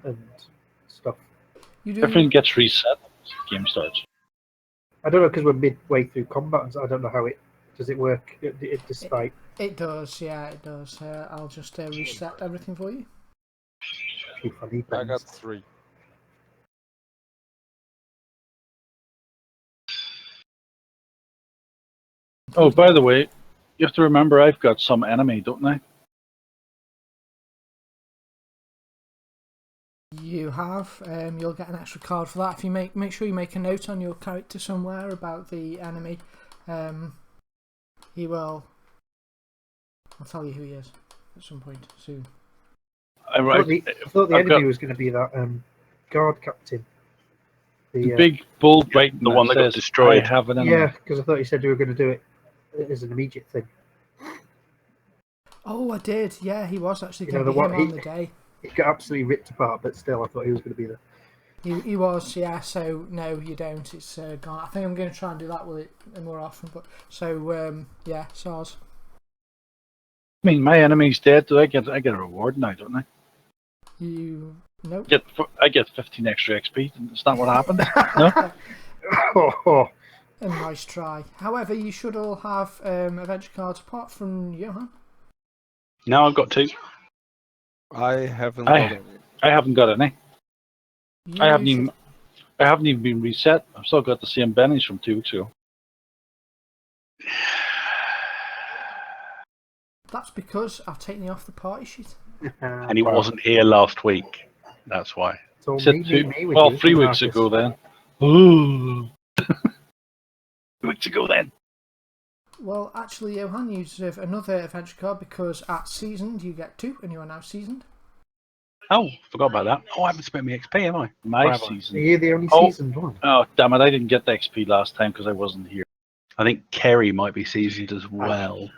and stuff. You do. Everything gets reset. Game starts. I don't know because we're midway through combat, and so I don't know how it does it work. Despite it does, yeah, it does. I'll just reset everything for you. I got 3. Oh, by the way, you have to remember I've got some enemy, don't I? You have. You'll get an extra card for that if you make sure you make a note on your character somewhere about the enemy. He will. I'll tell you who he is at some point soon. I thought the enemy was going to be that guard captain. The big bold writing the one that got destroyed. I have an enemy. Yeah, because I thought you said you were going to do it as an immediate thing. Oh, I did. Yeah, he was actually You going know, to be him on the day. It got absolutely ripped apart, but still, I thought he was going to be there. He was, yeah. So no, you don't. It's gone. I think I'm going to try and do that with it more often. But so yeah, SARS. I mean, my enemy's dead. Do I get a reward now, don't I? You no. I get 15 extra XP. Is that what happened? No. A nice try. However, you should all have adventure cards apart from Johan. No, I've got 2. I haven't got any. I haven't got any. I haven't even been reset. I've still got the same bennies from 2 weeks ago. That's because I've taken you off the party sheet. And he wasn't here last week. That's why. So Said me 3 weeks ago then. Ooh. 3 weeks ago then. Well, actually, Johan, you deserve another adventure card because at seasoned you get 2, and you are now seasoned. Oh, forgot about that. Oh, I haven't spent my XP, have I? My season. Are you the only seasoned one? Oh, damn it. I didn't get the XP last time because I wasn't here. I think Kerry might be seasoned as well.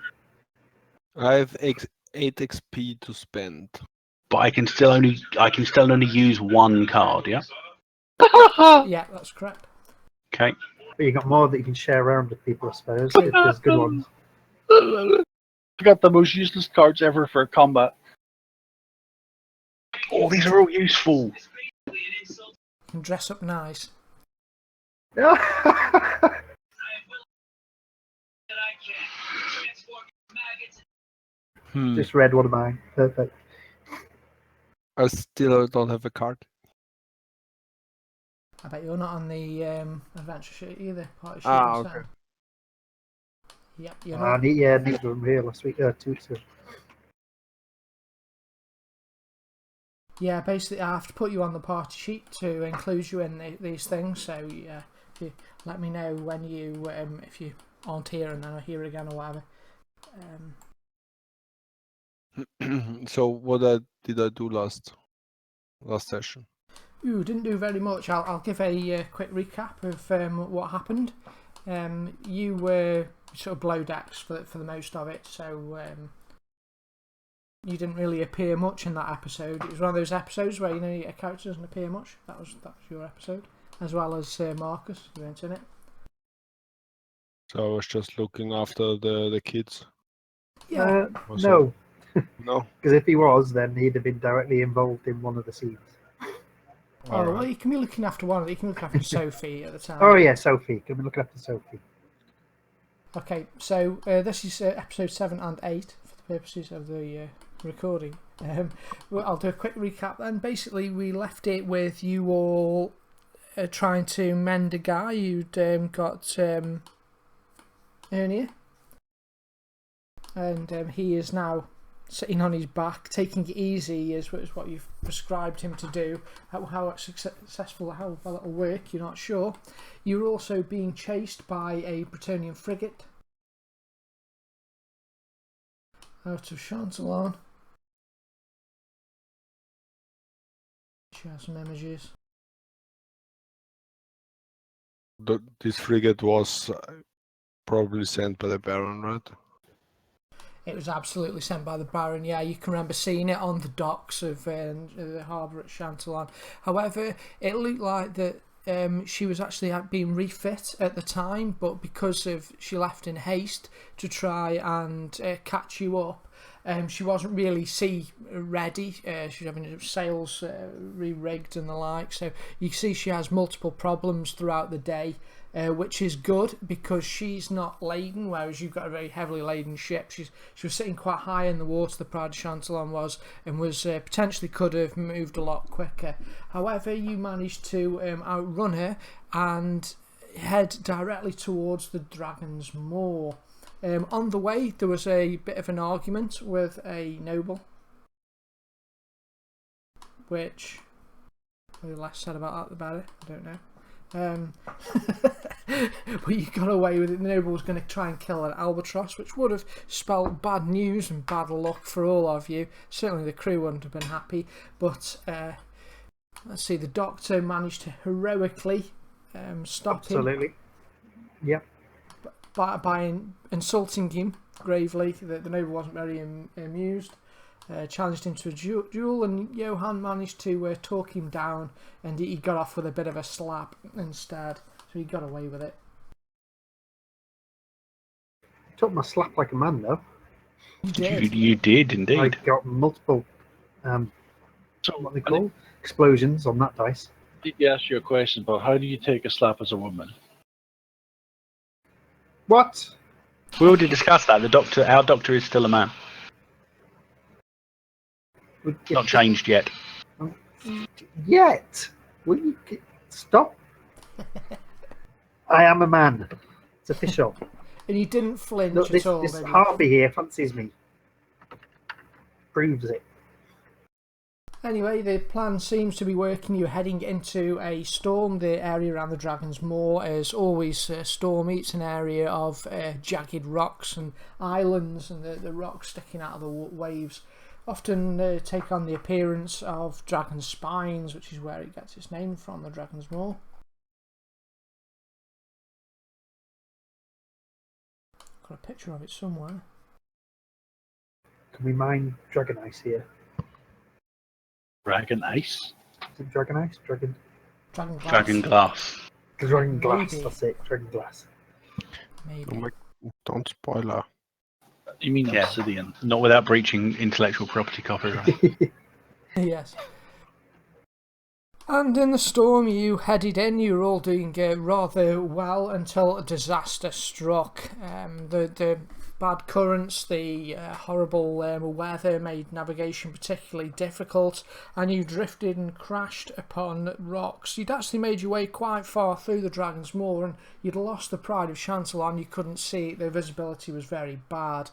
I have 8 XP to spend. But I can still only use 1 card, yeah? Yeah, that's correct. Okay. But you got more that you can share around with people, I suppose, if there's good ones. I got the most useless cards ever for combat. Oh, these are all useful. You can dress up nice. Just read one of mine. Perfect. I still don't have a card. I bet you're not on the adventure sheet either. Party sheet. Okay. Yep, you're not. Neither of them here last week. 2 weeks ago. Yeah, basically I have to put you on the party sheet to include you in these things. So yeah, you let me know when you if you aren't here and then I hear again or whatever. So what did I do last session? Ooh, didn't do very much. I'll give a quick recap of what happened. You were sort of below decks for the most of it, so you didn't really appear much in that episode. It was one of those episodes where your character doesn't appear much. That was your episode, as well as Marcus. You weren't in it. So I was just looking after the kids. Yeah. No. No. Because if he was, then he'd have been directly involved in one of the scenes. Well, you can be looking after one of them. You can look after Sophie at the time. Oh yeah, Sophie. Can we look after Sophie? Okay, so this is episode 7 and 8 for the purposes of the recording. I'll do a quick recap then. Basically, we left it with you all trying to mend a guy who'd got hernia. And he is now sitting on his back, taking it easy is what you've prescribed him to do. How successful, how well it'll work, you're not sure. You're also being chased by a Bretonian frigate out of Chantalon. Share some images. This frigate was probably sent by the Baron, right? It was absolutely sent by the Baron, yeah. You can remember seeing it on the docks of the harbour at Chantalon. However, it looked like that she was actually being refit at the time, but because of she left in haste to try and catch you up, She wasn't really sea ready. She was having her sails re-rigged and the like. So you see she has multiple problems throughout the day, which is good because she's not laden, whereas you've got a very heavily laden ship. She was sitting quite high in the water, the Pride of Chantalon was, and was potentially could have moved a lot quicker. However, you managed to outrun her and head directly towards the Dragon's Maw. On the way, there was a bit of an argument with a noble, which the less said about that, the better. I don't know. But you got away with it. The noble was going to try and kill an albatross, which would have spelled bad news and bad luck for all of you. Certainly the crew wouldn't have been happy. But let's see, the Doctor managed to heroically stop him. Absolutely. Yep. By insulting him gravely. The noble wasn't very amused. Challenged him to a duel, and Johann managed to talk him down, and he got off with a bit of a slap instead. So he got away with it. Took my slap like a man, though. You did. You did indeed. I got multiple, what they call explosions on that dice. Did you ask you a question about how do you take a slap as a woman? What? We already discussed that. Our doctor is still a man. Not changed yet. Yet? Will you stop? I am a man. It's official. And you didn't flinch Look, at all. this did you? Harvey here fancies me. Proves it. Anyway, the plan seems to be working. You're heading into a storm. The area around the Dragon's Maw is always stormy. It's an area of jagged rocks and islands, and the rocks sticking out of the waves often take on the appearance of dragon spines, which is where it gets its name from, the Dragon's Maw. Got a picture of it somewhere. Can we mine dragon ice here? Dragon ice? Is it dragon ice? Dragon Glass. Dragon glass. Dragon glass, Maybe. that's it. Dragon glass. Maybe. Don't spoil her. You mean Yeah. obsidian? Not without breaching intellectual property copyright. Yes. And in the storm you headed in. You were all doing rather well until a disaster struck. The bad currents, the horrible weather made navigation particularly difficult, and you drifted and crashed upon rocks. You'd actually made your way quite far through the Dragon's Maw, and you'd lost the Pride of Chantalon. You couldn't see it. The visibility was very bad.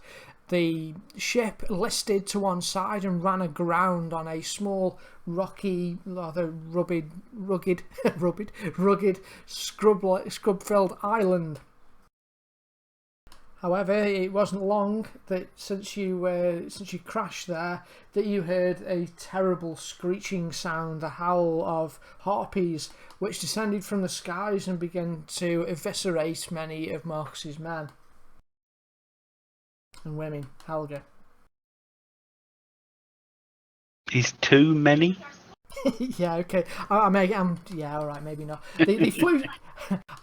The ship listed to one side and ran aground on a small, rocky, rather rugged, scrub-filled island. However, it wasn't long that since you crashed there that you heard a terrible screeching sound, the howl of harpies, which descended from the skies and began to eviscerate many of Marcus's men and women. Helga. Is too many? Yeah, okay. Yeah, all right, maybe not. They flew.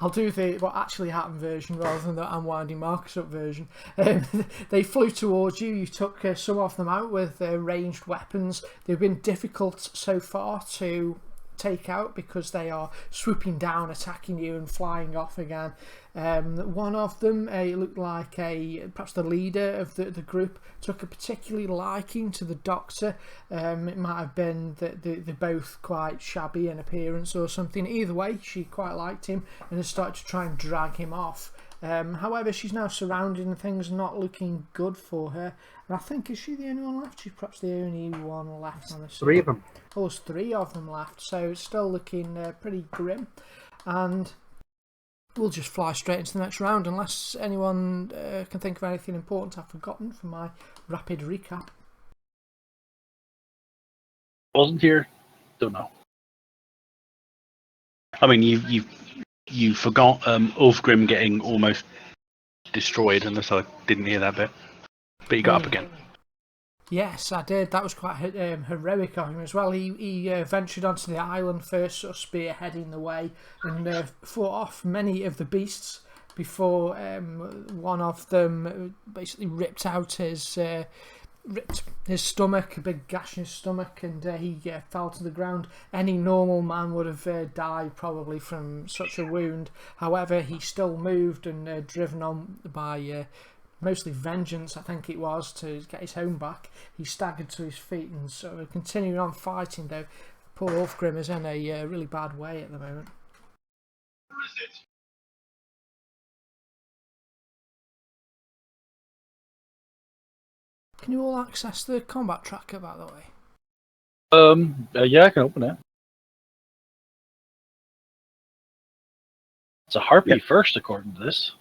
I'll do the what actually happened version rather than the I'm winding Marcus up version. They flew towards you. You took some of them out with ranged weapons. They've been difficult so far to take out because they are swooping down, attacking you, and flying off again. One of them, it looked like perhaps the leader of the group, took a particularly liking to the Doctor. It might have been that they're both quite shabby in appearance or something. Either way, she quite liked him and has started to try and drag him off. However, she's now surrounded and things are not looking good for her. And I think, is she the only one left? She's perhaps the only one left on the scene. 3 of them. Oh, there's 3 of them left, so it's still looking pretty grim. And we'll just fly straight into the next round unless anyone can think of anything important I've forgotten from my rapid recap. Wasn't here? Don't know. I mean, you forgot Ulfgrim getting almost destroyed, unless I didn't hear that bit. But you got up again. Yes, I did. That was quite heroic of him as well. He ventured onto the island first, sort of spearheading the way, and fought off many of the beasts before one of them basically ripped out his ripped his stomach, a big gash in his stomach, and he fell to the ground. Any normal man would have died probably from such a wound. However, he still moved and driven on by mostly vengeance, I think it was, to get his home back. He staggered to his feet and sort of continuing on fighting, though. Poor Ulfgrim is in a really bad way at the moment. Can you all access the combat tracker, by the way? Yeah, I can open it. It's a harpy first, according to this.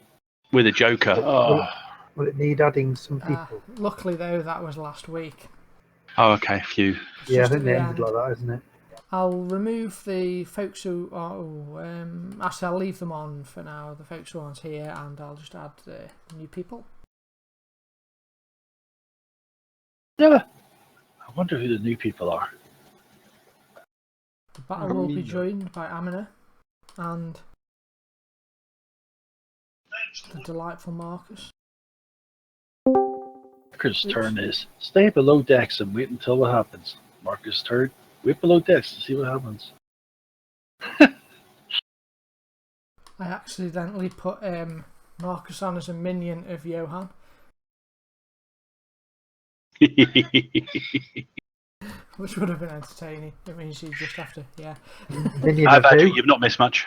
With a Joker. Oh, Will it need adding some people? Luckily, though, that was last week. oh okay, phew. Yeah, I Just think at they the ended end. like that, isn't it? I'll remove the folks who are. Actually, I'll leave them on for now. The folks who aren't here, and I'll just add new people. Yeah. I wonder who the new people are. The battle will be joined by Amina and the delightful Marcus. Marcus' turn is stay below decks and wait until what happens. Marcus' turn, wait below decks to see what happens. I accidentally put Marcus on as a minion of Johan, which would have been entertaining. It means you just have to, Minion Hi, of Badger, who? you've not missed much.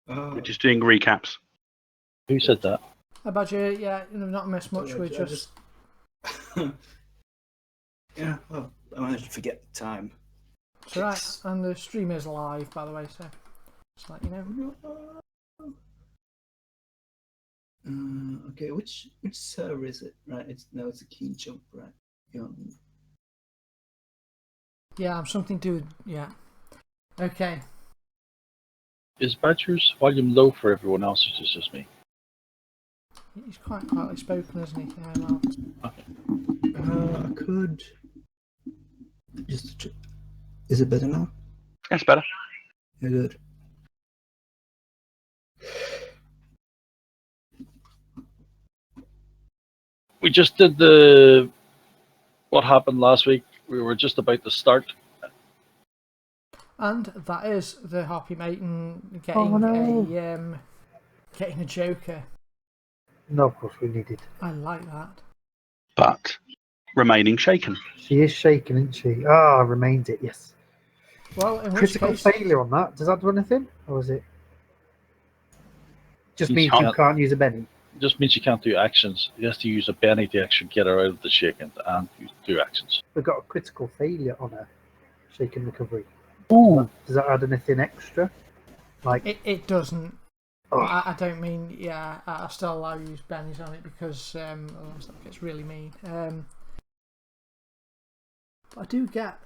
We're just doing recaps. Who said that? Badger, you've not missed much. We're just. Yeah, well, I managed to forget the time. It's alright, and the stream is live, by the way, so just let you know. Okay, which server is it? Right, it's a key jump, right? Yeah, I'm something to. Yeah. Okay. Is Badger's volume low for everyone else, or is it just me? He's quite quietly spoken, isn't he? Yeah, well. I could just. Is it better now? That's better. Yeah, good. We just did the what happened last week. We were just about to start. And that is the Harpy Maiden getting getting a Joker. No, of course we needed. I like that. But remaining shaken. She is shaking, isn't she? Ah, remains it, yes. Well, in which Critical case, failure on that. Does that do anything? Or is it just You means can't. you can't use a Benny? It just means you can't do actions. You have to use a Benny to actually get her out of the shaken and do actions. We've got a critical failure on her shaken recovery. Ooh. Does that add anything extra? Like it doesn't. Oh. I don't mean, I still allow you to use bennies on it because otherwise that gets really mean. But I do get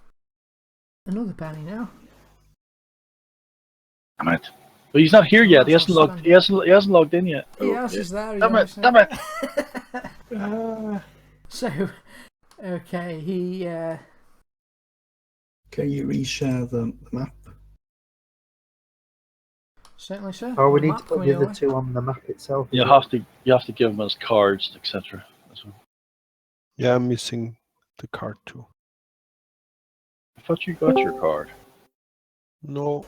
another Benny now. Damn it! But he's not here yet. He hasn't logged. He hasn't logged in yet. Yes, he's there. Damn it! Damn it! So, okay, he. Can you reshare the map? Certainly, sir. Oh, we The need map to put coming the your other way. two on the map itself. You have to give him his cards, etc. Yeah, I'm missing the card too. I thought you got your card. No.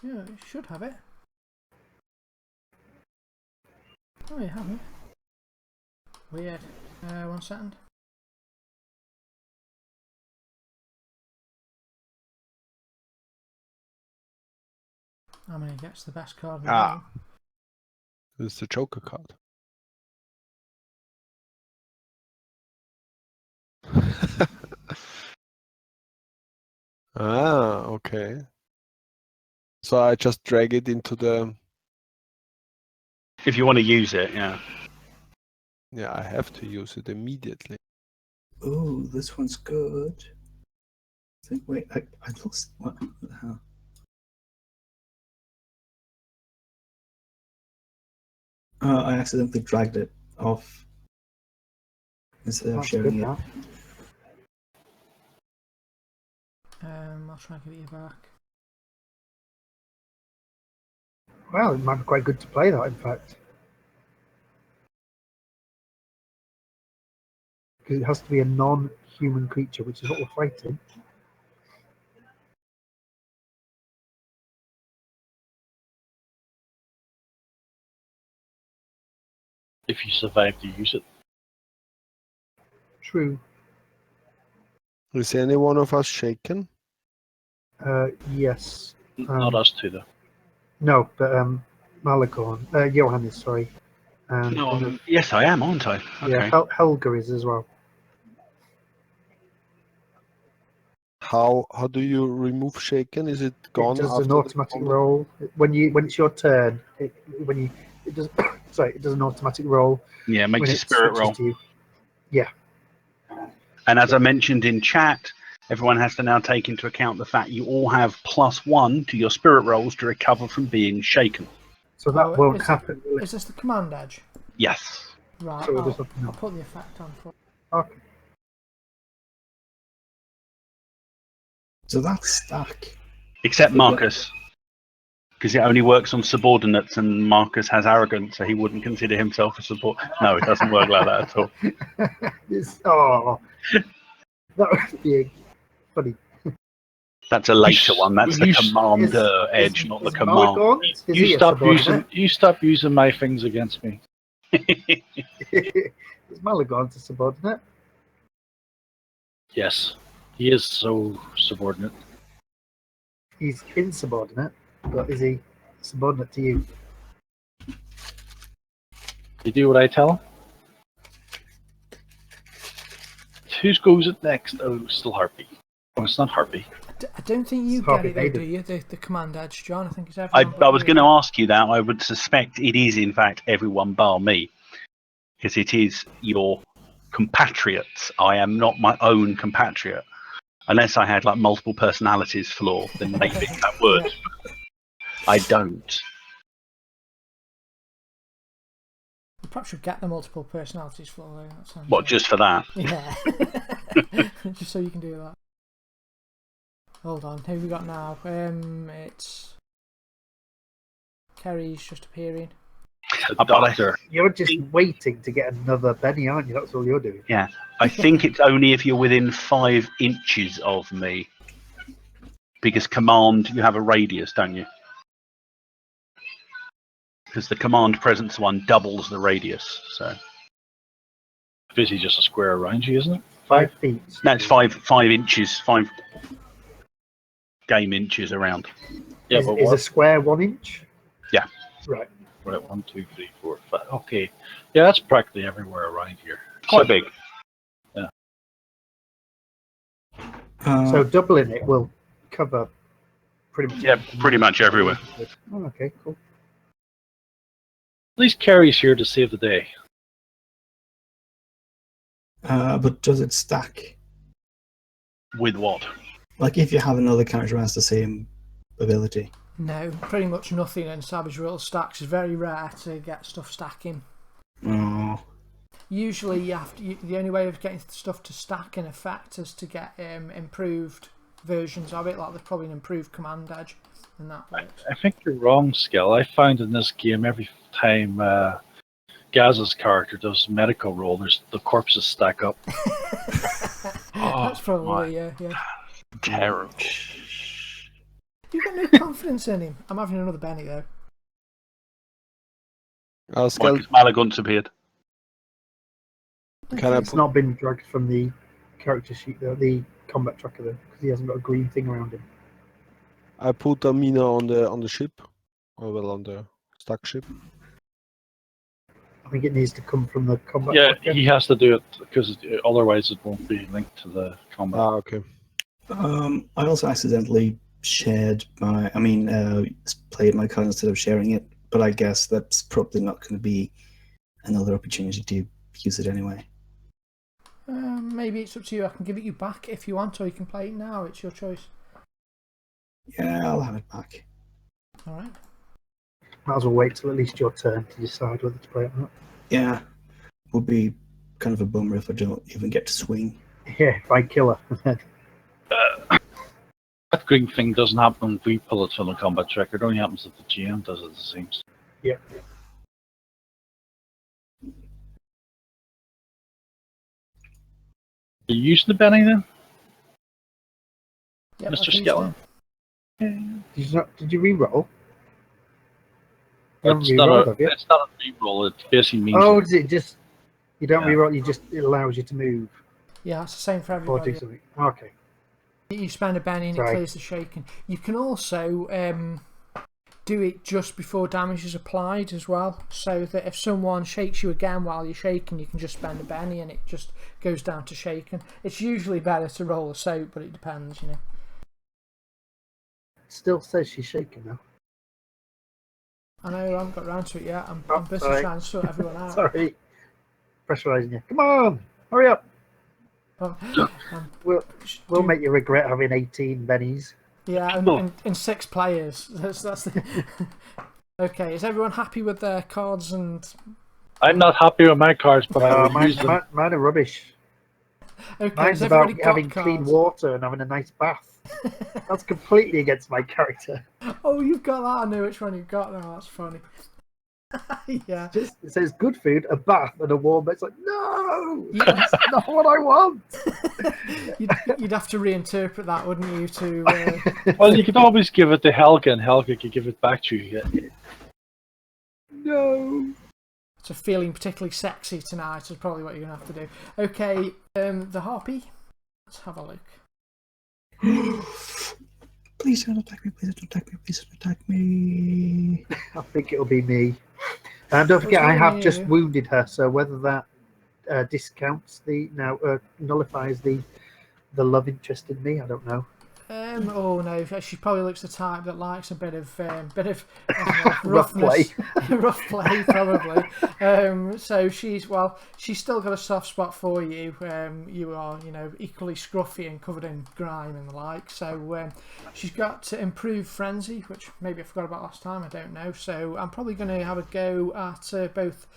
Yeah, you should have it. Oh, you haven't. Weird. 1 second. How many gets the best card in the game? It's the Joker card. Okay. So I just drag it into the. If you want to use it, yeah. Yeah, I have to use it immediately. Oh, this one's good. Wait, I lost. What the hell? I accidentally dragged it off instead of That's sharing good, it. That. I'll try and give it you back. Well, it might be quite good to play that, in fact. because it has to be a non-human creature, which is what we're fighting. If you survive to use it. True. Is any one of us shaken? Yes. Not us two, though. No, but Malagorn, Johan is, sorry. And No, one of, yes, I am, aren't I? Okay. yeah, Helga is as well. How do you remove shaken? Is it gone It does after an the automatic combat? roll when it's your turn. It does sorry, it does an automatic roll Yeah, it makes when a it spirit switches roll. to you. Yeah. And as I mentioned in chat, everyone has to now take into account the fact you all have +1 to your spirit rolls to recover from being shaken. So that won't happen. Will it? Is this the command edge? Yes. Right, So we'll just have to know. I'll put the effect on for Okay. So that's stack. Except Marcus. Because it only works on subordinates, and Marcus has arrogance, so he wouldn't consider himself a support. No, it doesn't work like that at all. That would be funny. That's a later one. That's the commander edge, not the command. Malagorn, is he a subordinate? You stop using my things against me. Is Malagorn a subordinate? Yes, he is so subordinate. He's insubordinate, but is he subordinate to you? You do what I tell him. Who goes it next? Oh, still Harpy. Oh, it's not Harpy. I don't think you It's get Harvey it though, Maiden. do you? The command edge, John. I think it's I everyone. but was you. going to ask you that. I would suspect it is, in fact, everyone bar me. Because it is your compatriots. I am not my own compatriot. Unless I had like multiple personalities flaw, then maybe that would. Yeah. I don't. You perhaps should get the multiple personalities flaw though. That sounds What, just for that? Yeah. Just so you can do that. Hold on, who have we got now? It's Kerry's just appearing. The doctor. You're just waiting to get another Benny, aren't you? That's all you're doing. Yeah. I think it's only if you're within 5 inches of me. Because command, you have a radius, don't you? Because the command presence one doubles the radius. So Basically just a square around you, isn't it? 5 feet. that's 5 inches, 5 game inches around. Yeah, is, but is what? a square 1 inch? Yeah. Right. Right, 1, 2, 3, 4, 5. Okay. Yeah, that's practically everywhere around here. Quite big. So doubling it will cover pretty much. Yeah, pretty much everywhere. Oh, okay, cool. At least Carrie's here to save the day. But does it stack? With what? Like if you have another character who has the same ability? No, pretty much nothing in Savage World stacks. It's very rare to get stuff stacking. Oh. Usually, the only way of getting stuff to stack in effect is to get improved versions of it. Like there's probably an improved command edge, and that works. I think you're wrong, Skill. I find in this game every time Gaz's character does medical roll, the corpses stack up. That's probably yeah. Terrible. You've got no confidence in him. I'm having another Benny though. Marcus Malagorn's appeared. Can I It's put, not been dragged from the character sheet, though, the combat tracker, though, because he hasn't got a green thing around him. I put a mina on the ship? Or well, on the stack ship? I think it needs to come from the combat Yeah, tracker. he has to do it because otherwise it won't be linked to the combat. Ah, okay. I also accidentally shared played my card instead of sharing it, but I guess that's probably not going to be another opportunity to use it anyway. Maybe it's up to you. I can give it you back if you want, or you can play it now. It's your choice. Yeah, I'll have it back. All right. Might as well wait till at least your turn to decide whether to play it or not. Yeah, would be kind of a bummer if I don't even get to swing. Yeah, if I kill her. That green thing doesn't happen when we pull it from the combat tracker. It only happens if the GM does it, it seems. Yeah. Are you using the Benny then, Yep, Mr. I've used Skeleton? Did you re-roll? You haven't It's not re-rolled, a. have you? It's not a re-roll. It basically means. Oh, is it just you don't Yeah. re-roll? It allows you to move Yeah, it's the same for or do everybody. something. Okay. You spend a Benny and it Sorry. clears the shaken. You can also do it just before damage is applied as well, so that if someone shakes you again while you're shaking, you can just spend a Benny and it just goes down to shaken. It's usually better to roll a soap, but it depends, you know. It still says she's shaking now. I know I haven't got round to it yet. I'm busy sorry. trying to sort everyone out. Sorry. Pressurising you. Come on, hurry up. We'll make you regret having 18 bennies. Yeah, and 6 players. That's the... Okay, is everyone happy with their cards? And I'm not happy with my cards, but I will use them. Mine are rubbish. okay, Mine's has about everybody got having cards? clean water and having a nice bath. That's completely against my character. Oh, you've got that. I know which one you've got now. That's funny. Yeah. It says good food, a bath, and a warm bed. It's like, no, that's not what I want. You'd have to reinterpret that, wouldn't you? To Well, you could always give it to Helga, and Helga could give it back to you. No. So feeling particularly sexy tonight is probably what you're gonna have to do. Okay, the harpy. Let's have a look. Please don't attack me, please don't attack me, please don't attack me. I think it'll be me. And don't forget, I have just wounded her, so whether that discounts nullifies the love interest in me, I don't know. Oh no, she probably looks the type that likes a bit of Rough play. rough play probably. So she's still got a soft spot for you. You are, equally scruffy and covered in grime and the like. So she's got improved frenzy, which maybe I forgot about last time. I don't know. So I'm probably going to have a go at both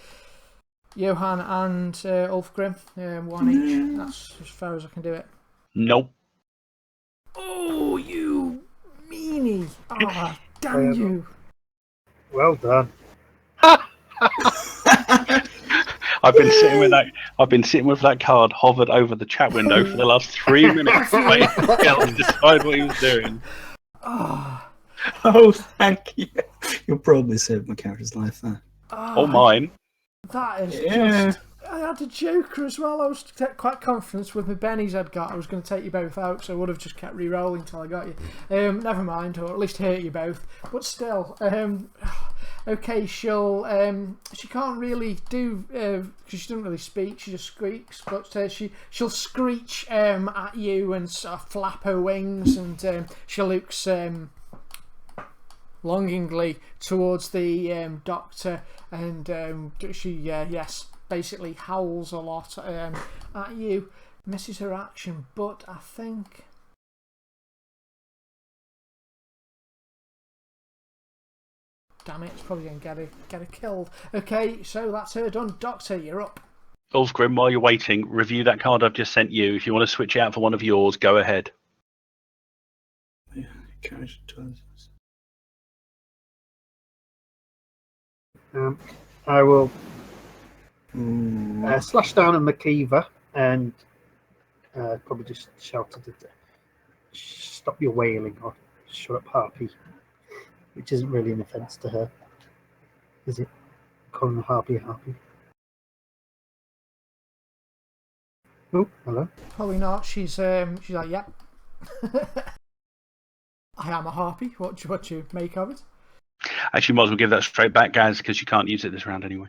Johan and Ulfgrim, one each. That's as far as I can do it. Nope. Oh, you meanie! Ah, damn you! Well done. I've been sitting with that card hovered over the chat window for the last 3 minutes, waiting for Kel to decide what he was doing. Oh, thank you. You'll probably save my character's life there. Or mine. That is just... I had a joker as well. I was quite confident with the bennies I'd got. I was going to take you both out, so I would have just kept re-rolling until I got you. Never mind, or at least hurt you both. But still, okay, she can't really do because she doesn't really speak. She just squeaks, but she'll screech at you and sort of flap her wings, and she looks longingly towards the doctor, and she basically howls a lot at you. Misses her action, but I think damn it, it's probably going to get her killed. Okay, so that's her done. Doctor, you're up. Ulfgrim, while you're waiting, review that card I've just sent you. If you want to switch it out for one of yours, go ahead. Yeah, I will slash down on McKeever and probably just shout at it, stop your wailing, or shut up, Harpy, which isn't really an offence to her, is it? Calling her Harpy. Oh, hello. Probably not. She's like, yep. I am a harpy. What do you make of it? Actually, might as well give that straight back, guys, because you can't use it this round anyway.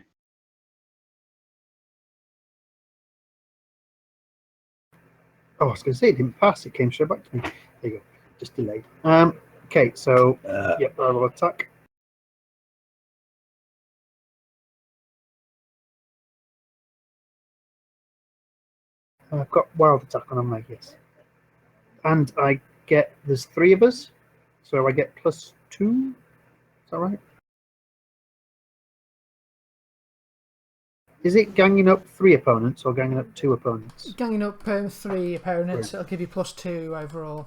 Oh, I was going to say it didn't pass. It came straight back to me. There you go. Just delayed. Okay, so yep, I will attack. I've got wild attack on, I guess. And there's 3 of us, so I get +2. Is that right? Is it ganging up 3 opponents or ganging up 2 opponents? Ganging up 3 opponents, Right. it'll give you +2 overall.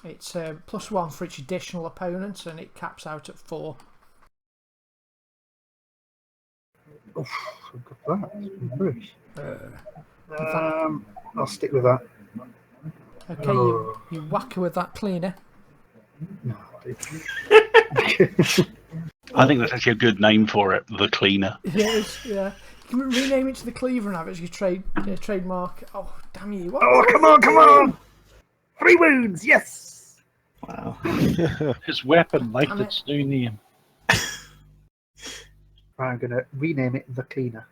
It's +1 for each additional opponent, and it caps out at 4. Oof, I've got that. Rubbish. I'll stick with that. Okay, you whack her with that cleaner. No, I think that's actually a good name for it, the cleaner. Yeah. You can rename it to the cleaver and have it as your trademark. Oh, damn you. What? Oh, come on! 3 wounds, yes! Wow. His weapon liked Damn it. its new name. I'm going to rename it the Cleaner.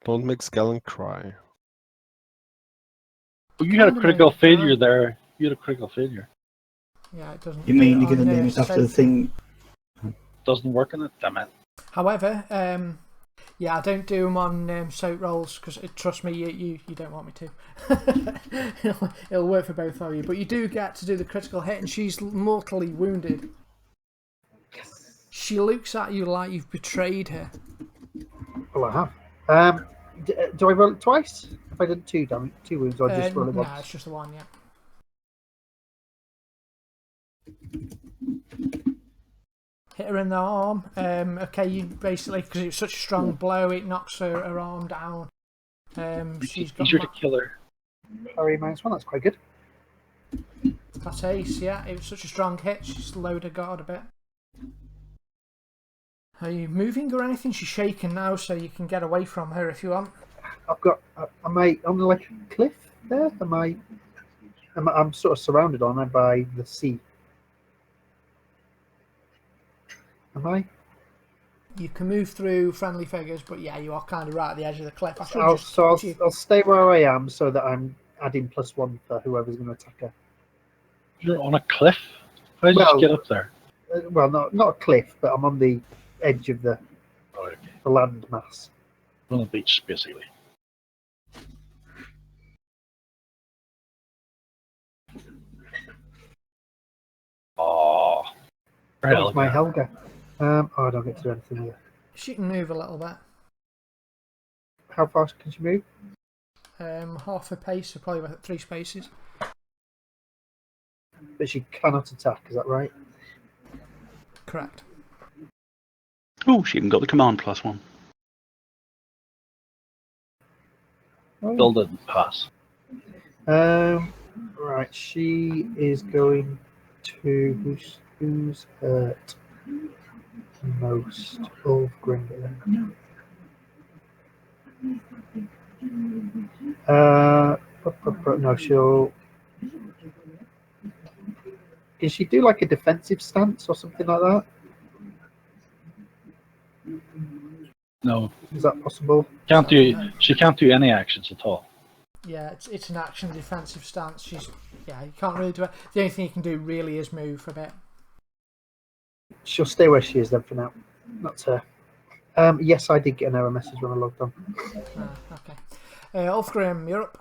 Don't make Skellen cry. Well, you had a Kinda critical made it failure cry. there. You had a critical failure. Yeah, it doesn't. You mean you're on, going to name it after the Sophie. thing? Doesn't work in it, damn it. However, yeah, I don't do them on soap rolls because trust me, you don't want me to. it'll work for both of you, but you do get to do the critical hit, and she's mortally wounded. She looks at you like you've betrayed her. Oh, I have. Do I roll it twice? If I did 2 wounds, or just roll it No, once? it's just the one. Yeah. Hit her in the arm. Okay, you basically, because it's such a strong blow, it knocks her arm down. She's got Easier to kill her. Parry -1, that's quite good. That's ace, yeah. It was such a strong hit, she's lowered her guard a bit. Are you moving or anything? She's shaking now, so you can get away from her if you want. I've got. Am I on like a cliff there? I'm sort of surrounded on it by the sea. Am I? You can move through friendly figures, but yeah, you are kind of right at the edge of the cliff. I should I'll just told you. stay where I am so that I'm adding +1 for whoever's going to attack her. You're on a cliff? How did you Well- just get up there? Well, not a cliff, but I'm on the edge of the Oh, okay. land mass. On the beach, basically. Oh. That was my Helga. I don't get to do anything here. She can move a little bit. How fast can she move? Half a pace, so probably about 3 spaces. But she cannot attack, is that right? Correct. Oh, she even got the command +1. Still didn't pass. Right, she is going to who's hurt most? Ulfgrim. No, she'll. Can she do like a defensive stance or something like that? No. Is that possible? She can't do any actions at all. Yeah, it's an action defensive stance. You can't really do it. The only thing you can do really is move for a bit. She'll stay where she is then for now. That's her. Yes, I did get an error message when I logged on. Okay. Ulfgrim, you're up.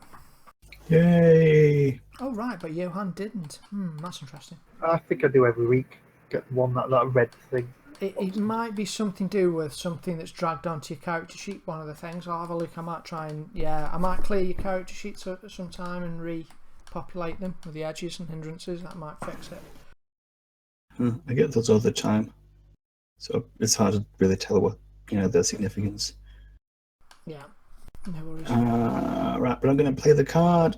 Yay! Oh, right, but Johan didn't. That's interesting. I think I do every week. Get one that red thing. It might be something to do with something that's dragged onto your character sheet, one of the things. I'll have a look. I might try and, I might clear your character sheets at some time and repopulate them with the edges and hindrances. That might fix it. I get those all the time. So it's hard to really tell what, the significance. Yeah, no worries. Right, but I'm going to play the card.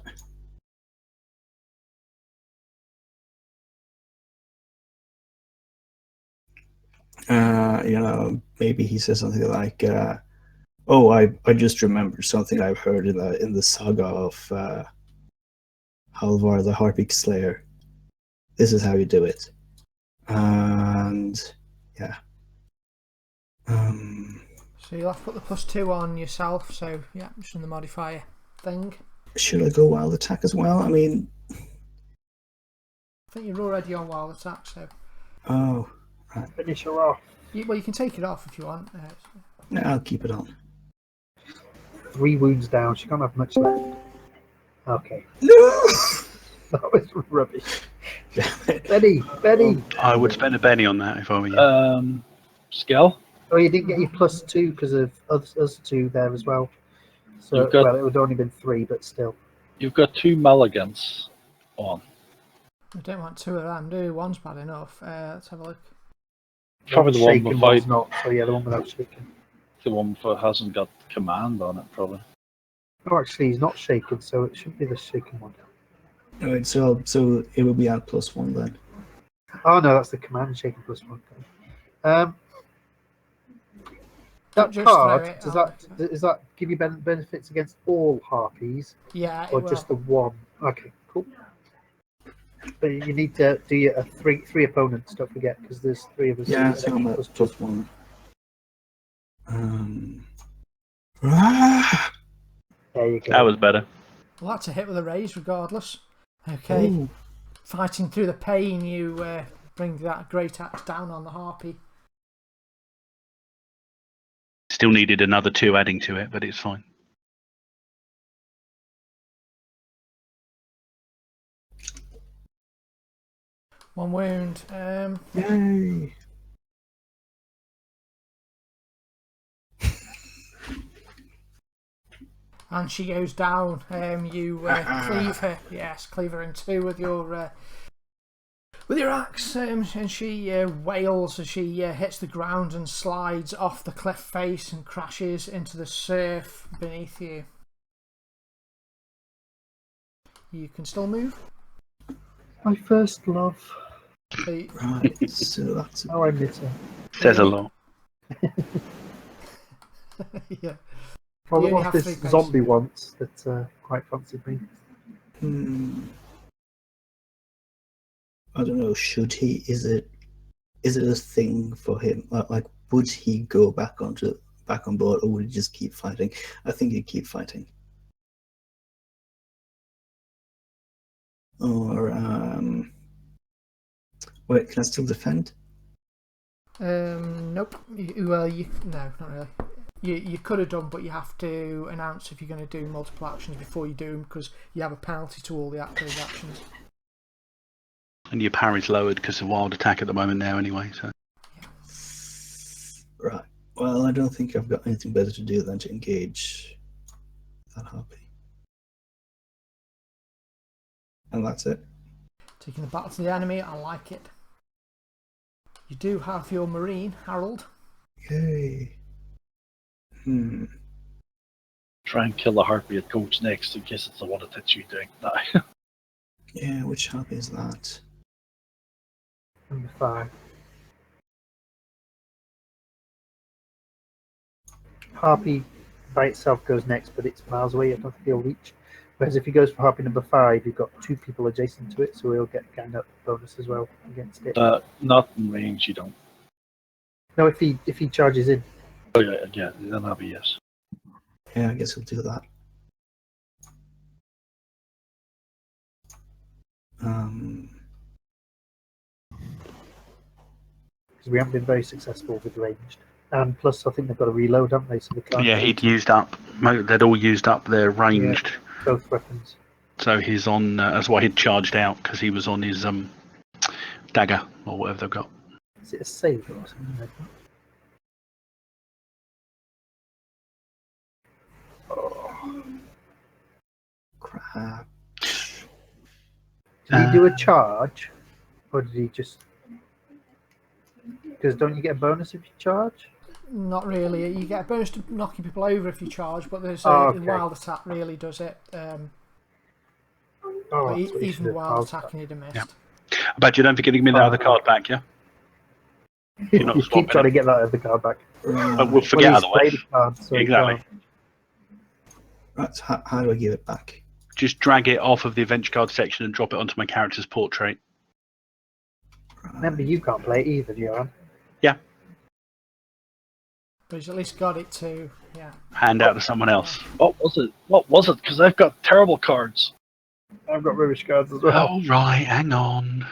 Maybe he says something like, "Oh, I just remembered something I've heard in the saga of Halvar the Harpy Slayer. This is how you do it." And yeah. So you'll have to put the +2 on yourself. So yeah, just in the modifier thing. Should I go wild attack as well? I mean, I think you're already on wild attack, so. oh, Finish her off. You can take it off if you want. no, I'll keep it on. 3 wounds down. She can't have much left. Okay. No. That was rubbish. Benny. I would spend a penny on that if I were you. Skill? Oh, you didn't get your +2 because of us 2 there as well. So, You've got- it would only been 3, but still. You've got 2 mulligans on. I don't want 2 of them, do you? One's bad enough. Let's have a look. Probably the one Shaken without. one's not. So yeah, the one without shaking. the one that hasn't got command on it, probably. Oh, actually, he's not shaken, so it should be the shaken one. Alright, so it will be at +1 then. Oh no, that's the command shaken +1. That Just card, throw it does that give you benefits against all harpies, Yeah, or it just will. the one? Okay, cool. But you need to do your three opponents. Don't forget, because there's 3 of us. Yeah, so so I'm at +2. +1. Ah! There you go. That was better. Well, that's a hit with a raise, regardless. Okay. Ooh. Fighting through the pain, you bring that great axe down on the harpy. Still needed another 2 adding to it, but it's fine. One wound. Yay! And she goes down. You cleave her. Yes, cleave her in 2 with your axe, and she wails as she hits the ground and slides off the cliff face and crashes into the surf beneath you. You can still move. My first love. So you- Right, so that's Oh, I miss her. Says a lot. yeah. Well, You there only was have this 3 paces. zombie once that quite fancied me. I don't know. Should he? Is it a thing for him? Like, would he go back on board, or would he just keep fighting? I think he'd keep fighting. Or wait, can I still defend? Nope. No, not really. You could have done, but you have to announce if you're going to do multiple actions before you do them, because you have a penalty to all those actions. And your parry's lowered because of wild attack at the moment now anyway. So Right. Well, I don't think I've got anything better to do than to engage that harpy. And that's it. Taking the battle to the enemy, I like it. You do have your marine, Harold. Yay. Try and kill the harpy that goes next in case it's the one that hits you doing that. Yeah, which harpy is that? Number 5. Harpy by itself goes next, but it's miles away. I don't think he'll reach. Whereas if he goes for Harpy number 5, you've got 2 people adjacent to it, so he'll get gang up bonus as well against it. Not in range, you don't. No, if he charges in. Oh yeah, then that'll be yes. Yeah, I guess he'll do that. Because we haven't been very successful with ranged. And plus, I think they've got to reload, haven't they? So they can't yeah, shoot he'd used up. They'd all used up their ranged. both weapons. So he's on. That's why he'd charged out, because he was on his dagger or whatever they've got. Is it a saber or something like that? Oh. Crap. Did he do a charge? Or did he just... Because don't you get a bonus if you charge? Not really. You get a bonus to knocking people over if you charge, but there's okay. wild attack really does it. But That's what you should even have wild passed attacking he'd have missed. Yeah. But you don't forget to give me that other card back, yeah? that. You're not You keep swapping trying to it. get that other card back. But we'll forget Well, he's otherwise. played the card, so he Exactly. can't. Right, how do I give it back? Just drag it off of the adventure card section and drop it onto my character's portrait. Remember, you can't play it either, Johan. Yeah. But he's at least got it to, yeah. Hand out to someone else. What was it? Because I've got terrible cards. I've got rubbish cards as well. Oh, right, hang on.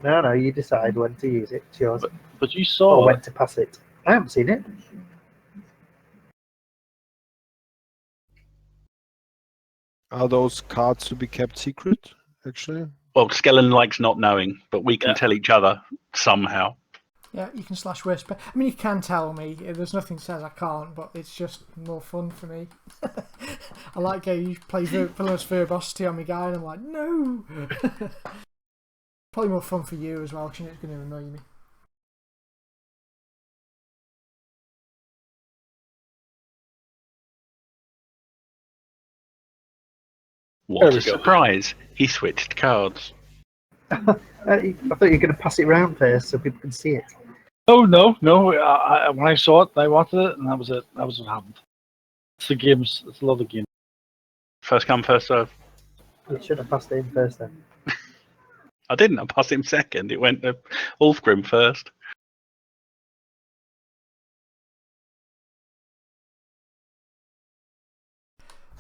No, you decide when to use it. It's yours. But you Or saw when it. to pass it. I haven't seen it. Are those cards to be kept secret, actually? Well, Skellen likes not knowing, but we can tell each other somehow. Yeah, you can slash whisper. I mean, you can tell me. There's nothing says I can't, but it's just more fun for me. I like how you play villainous verbosity on me guy, and I'm like, no! Probably more fun for you as well, because it's going to annoy me. What There a we go. surprise! He switched cards. I thought you were going to pass it around first so people can see it. Oh no. When I saw it, I wanted it, and that was it. That was what happened. It's the games. It's a lot of games. First come, first serve. You should have passed it in first then. I didn't. I passed him second. It went to Ulfgrim first.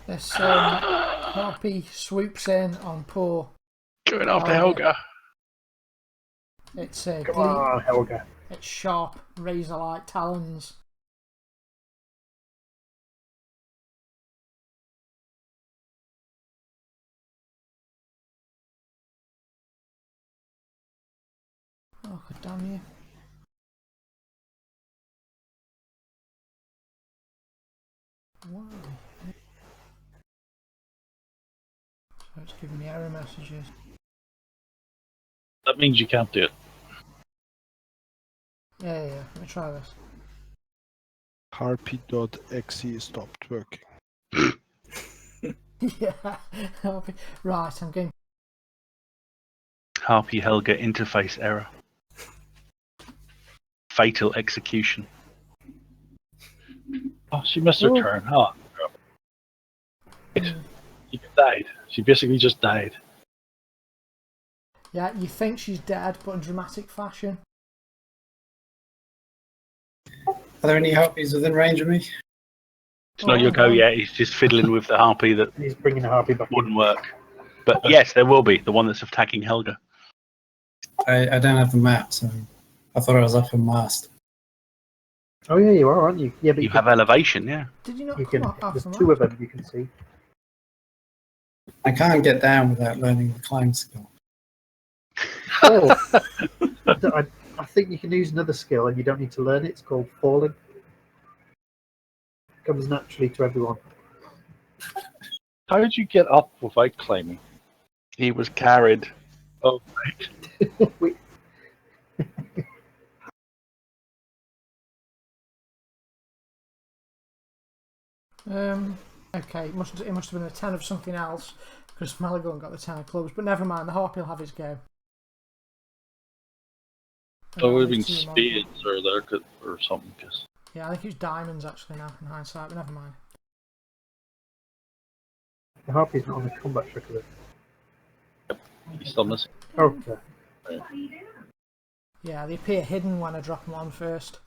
This harpy swoops in on poor. Going after Helga. Helga. It's Come on, Helga. It's sharp, razor-like talons. Oh, God damn you. Why? So it's giving me error messages. That means you can't do it. Yeah. Let me try this. Harpy.exe stopped working. Yeah. Right, I'm going. Harpy Helga interface error. Fatal execution. Oh, she missed her Oh. turn. Oh, she died. She basically just died. Yeah, you think she's dead, but in dramatic fashion. Are there any harpies within range of me? It's not your go yet. He's just fiddling with the harpy that And he's bringing the harpy back in. wouldn't work. But yes, there will be the one that's attacking Helga. I don't have the map, so I thought I was up on mast. Oh yeah, you are, aren't you? Yeah, but You have elevation, yeah. Did you not you come can. up after There's that? two of them you can see. I can't get down without learning the climb skill. Oh, I think you can use another skill and you don't need to learn it. It's called falling. It comes naturally to everyone. How did you get up without climbing? He was carried. Oh, right. We- Okay, it must have been a 10 of something else because Malagon got the 10 of clubs, but never mind, the harpy will have his go. So it would have been Two more. spades or there or something. Cause Yeah, I think it's diamonds actually now in hindsight, but never mind. The harpy's not on the combat track of it. he's still missing. Okay. Yeah, they appear hidden when I drop them on first.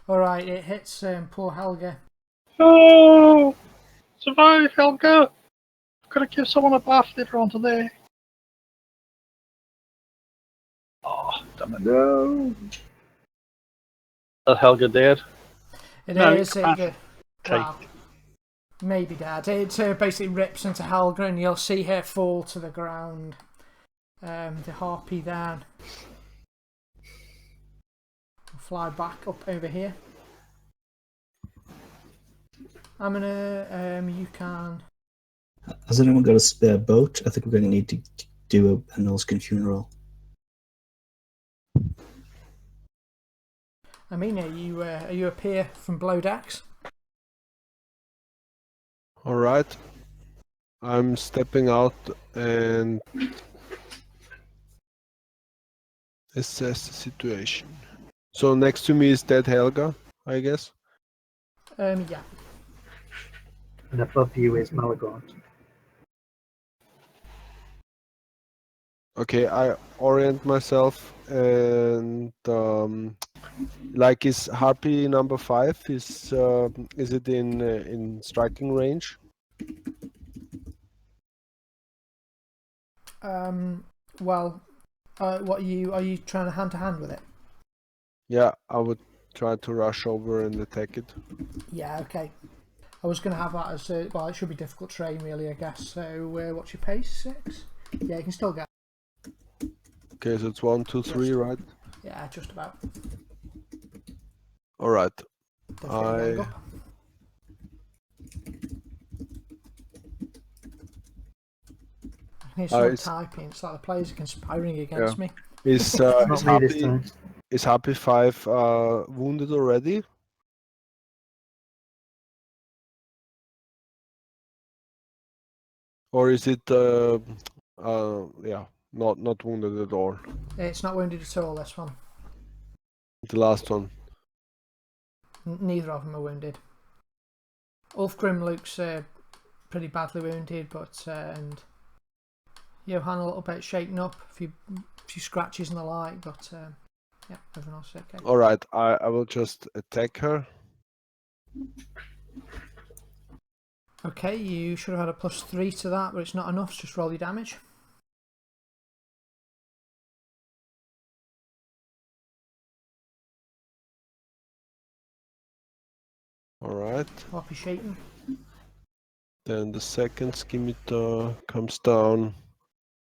Alright, it hits poor Helga. Oh, survive, Helga! Gotta give someone a bath later on today. Oh, damn it. No. That Helga dead? It No, is. take. Well, maybe dead. It basically rips into Helga and you'll see her fall to the ground. The harpy then will fly back up over here. I'm gonna, you can... Has anyone got a spare boat? I think we're going to need to do a Nulskin funeral. I mean, are you a peer from Below Decks? Alright. I'm stepping out and assess the situation. So next to me is dead Helga, I guess. Yeah. And above you is Malagort. Okay, I orient myself and like is Harpy number 5 is it in striking range? Well, what are you trying to hand with it? Yeah, I would try to rush over and attack it. Yeah, okay. I was going to have that as well. It should be difficult terrain, really, I guess. So, what's your pace? 6? Yeah, you can still get. Okay, so it's 1, 2, 3, right? Yeah, just about. All right. Don't forget to gang up. I can hear someone typing. It's like the players are conspiring against me. Is Not me this time. is Happy 5 wounded already? Or is it yeah, not wounded at all? It's not wounded at all, this one. The last one. Neither of them are wounded. Ulfgrim looks pretty badly wounded, but and Johan a little bit shaken up, a few scratches and the like, but yeah, everyone else is okay. Alright, I will just attack her. Okay, you should have had a +3 to that, but it's not enough, so just roll your damage. Alright. Harpy shaken. Then the second scimitar comes down.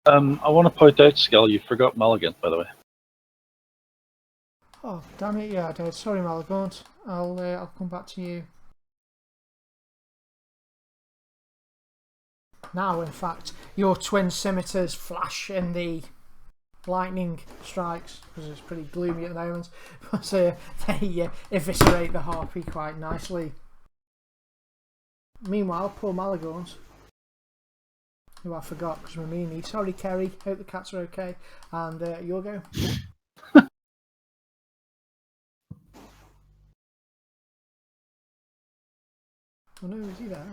I want to point out, Skell, you forgot Mulligan, by the way. Oh, damn it, yeah, I did. Sorry, Malagaunt. I'll come back to you. Now, in fact, your twin scimitars flash in the lightning strikes, because it's pretty gloomy at the moment. But they eviscerate the harpy quite nicely. Meanwhile, poor Malagaunt, who I forgot because we're meanie. Sorry, Kerry. Hope the cats are okay. And you'll go. Oh no, is he there?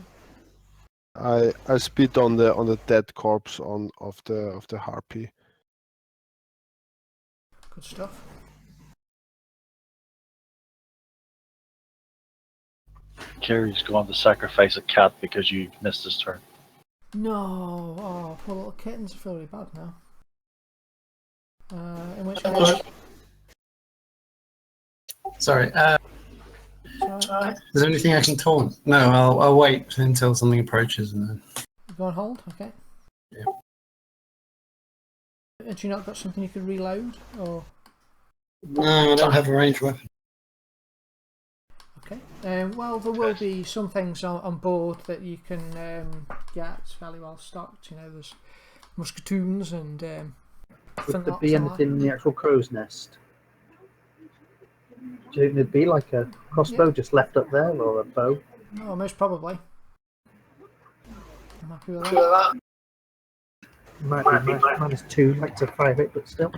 I spit on the dead corpse of the harpy. Good stuff. Kerry's going to sacrifice a cat because you missed his turn. No, oh, poor little kittens. I feel really bad now. In which case, Sorry. it's all right. Is there anything I can taunt? No, I'll wait until something approaches and then. Go on hold, okay. Yeah. Had you not got something you could reload, or? No, I don't have a ranged weapon. Okay. Well, there will be some things on board that you can get. It's fairly well stocked. You know, there's musketoons and. Would there be anything in the actual crow's nest? Do you think there'd be like a crossbow just left up there, or a bow? No, most probably. I'm happy with that. Might be -2, like to 5 but still.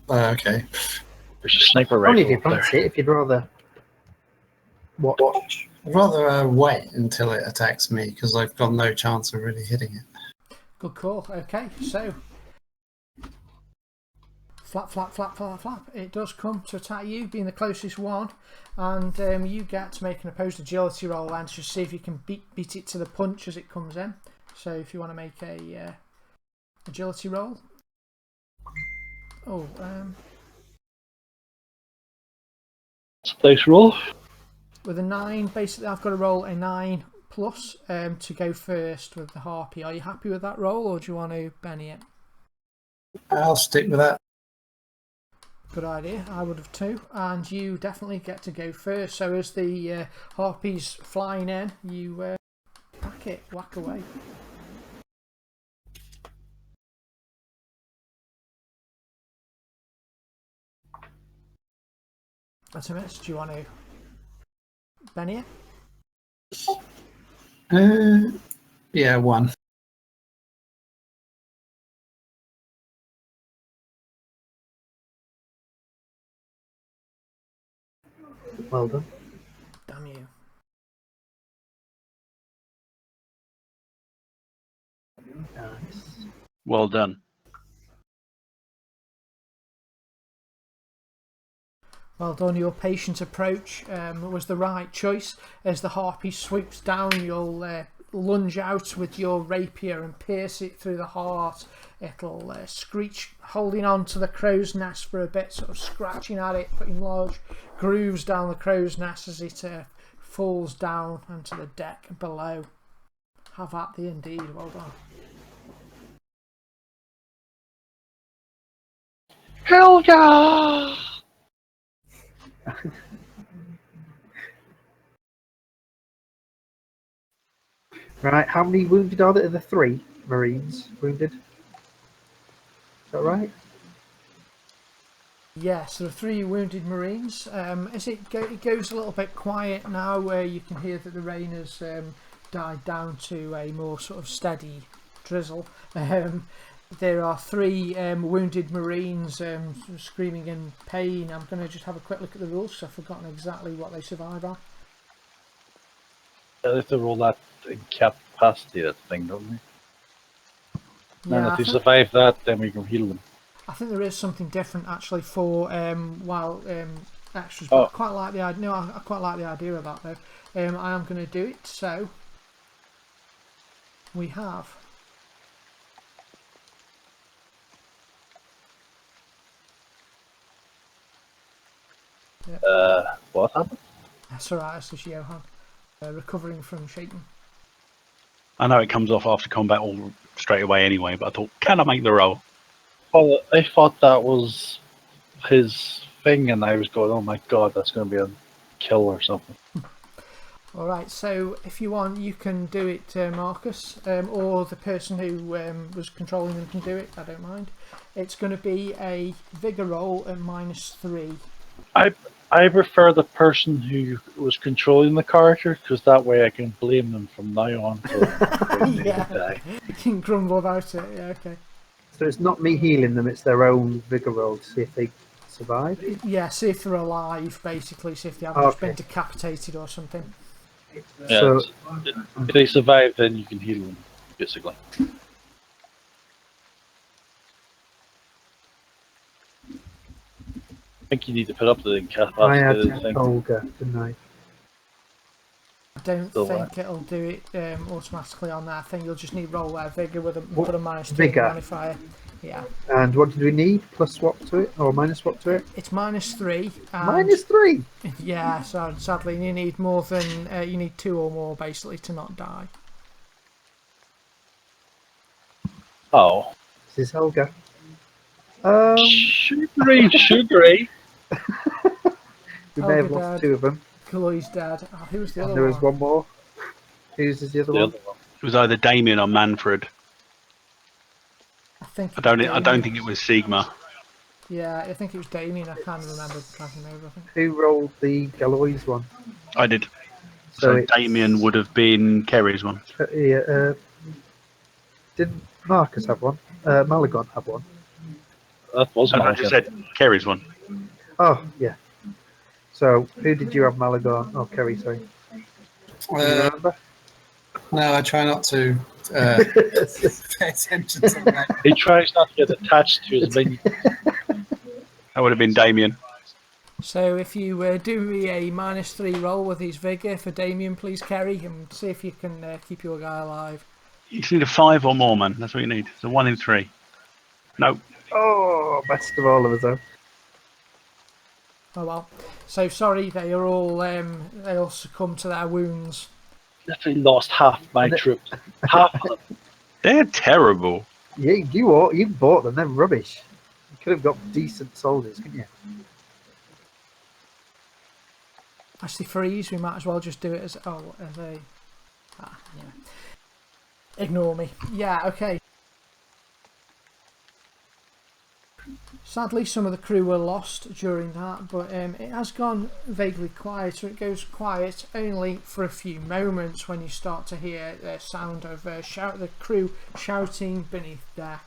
Okay. There's a sniper Only if you rifle up there. fancy it, if you'd rather watch. I'd rather wait until it attacks me because I've got no chance of really hitting it. Good call. Okay, so flap, flap, flap, flap, flap. It does come to attack you, being the closest one, and you get to make an opposed agility roll and just see if you can beat it to the punch as it comes in. So if you want to make a agility roll. Oh, It's a dice roll. with a 9, basically I've got to roll a 9 plus to go first with the harpy. Are you happy with that roll, or do you want to Benny it? I'll stick with that. Good idea. I would have too. And you definitely get to go first. So as the harpy's flying in, you pack it, whack away. That's a miss. Do you want to Benny it? Yeah, 1. Well done. Damn you. Nice. Well done. Well done. Your patient approach was the right choice. As the harpy swoops down, you'll lunge out with your rapier and pierce it through the heart. It'll screech, holding on to the crow's nest for a bit, sort of scratching at it, putting large grooves down the crow's nest as it falls down onto the deck below. Have at thee indeed. Well done. Helga! Right, how many wounded are there? The 3 Marines wounded. Is that right? Yes, there are 3 wounded Marines. As it goes a little bit quiet now, where you can hear that the rain has died down to a more sort of steady drizzle. There are 3 wounded Marines screaming in pain. I'm going to just have a quick look at the rules because I've forgotten exactly what they survive at. They have to roll that incapacitated thing, don't they? And Yeah, if they survive that, then we can heal them. I think there is something different actually for extras, but I quite like the idea. No, I quite like the idea of that though. I am going to do it. So we have. What happened? That's alright, it's just Johan recovering from shaking. I know it comes off after combat all straight away anyway, but I thought, can I make the roll? Well, I thought that was his thing, and I was going, "Oh my god, that's going to be a kill or something." Alright, so if you want, you can do it, Marcus, or the person who was controlling them can do it. I don't mind. It's going to be a vigor roll at -3. I prefer the person who was controlling the character, because that way I can blame them from now on till they Yeah. die. You can grumble about it. Yeah, okay. So it's not me healing them; it's their own vigor roll to see if they survive. Yeah, see if they're alive, basically. See if they haven't just been decapitated or something. Yeah, So if they survive, then you can heal them, basically. I think you need to put up the I incapacitated had thing. Olga, didn't I? I don't Still think it'll do it automatically on that. I think you'll just need roll vigor with a What? put a -2 Vigor? modifier. Yeah. And what did we need? Plus what to it, or minus what to it? It's -3. And -3. yeah, so sadly you need more than you need 2 or more basically to not die. Oh, This is Olga. sugary. We may have Olga lost died. 2 of them. Chloe's dead. Oh, who was the And other there one? was one more. Whose is the other The one? other one. It was either Damien or Manfred. I think. I don't Damien. think it was Sigma. Yeah, I think it was Damien. I can't remember tracking over. I think. Who rolled the Galois one? I did. So So it's- Damien would have been Kerry's one. Yeah, didn't Marcus have one? Malagon have one. That was I just said Kerry's one. Oh, yeah. So, who did you have, Malagon? Oh, Kerry, sorry. Do you remember? No, I try not to pay attention to that. He tries not to get attached to his minion. That would have been Damien. So if you do me a -3 roll with his vigor for Damien, please, Kerry, and see if you can keep your guy alive. You just need a 5 or more, man. That's what you need. It's a 1 in 3. No. Oh, best of all of us, though. Oh well. So sorry, they all succumb to their wounds. Literally lost half my troops. Half of them. They're terrible. Yeah, you bought them. They're rubbish. You could have got decent soldiers, couldn't you? Actually, for ease, we might as well just do it as a. Yeah. Ignore me. Yeah. Okay. Sadly, some of the crew were lost during that, but it has gone vaguely quieter. It goes quiet only for a few moments when you start to hear the sound of the crew shouting beneath deck.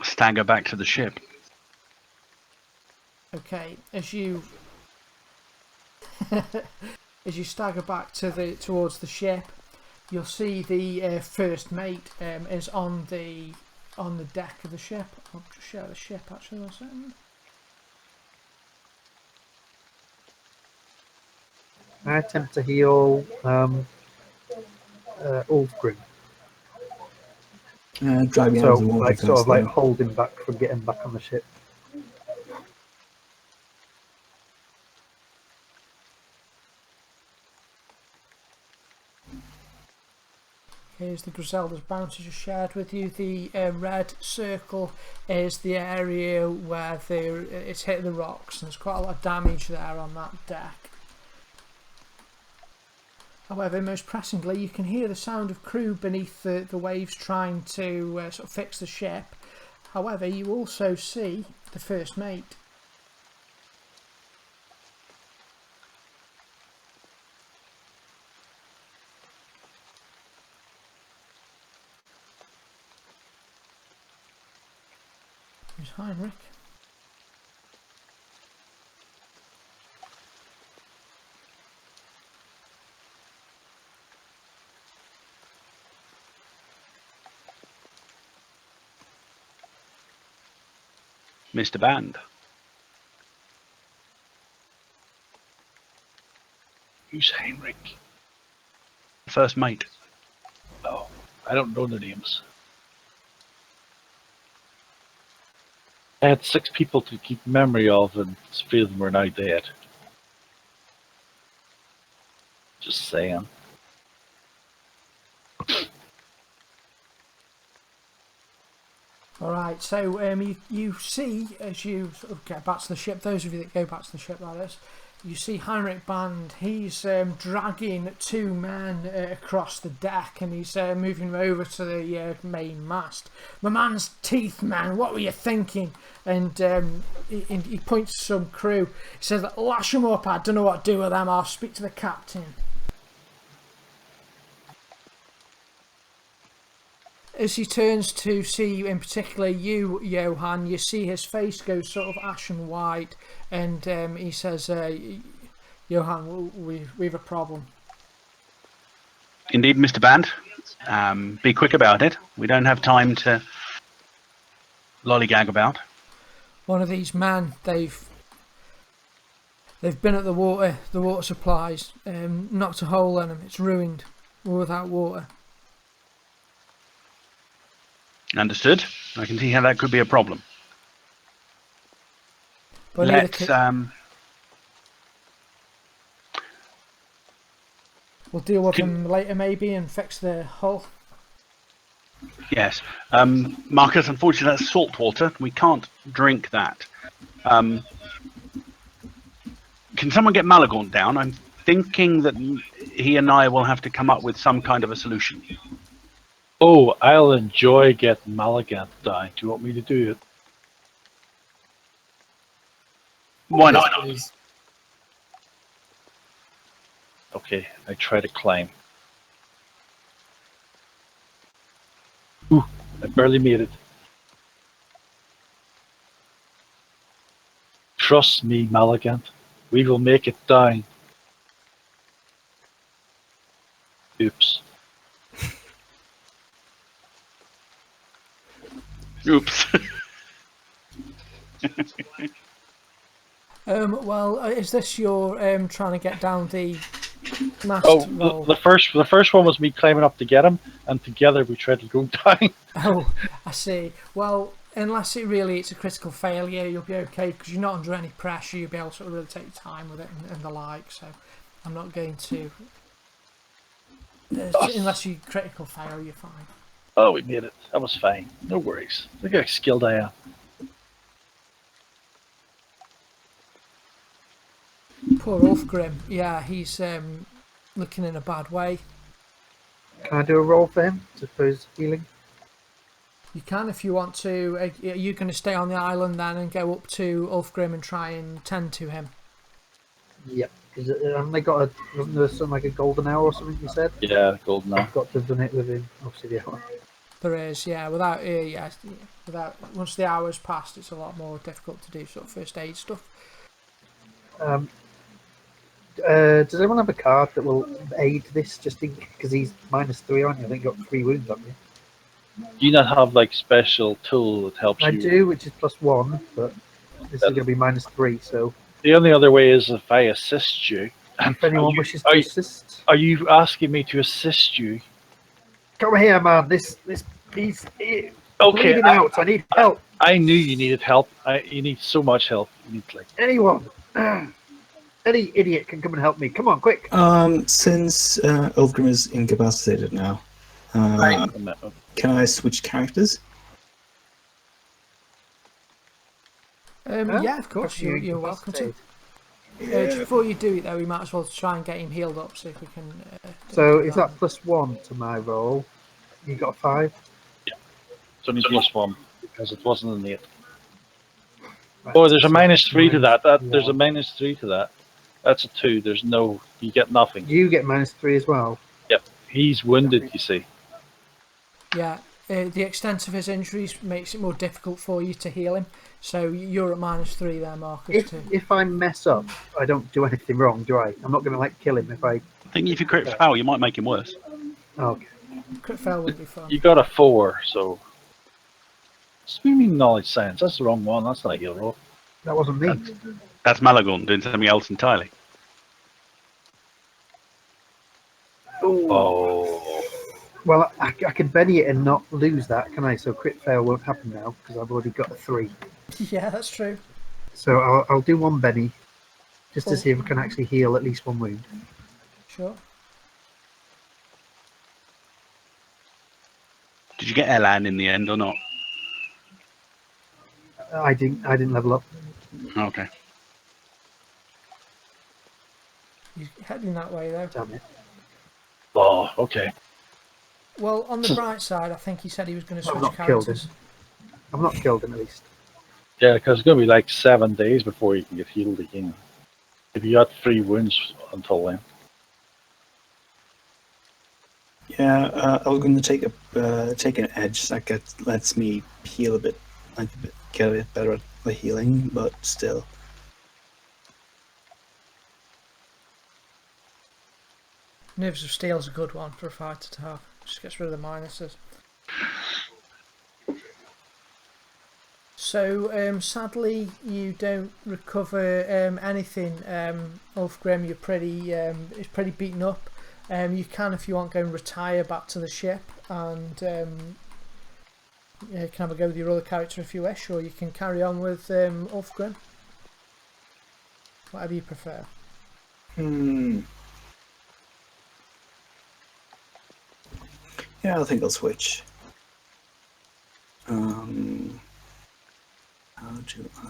Stagger back to the ship. Okay, as you as you stagger back towards the ship, you'll see the first mate is on the deck of the ship. I'll just share the ship actually 1 second. I attempt to heal Ulfgrim. Drag me out So, of the water sort of first, hold him back from getting back on the ship. Here's the Griselda's bounty just shared with you. The red circle is the area where it's hit the rocks, and there's quite a lot of damage there on that deck. However, most pressingly, you can hear the sound of crew beneath the waves trying to sort of fix the ship. However, you also see the first mate. Who's Heinrich? Mr. Band. Who's Heinrich? First mate. Oh, I don't know their names. I had 6 people to keep memory of, and 3 of them are now dead. Just saying. All right, so you see, as you sort of get back to the ship, those of you that go back to the ship, that is, you see Heinrich Band. He's dragging 2 men across the deck, and he's moving them over to the main mast. My man's teeth, man, what were you thinking? And he points to some crew. He says, lash them up, I don't know what to do with them, I'll speak to the captain. As he turns to see, in particular, you, Johan, you see his face go sort of ashen white, and he says, Johan, we've a problem. Indeed, Mr. Band. Be quick about it. We don't have time to lollygag about. One of these men, they've been at the water supplies, knocked a hole in them. It's ruined. We're without water. Understood. I can see how that could be a problem. But Let's we'll deal with them later, maybe, and fix the hull. yes. Marcus, unfortunately, that's salt water. We can't drink that. Can someone get Malagorn down? I'm thinking that he and I will have to come up with some kind of a solution. Oh, I'll enjoy getting Malagant down. Do you want me to do it? Why not? Please. Okay, I try to climb. Ooh, I barely made it. Trust me, Malagant. We will make it down. Oops. Oops. Well, is this your trying to get down the mast Oh, roll? the first one was me climbing up to get him, and together we tried to go down. Oh, I see. Well, unless it's a critical failure, you'll be okay because you're not under any pressure. You'll be able to really take your time with it and the like. So, I'm not going to. Unless you critical fail, you're fine. Oh, we made it. That was fine. No worries. Look how skilled I am. Poor Ulfgrim. Yeah, he's looking in a bad way. Can I do a roll for him to suppose healing? You can if you want to. Are you going to stay on the island then and go up to Ulfgrim and try and tend to him? Yep. Haven't they got wasn't there something like a golden hour or something you said? Yeah, golden hour. I've got to have done it within obviously the hour. There is, yeah. Without once the hour's passed, it's a lot more difficult to do sort of first aid stuff. Does anyone have a card that will aid this? Just because he's -3 on you, I think you got 3 wounds on you. Do you not have like special tool that helps I you? do, which is +1, but this is going to be -3. So The only other way is if I assist you. if anyone wishes to assist, Are you asking me to assist you? come here, man. This he's Okay, bleeding out. I need help. I knew you needed help. You need so much help. You need like. Anyone. Any idiot can come and help me. Come on, quick. Since Ulfgrim is incapacitated now, can I switch characters? Yeah, of course. You're welcome to. Before you do it, though, we might as well try and get him healed up, see if we can. So is that +1 to my roll? You got a 5. Yeah, it's only +1 because it wasn't an 8. Right, Oh, there's a so -3 to that. There's a -1. -3 to that. That's a 2. There's no. You get nothing. You get -3 as well. Yep. He's wounded. You see. Yeah, the extent of his injuries makes it more difficult for you to heal him. So you're at -3 there, Marcus. If I mess up, I don't do anything wrong, do I? I'm not going to like kill him if I. I think if you crit fail, you might make him worse. Okay. Crit fail would be fun. You got a 4, so. Swimming knowledge science. That's the wrong one. That's not a heal roll. That wasn't me. That's Malagon doing something else entirely. Oh. Well, I can Benny it and not lose that, can I? So crit fail won't happen now because I've already got a 3. Yeah, that's true. So I'll do one Benny just Cool. to see if I can actually heal at least one wound. Sure. Did you get Elan in the end or not? I didn't level up. Okay. He's heading that way though. Damn it. Oh, okay. Well, on the bright side, I think he said he was going to I've switch not killed characters. him. I've not killed him at least. Yeah, because it's going to be like 7 days before you can get healed again. If you got 3 wounds until then. Yeah, I was going to take an edge that lets me heal a bit, get a bit better at the healing, but still. Nerves of Steel is a good one for a fighter to have. Just gets rid of the minuses. So, sadly, you don't recover anything. Ulfgrim, you're it's pretty beaten up. You can, if you want, go and retire back to the ship, and you can have a go with your other character if you wish, or you can carry on with Ulfgrim. Whatever you prefer. Yeah, I think I'll switch. How do I...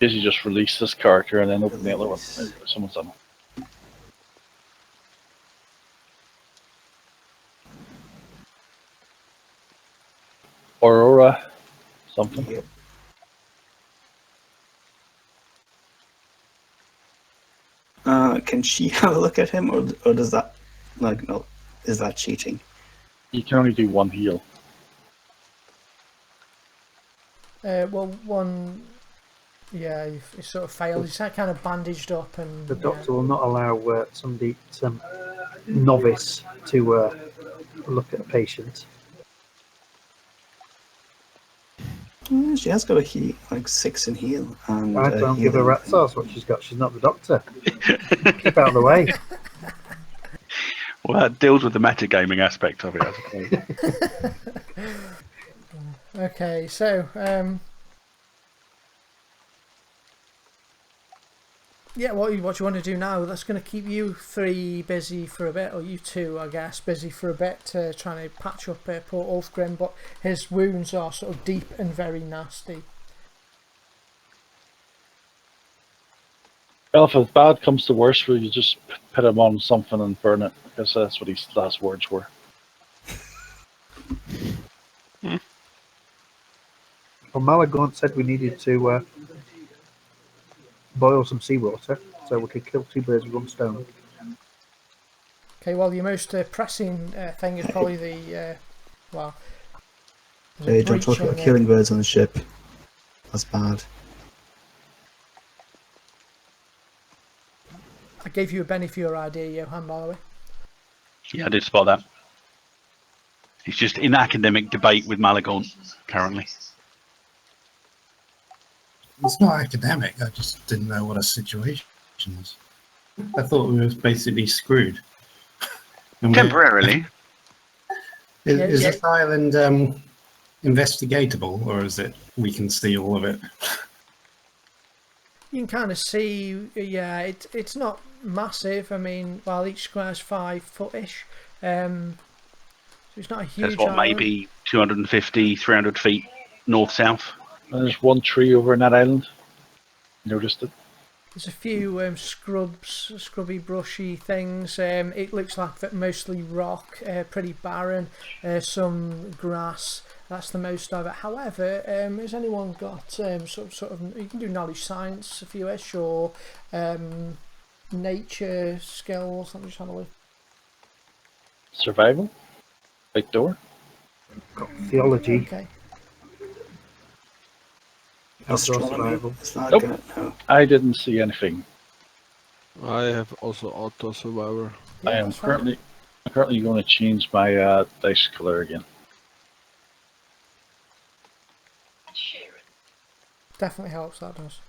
Guess you just release this character and then open the other one. Release. Someone's done it. Aurora, something. Yep. Can she have a look at him, or does that, like, no, is that cheating? You can only do 1 heal. Well, one, yeah, he sort of failed. He's kind of bandaged up, and The doctor will not allow some novice to look at a patient. She has got a heal, like 6 in heal, and I don't give a healing. rat's ass what she's got. She's not the doctor. Keep out of the way. Well, that deals with the metagaming aspect of it, I suppose. Okay, so yeah, what you want to do now? That's going to keep you 3 busy for a bit, or you 2, I guess, busy for a bit, trying to patch up poor Ulfgrim. But his wounds are sort of deep and very nasty. Well, if bad comes to worse, will you just put him on something and burn it? Because that's what his last words were. Well, Malagaunt said we needed to boil some seawater so we could kill 2 birds with 1 stone. Okay, well, your most pressing thing is probably the well. Hey, don't talk about killing birds on the ship. That's bad. I gave you a Benny for your idea, Johan, by the way. Yeah, I did spot that. He's just in academic debate with Malagon currently. It's not academic. I just didn't know what a situation was. I thought we were basically screwed. And Temporarily. Is Yeah. this island investigatable, or is it we can see all of it? You can kind of see, yeah, it's not massive. I mean, well, each square's 5 foot-ish. So it's not a huge That's what, island. maybe 250, 300 feet north-south. And there's 1 tree over in that island. Noticed it. There's a few scrubby, brushy things. It looks like mostly rock, pretty barren. Some grass. That's the most of it. However, has anyone got sort of? You can do knowledge science if you wish, or nature skills. Let me just have a look. Survival? Big door. Got theology, Okay. outdoor Astronomy. survival. Is that Nope. gonna, no. I didn't see anything. I have also Auto Survivor. Yeah, I am that's fine. currently going to change my dice color again. Definitely helps, that does.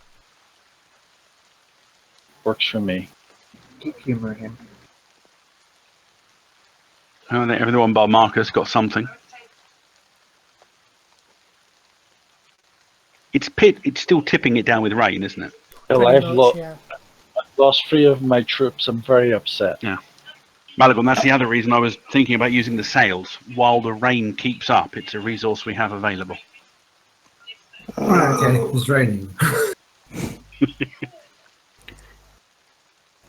Works for me. Keep humouring him. I think everyone bar Marcus got something. It's still tipping it down with rain, isn't it? Well, Pretty I've much, yeah. lost 3 of my troops. I'm very upset. Malagon, that's the other reason I was thinking about using the sails. While the rain keeps up, it's a resource we have available. Okay, it was raining.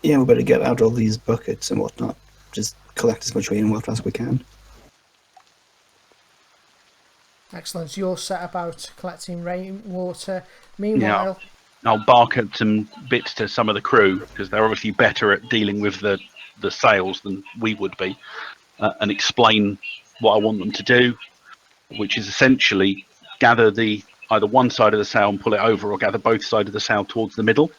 Yeah, we better get out all these buckets and whatnot. Just collect as much rainwater as we can. Excellent. So you're set about collecting rainwater. Meanwhile, I'll bark at some bits to some of the crew, because they're obviously better at dealing with the sails than we would be, and explain what I want them to do, which is essentially gather either one side of the sail and pull it over, or gather both sides of the sail towards the middle,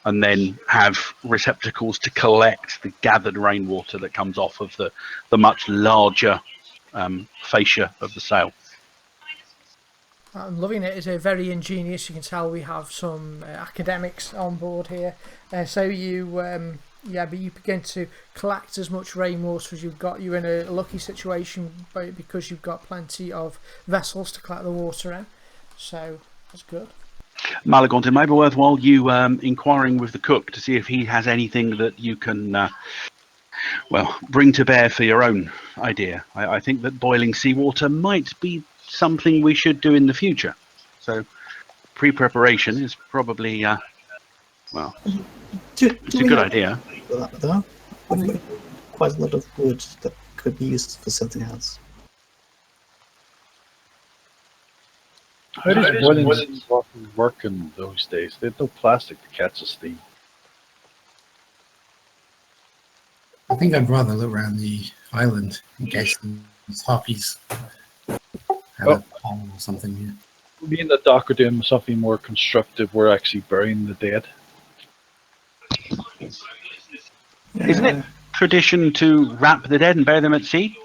and then have receptacles to collect the gathered rainwater that comes off of the much larger fascia of the sail. I'm loving it. It's very ingenious. You can tell we have some academics on board here. So you, but you begin to collect as much rainwater as you've got. You're in a lucky situation because you've got plenty of vessels to collect the water in. So that's good. Malagont, it may be worthwhile you inquiring with the cook to see if he has anything that you can, bring to bear for your own idea. I think that boiling seawater might be something we should do in the future. So pre-preparation is probably, it's a good idea. Though, we've got quite a lot of wood that could be used for something else. How did boiling seawater work in those days? They had no plastic to catch the steam. I think I'd rather look around the island in case these harpies have a hole or something here. Me and the doc are doing something more constructive. We're actually burying the dead. Isn't it tradition to wrap the dead and bury them at sea?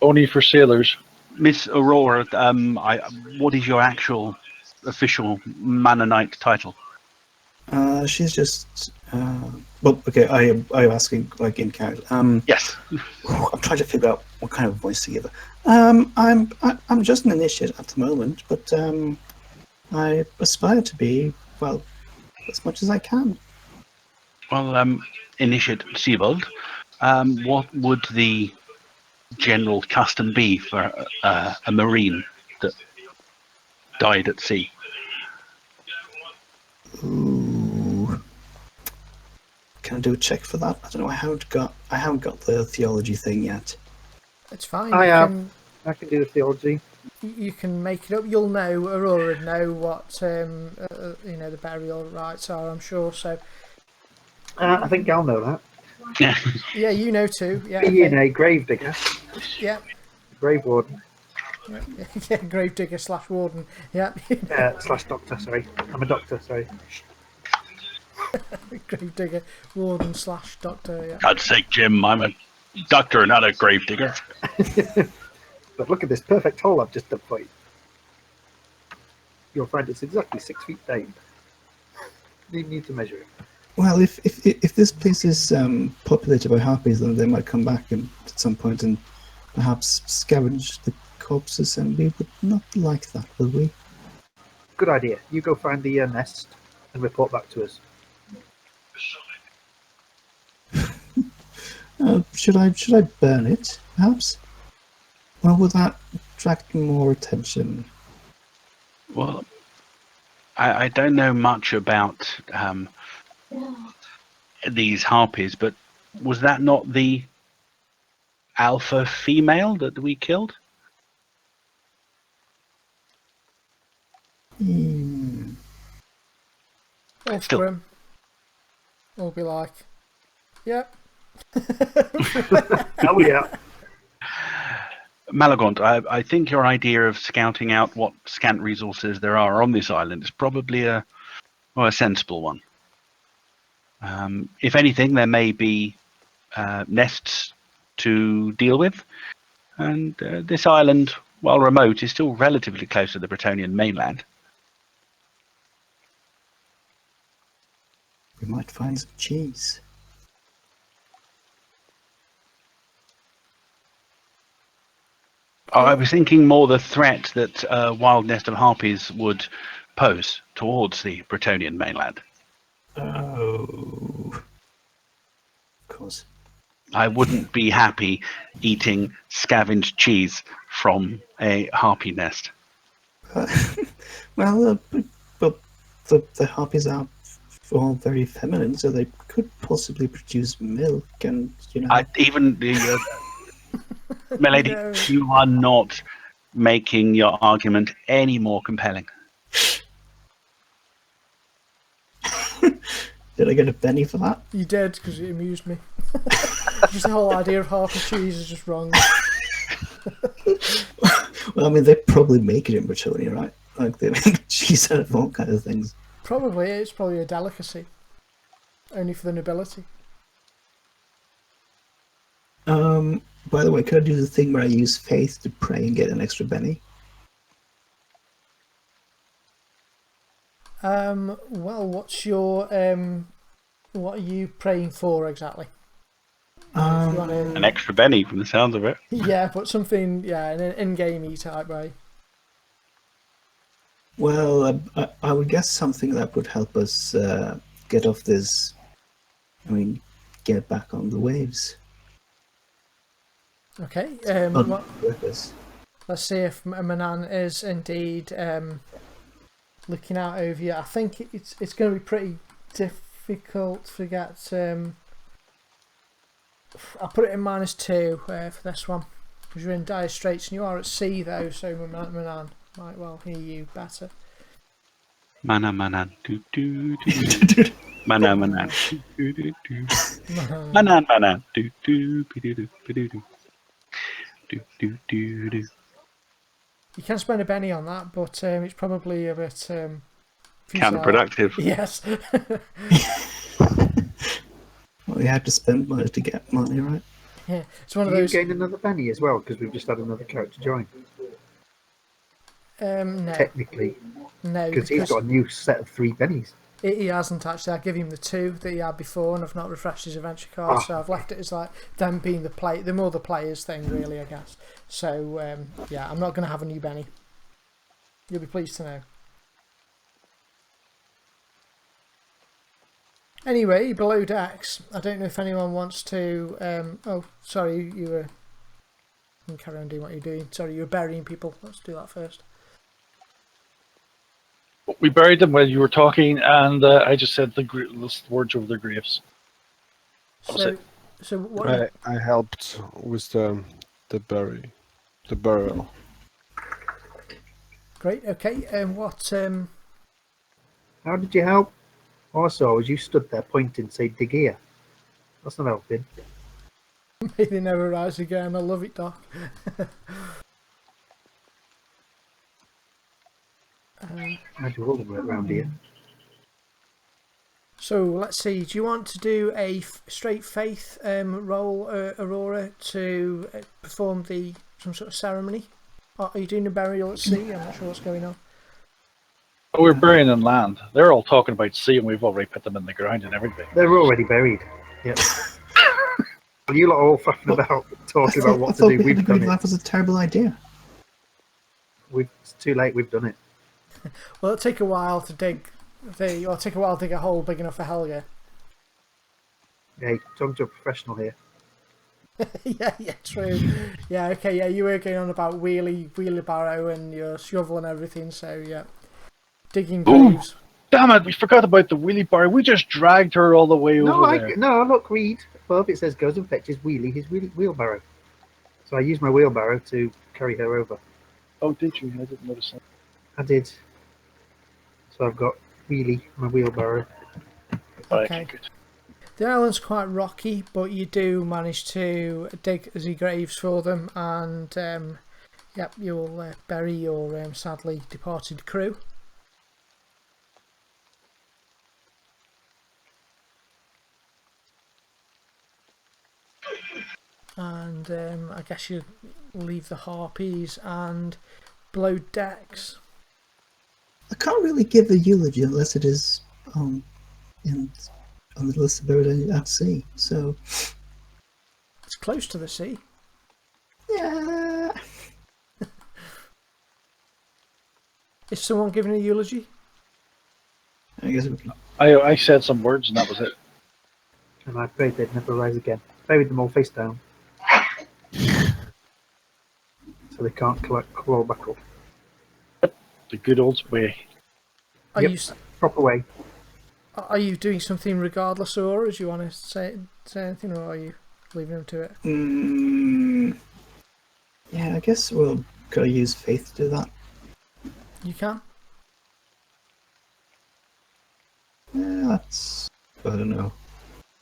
Only for sailors. Miss Aurora, what is your actual official Mannonite title? She's just. Okay. Are you asking like in character? Yes. I'm trying to figure out what kind of voice to give her. I'm just an initiate at the moment, but I aspire to be as much as I can. Well, Initiate Siebold, what would the general custom be for a marine that died at sea? Ooh. Can I do a check for that? I don't know. I haven't got the theology thing yet. It's fine. I can do the theology. You can make it up. You'll know. Aurora would know what the burial rites are. I'm sure. So. I think I'll know that. Yeah. Yeah, you know too. Yeah. Being a grave digger. Yeah. Grave warden. Yeah, grave digger / warden. Yeah. / doctor. Sorry, I'm a doctor. Sorry. Grave digger, warden / doctor. Yeah. God's sake, Jim, I'm a doctor, not a grave digger. But look at this perfect hole I've just dug for you. You'll find it's exactly 6 feet deep. You need to measure it. Well, if this place is populated by harpies, then they might come back at some point and perhaps scavenge the corpses, and we would not like that, would we? Good idea. You go find the nest and report back to us. Should I burn it, perhaps? Or would that attract more attention? Well, I don't know much about these harpies, but was that not the alpha female that we killed? All Still. grim. All be like, yep. Oh yeah. Malagont, I think your idea of scouting out what scant resources there are on this island is probably a sensible one. If anything, there may be nests to deal with, and this island, while remote, is still relatively close to the Bretonian mainland. We might find some cheese. I was thinking more the threat that a wild nest of harpies would pose towards the Bretonian mainland. Oh, of course. I wouldn't be happy eating scavenged cheese from a harpy nest. Well, but the harpies are all very feminine, so they could possibly produce milk, and Milady, No. you are not making your argument any more compelling. Did I get a penny for that? You did, because it amused me. Just the whole idea of harpy cheese is just wrong. Well, I mean, they probably make it in Bretonia, right? Like, they make cheese out of all kinds of things. Probably, it's probably a delicacy. Only for the nobility. By the way, could I do the thing where I use faith to pray and get an extra penny? Well, what's your what are you praying for exactly? If you want to, An extra penny from the sounds of it. yeah, but something, yeah, in an in-gamey type way. Well, I would guess something that would help us get off this. I mean, get back on the waves. Okay. On purpose. Let's see if Manan is indeed looking out over you. I think it's going to be pretty difficult to get. I'll put it in -2 for this one, because you're in dire straits and you are at sea though. So Manan might well hear you better. Manan, do do do. Manan, do do do. Manan, do do do do do do. Do do do do. You can spend a penny on that, but it's probably a bit futile. Counterproductive. Yes. Well, you have to spend money to get money, right? Yeah, it's one of You those. gain another penny as well because we've just had another character join. No, Technically, no, because he's got a new set of 3 pennies. He hasn't actually. I give him the 2 that he had before, and I've not refreshed his adventure card, so I've left it as like them being the more the players thing, really, I guess. So yeah, I'm not going to have a new Benny. You'll be pleased to know. Anyway, below decks, I don't know if anyone wants to. Oh, sorry, you were. You can carry on doing what you're doing. Sorry, you were burying people. Let's do that first. We buried them while you were talking, and I just said the words over their graves. So what? I helped with the burial. Great. Okay. What? How did you help? Also, as you stood there pointing, say, dig here. That's not helping. May they never rise again. I love it, Doc. I do all the work around here. So let's see. Do you want to do a straight faith roll, Aurora, to perform some sort of ceremony? Are you doing a burial at sea? I'm not sure what's going on. Oh, we're burying in land. They're all talking about sea, and we've already put them in the ground and everything. They're already buried. Yep. You lot are all fucking about talking about what to do. We've done it. That was a terrible idea. It's too late. We've done it. Well, it'll take a while to dig. It'll take a while to dig a hole big enough for Helga. Hey, talking to a professional here. Yeah, true. Yeah, okay, yeah, you were going on about wheelbarrow and your shovel and everything, so yeah. Digging graves. Damn it, we forgot about the wheelie bar. We just dragged her all the way over there. No, look, read. Above it says goes and fetches his wheelbarrow. So I used my wheelbarrow to carry her over. Oh, did you? I didn't notice that. I did. So I've got my wheelbarrow. Okay. The island's quite rocky, but you do manage to dig the graves for them, and yep, you'll bury your sadly departed crew. And I guess you leave the harpies and below decks. I can't really give a eulogy unless it is on the list of birds at sea. So It's close to the sea. yeah, Is someone giving a eulogy? I guess we can. I said some words and that was it. And I prayed they'd never rise again. Buried them all face down. So they can't claw back up. The good old way. Are Yep. you Proper way. are you doing something regardless, or do you want to say anything, or are you leaving them to it? Yeah, I guess we'll gotta use faith to do that. You can. Yeah, that's. I don't know.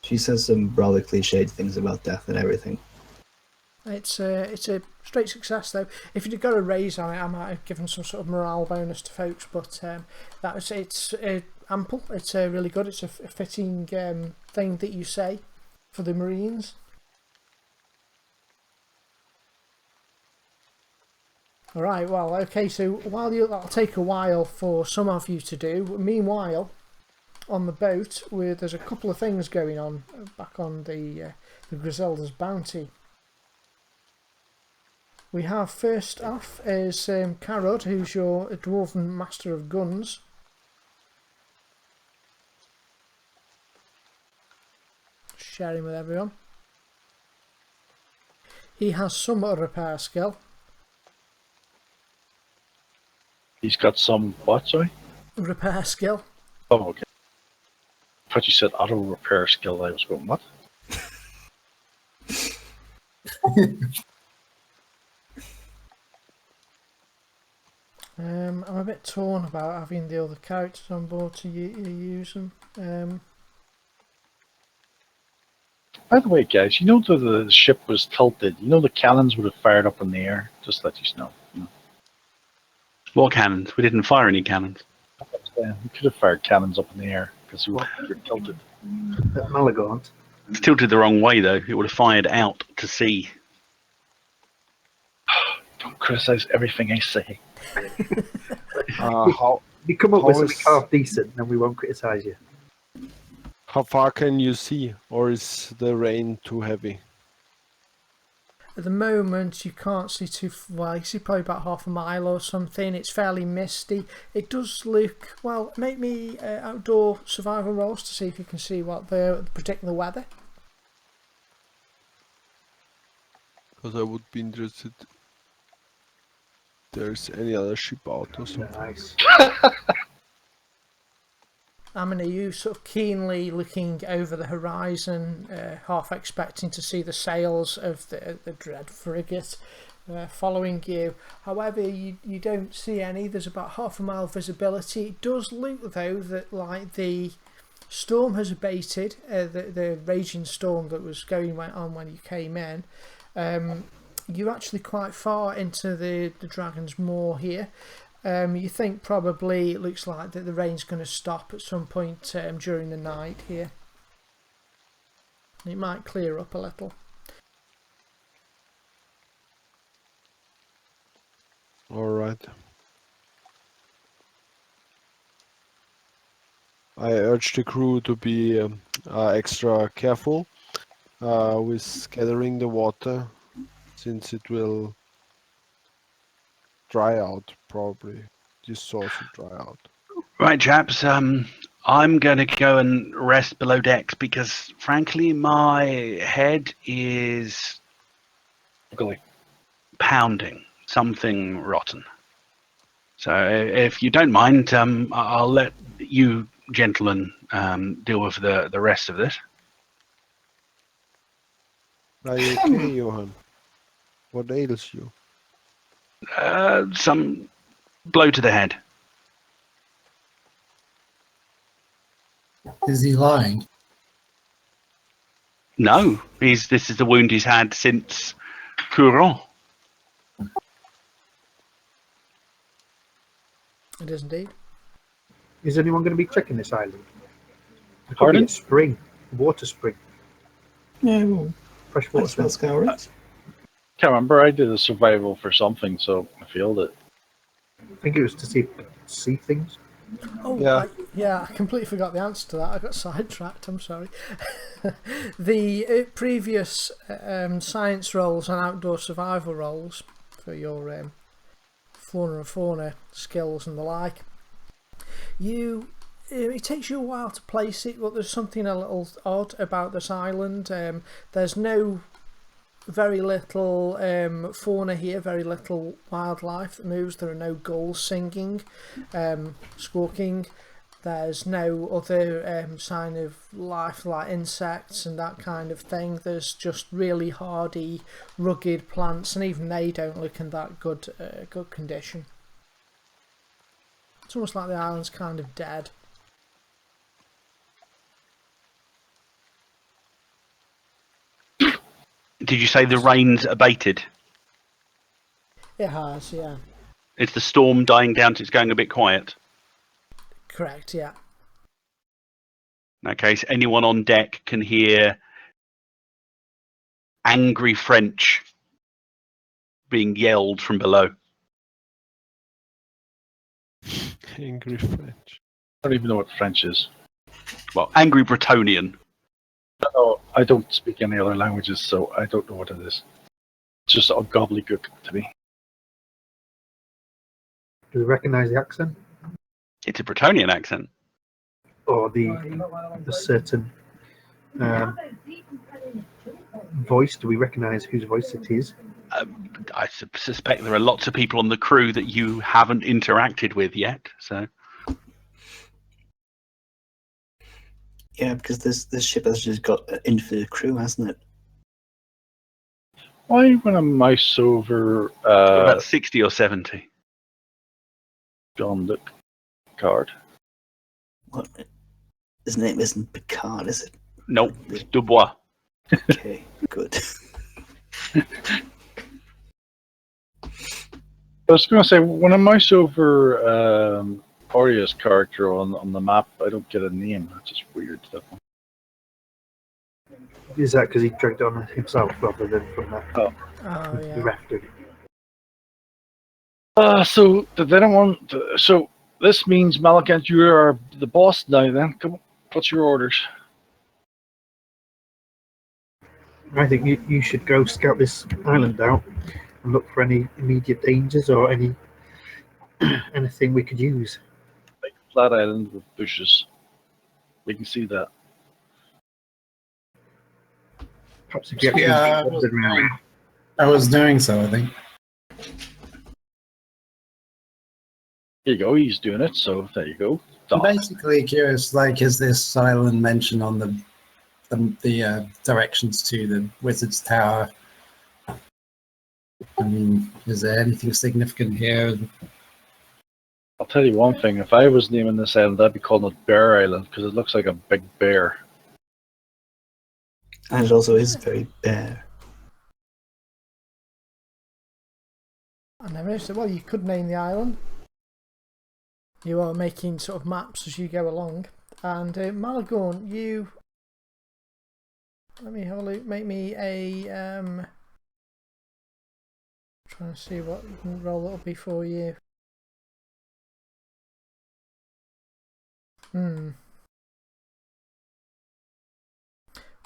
She says some rather cliched things about death and everything. It's a straight success though. If you'd got a raise on it, I might have given some sort of morale bonus to folks, but it's ample. It's really good. It's a fitting thing that you say for the Marines. All right. Well, okay. So that'll take a while for some of you to do. Meanwhile, on the boat, there's a couple of things going on back on the Griselda's bounty. We have first off is Karod, who's your dwarven master of guns. Sharing with everyone. He has some repair skill. He's got some what, sorry? Repair skill. Oh, okay. I thought you said auto repair skill. I was going, what? I'm a bit torn about having the other characters on board to use them. By the way, guys, you know the ship was tilted. You know the cannons would have fired up in the air. Just let you know. You know. What cannons? We didn't fire any cannons. Yeah, we could have fired cannons up in the air because we were tilted. At Malagant. It's tilted the wrong way though. It would have fired out to sea. Don't criticize everything I say. How You come up How with something is- half decent, then we won't criticise you. how far can you see, or is the rain too heavy? At the moment, you can't see too well. You see probably about half a mile or something. It's fairly misty. It does look well. Make me outdoor survival rolls to see if you can see what the particular weather. Because I would be interested. There's any other ship out or something. Nice. I mean, are you sort of keenly looking over the horizon, half expecting to see the sails of the dread frigate following you? However, you don't see any. There's about half a mile visibility. It does look, though, that like the storm has abated, the raging storm that was going on when you came in. You're actually quite far into the Dragon's Maw here. You think probably it looks like that the rain's going to stop at some point during the night here. It might clear up a little. All right. I urge the crew to be extra careful with gathering the water, since it will dry out probably. This source will dry out. Right, chaps. I'm going to go and rest below decks because, frankly, my head is Ugly. pounding something rotten. So, if you don't mind, I'll let you gentlemen deal with the rest of this. Are you okay, Johan? What ails you? Some blow to the head. Is he lying? No, this is the wound he's had since Couron. It is indeed. Is anyone going to be checking this island? There could be Pardon? a spring, water spring, Yeah, well, fresh I water spell spring. scour it. Can't remember. I did a survival for something, so I failed it. I think it was to see things. Oh, Yeah. I completely forgot the answer to that. I got sidetracked. I'm sorry. The previous science roles and outdoor survival roles for your flora and fauna skills and the like, it takes you a while to place it, but there's something a little odd about this island. There's very little fauna here, very little wildlife that moves. There are no gulls singing, squawking. There's no other sign of life like insects and that kind of thing. There's just really hardy, rugged plants, and even they don't look in that good condition. It's almost like the island's kind of dead. Did you say the rain's abated? It has, yeah. Is the storm dying down to it's going a bit quiet? Correct, yeah. Okay, so anyone on deck can hear angry French being yelled from below. Angry French. I don't even know what French is. Well, angry Bretonian. No, I don't speak any other languages, so I don't know what it is. It's just a gobbledygook to me. Do we recognise the accent? It's a Bretonian accent. Or the certain voice? Do we recognise whose voice it is? I suspect there are lots of people on the crew that you haven't interacted with yet. So Yeah, because this ship has just got an infinite crew, hasn't it? Why, when I mouse over about 60 or 70. John the card? What? His name isn't Picard, is it? Nope, it's Dubois. Okay, good. I was going to say, when I mouse over Oria's character on the map, I don't get a name. That's just weird stuff. Is that because he dragged it on himself rather than from that? Oh, the yeah. rafter? So did anyone? So this means Malakant, you are the boss now. Then come on, what's your orders? I think you should go scout this island out and look for any immediate dangers or anything we could use. Like a flat island with bushes. We can see that. Perhaps if you actually Yeah, wandered around. I was doing so, I think. There you go. He's doing it. So there you go. I'm basically curious, like, is this island mentioned on the directions to the Wizard's Tower? I mean, is there anything significant here? I'll tell you one thing. If I was naming this island, I'd be calling it Bear Island because it looks like a big bear. And it also is very bare. I never said, well, you could name the island. You are making sort of maps as you go along. And Malagorn, you... Let me have a look. Make me a... trying to see what role it'll be for you.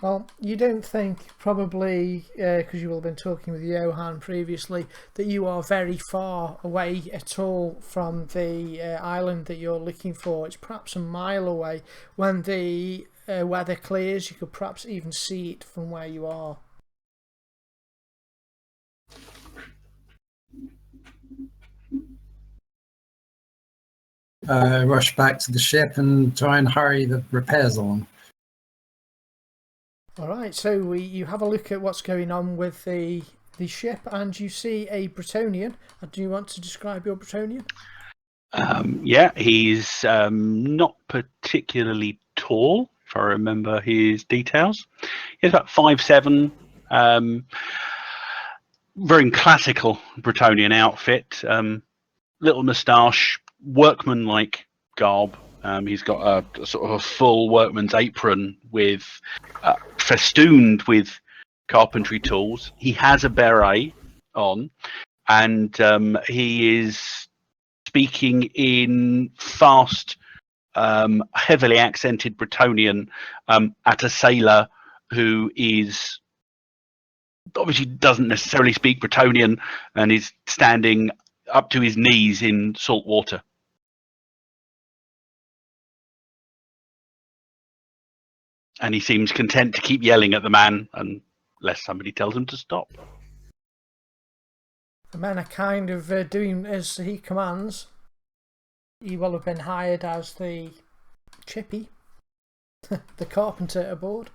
Well, you don't think, probably, because you will have been talking with Johan previously, that you are very far away at all from the island that you're looking for. It's perhaps a mile away. When the weather clears, you could perhaps even see it from where you are. Rush back to the ship and try and hurry the repairs along. Alright, so you have a look at what's going on with the ship and you see a Bretonian. Do you want to describe your Bretonian? Yeah, he's not particularly tall. if I remember his details. He's about 5'7", very classical Bretonian outfit, little moustache, workman-like garb. He's got a sort of a full workman's apron with festooned with carpentry tools. He has a beret on, and he is speaking in fast, heavily accented Bretonian at a sailor who is obviously doesn't necessarily speak Bretonian and is standing up to his knees in salt water. And he seems content to keep yelling at the man unless somebody tells him to stop. The men are kind of doing as he commands. He will have been hired as the chippy, the carpenter aboard.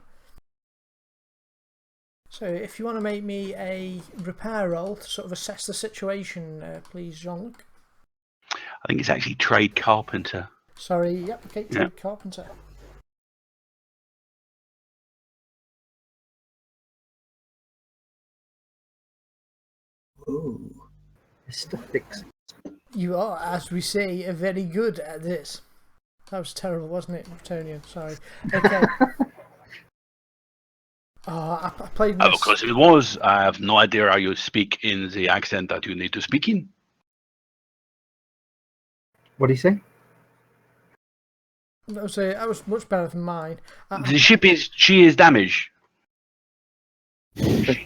So if you want to make me a repair roll to sort of assess the situation, please, Jean-Luc. I think it's actually trade carpenter. Sorry, yep, okay, trade carpenter. Ooh. Mr. Fix. You are, as we say, very good at this. That was terrible, wasn't it, Tonian? Sorry. Okay. I played this. Of course it was. I have no idea how you speak in the accent that you need to speak in. What do you say? That was much better than mine. The ship she is damaged.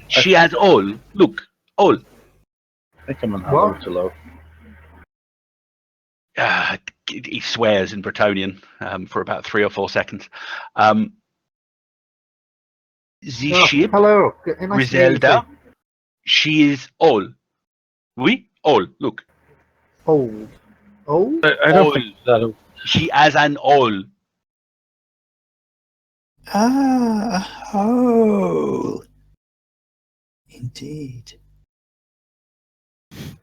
She has all. Look, all. I think I'm on hello to low. He swears in Bretonian for about 3 or 4 seconds. The ship, hello. Nice to meet you. Griselda, she is all. Oui, all. Look. Old. Old? I don't think that. She has an all. Oh. Indeed.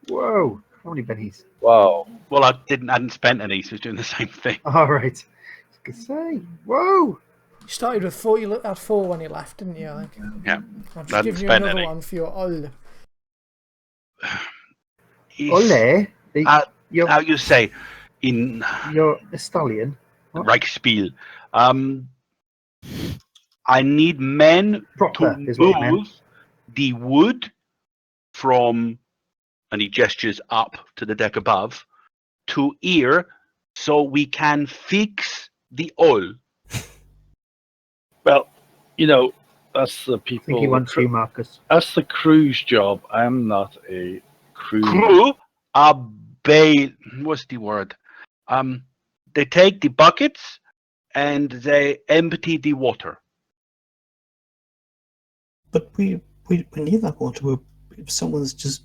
Whoa. How many bennies? Wow. Well, I hadn't spent any, so I was doing the same thing. All right. I was going to say, whoa. You started with 4, you had 4 when you left, didn't you? I think. Yeah. I've just Hadn't given you spent another any. one for your all. Ole. How you say in You're a stallion. What? Reichsspiel? I need men Proper to is what you meant. move the wood from, and he gestures up to the deck above, to here, so we can fix the oil. Well, you know, that's the I think people. he wants you, Marcus. That's the crew's job. I'm not a crew. Crew are bail. What's the word? They take the buckets and they empty the water. But we need that water. Someone's just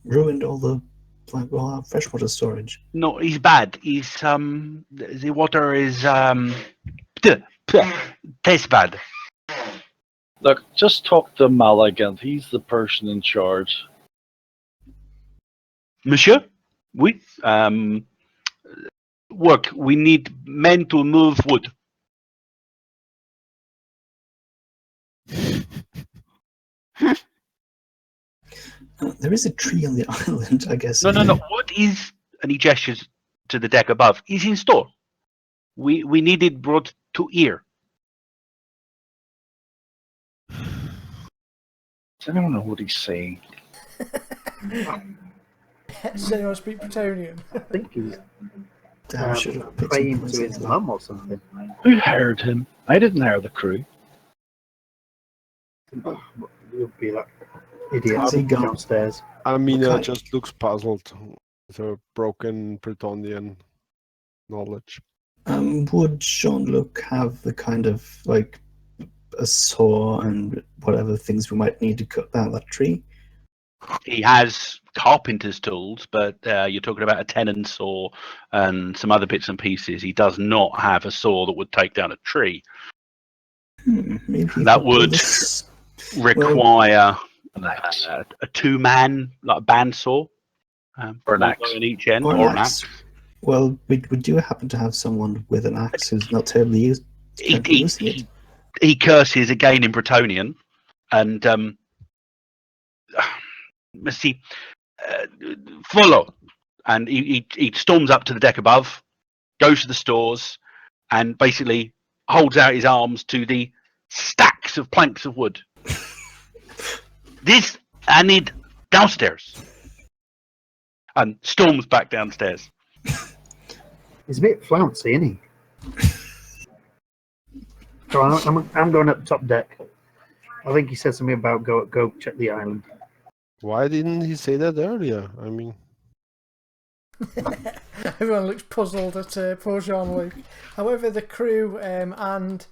ruined all all our freshwater storage. No, it's bad. It's the water is tastes bad. Look, just talk to Malagant. He's the person in charge. Monsieur, we work. We need men to move wood. There is a tree on the island, I guess. No. What is? And he gestures to the deck above. Is in store. We need it brought to here. I don't know what he's saying. Does anyone speak Bretonian? I think he was Damn, should have put some praying points to into his that. mum or something. Who hired him? I didn't hire the crew. You'll be that idiot How's he gone? downstairs. Amina Okay. just looks puzzled with her broken Bretonian knowledge. Would Jean-Luc have the kind of like a saw and whatever things we might need to cut down that tree? He has carpenter's tools, but you're talking about a tenon saw and some other bits and pieces. He does not have a saw that would take down a tree. Maybe That if we would build this- Require An axe. a 2-man like bandsaw, Or an one axe. guy on each end, or or an an axe. axe. Well, we do happen to have someone with an axe who's not terribly He curses again in Bretonian, and let's see, follow, and he storms up to the deck above, goes to the stores, and basically holds out his arms to the stacks of planks of wood. This I need downstairs, and storms back downstairs. He's a bit flouncy, isn't he? So I'm going up top deck. I think he said something about go check the island. Why didn't he say that earlier? I mean, Everyone looks puzzled at poor Jean-Luc. However, the crew and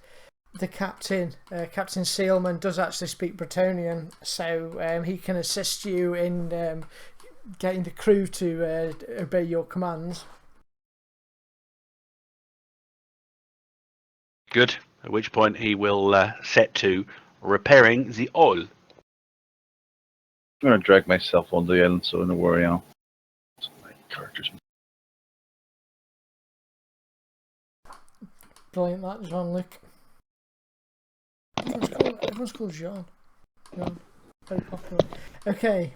the captain, Captain Sealman, does actually speak Bretonian, so he can assist you in getting the crew to obey your commands. Good. At which point he will set to repairing the oil. I'm going to drag myself on the island so I know where I am. So my characters. Brilliant, that, Jean-Luc. Everyone's called Jean. Jean. Very popular. Okay.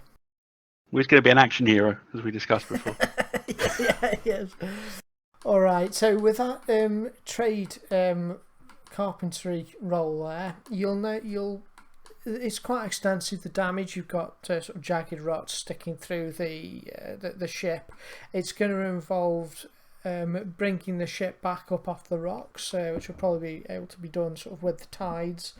He's going to be an action hero, as we discussed before. Yeah, yes. All right. So with that trade carpentry roll there, it's quite extensive. The damage, you've got sort of jagged rods sticking through the ship. It's going to involve bringing the ship back up off the rocks, which will probably be able to be done sort of with the tides,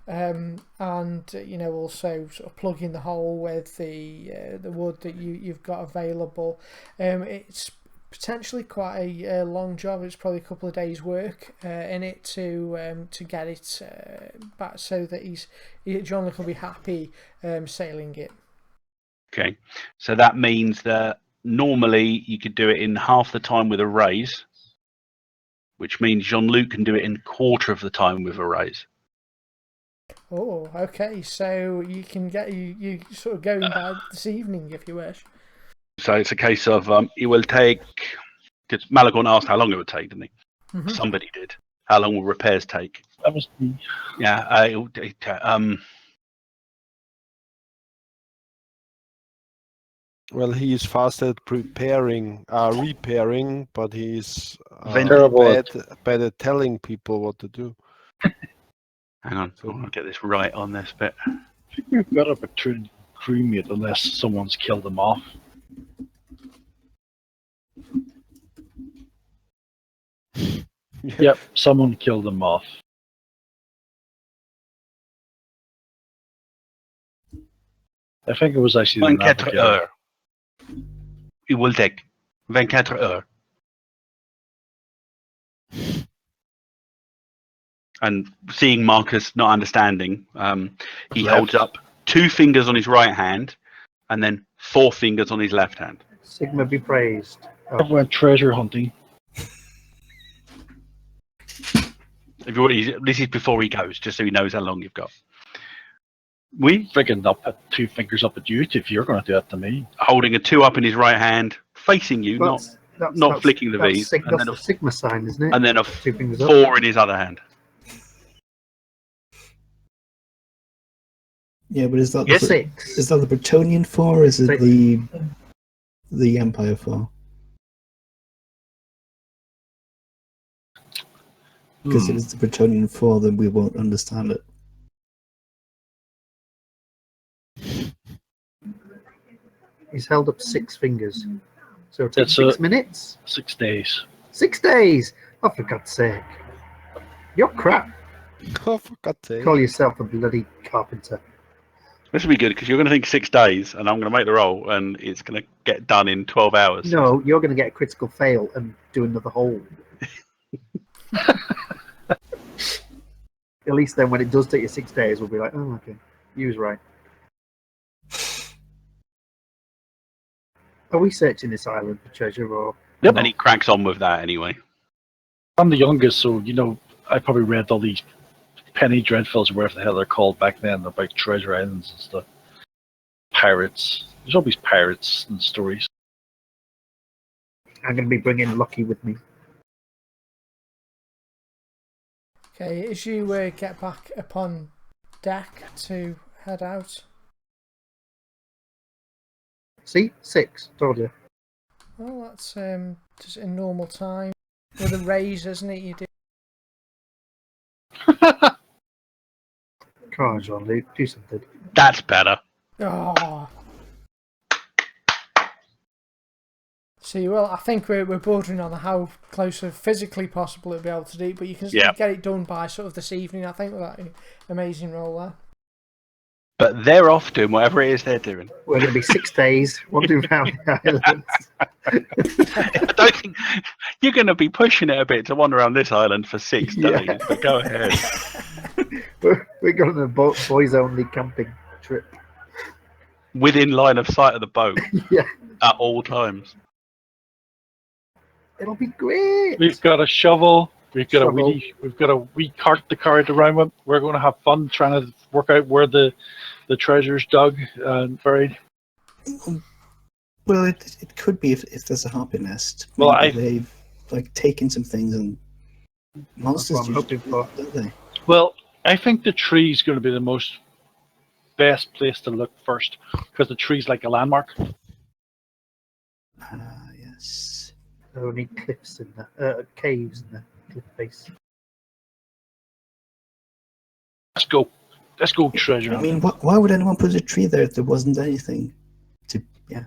and also sort of plugging the hole with the wood that you've got available. It's potentially quite a long job. It's probably a couple of days' work in it to get it back so that John will be happy sailing it. Okay, so that means that normally you could do it in half the time with a raise, which means Jean-Luc can do it in a quarter of the time with a raise. Oh, okay. So you can get you sort of going by this evening if you wish. So it's a case of it will take, because Malagorn asked how long it would take, didn't he? Mm-hmm. Somebody did. How long will repairs take? That was me. Yeah. well, he is fast at repairing, but he's Terrible bad at telling people what to do. Hang on, I want to get this right on this bit. I think we've got up a crewmate unless someone's killed him off. Yep, someone killed him off. I think it was actually the 24 navigator. heures. It will take 24 heures. And seeing Marcus not understanding, he holds up 2 fingers on his right hand and then 4 fingers on his left hand. Sigma be praised. I went treasure hunting. This is before he goes, just so he knows how long you've got. We freaking not put 2 fingers up at you if you're going to do that to me. Holding a 2 up in his right hand, facing you, not flicking the V's. That's a Sigma sign, isn't it? And then a 2 fingers up. 4 in his other hand. Yeah, but is that Yes. the Bretonian 4 or is it the Empire 4? Because if it's the Bretonian 4, then we won't understand it. He's held up 6 fingers. So it takes That's 6 minutes? 6 days. 6 days! Oh, for God's sake. You're crap. Oh, for God's sake. Call yourself a bloody carpenter. This will be good because you're going to think 6 days, and I'm going to make the roll, and it's going to get done in 12 hours. No, you're going to get a critical fail and do another hole. At least then when it does take you 6 days, we'll be like, oh, okay, you was right. Are we searching this island for treasure or... Yep. And he cracks on with that anyway. I'm the youngest, so, I probably read all these penny dreadfuls or whatever the hell they're called back then about treasure islands and stuff. Pirates. There's always pirates in stories. I'm going to be bringing Lucky with me. Okay, as you get back upon deck to head out. See? 6. Told you. Well, that's just in normal time. With a raise, isn't it? You do. Come on, John, Luke, do something. That's better. Oh. See, well, I think we're bordering on how close of physically possible it'll be able to do, but you can still get it done by sort of this evening, I think, with that amazing roll there. But they're off doing whatever it is they're doing. We're going to be 6 days wandering around the islands. I don't think you're going to be pushing it a bit to wander around this island for 6 days, but go ahead. We're going on a boys-only camping trip. Within line of sight of the boat Yeah, at all times. it'll be great. We've got a shovel. We've got Shovel. a wee cart to carry it around with. We're going to have fun trying to work out where the treasure's dug and buried. Well, it could be if there's a harpy nest. Well, Maybe they've like taken some things and monsters That's what I'm hoping for. don't they? Well, I think the tree's going to be the best place to look first because the tree's like a landmark. Yes. There are only cliffs in the caves in the cliff face. Let's go treasure I hunting. mean, why would anyone put a tree there if there wasn't anything to? Yeah.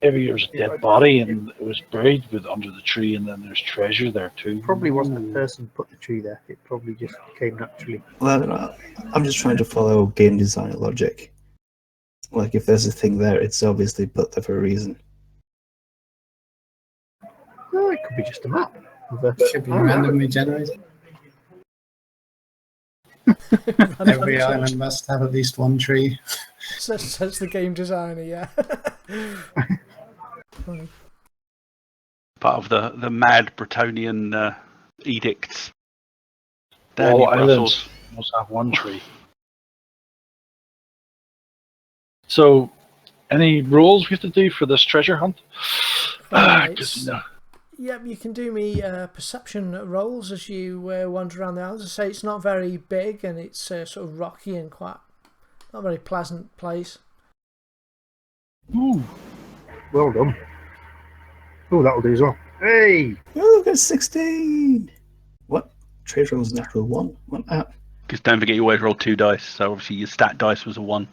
Maybe there's a dead body and it was buried under the tree, and then there's treasure there too. Probably wasn't a person who put the tree there. It probably just came naturally. Well, I'm just trying to follow game design logic. Like, if there's a thing there, it's obviously put there for a reason. No, it could be just a map. Should be randomly generated. Every island must have at least one tree. Says the game designer, yeah. Funny. Part of the mad Bretonian edicts. All Danny islands Brussels. must have one tree. So, any rules we have to do for this treasure hunt? Right. 'Cause, you know, Yep, you can do me perception rolls as you wander around the island. As I say, it's not very big and it's sort of rocky and quite not a very pleasant place. ooh, Well done. Oh, that'll do as well. Hey! Oh, got 16! What? Trade roll was natural 1. What? Because don't forget you always roll 2 dice, so obviously your stat dice was a 1.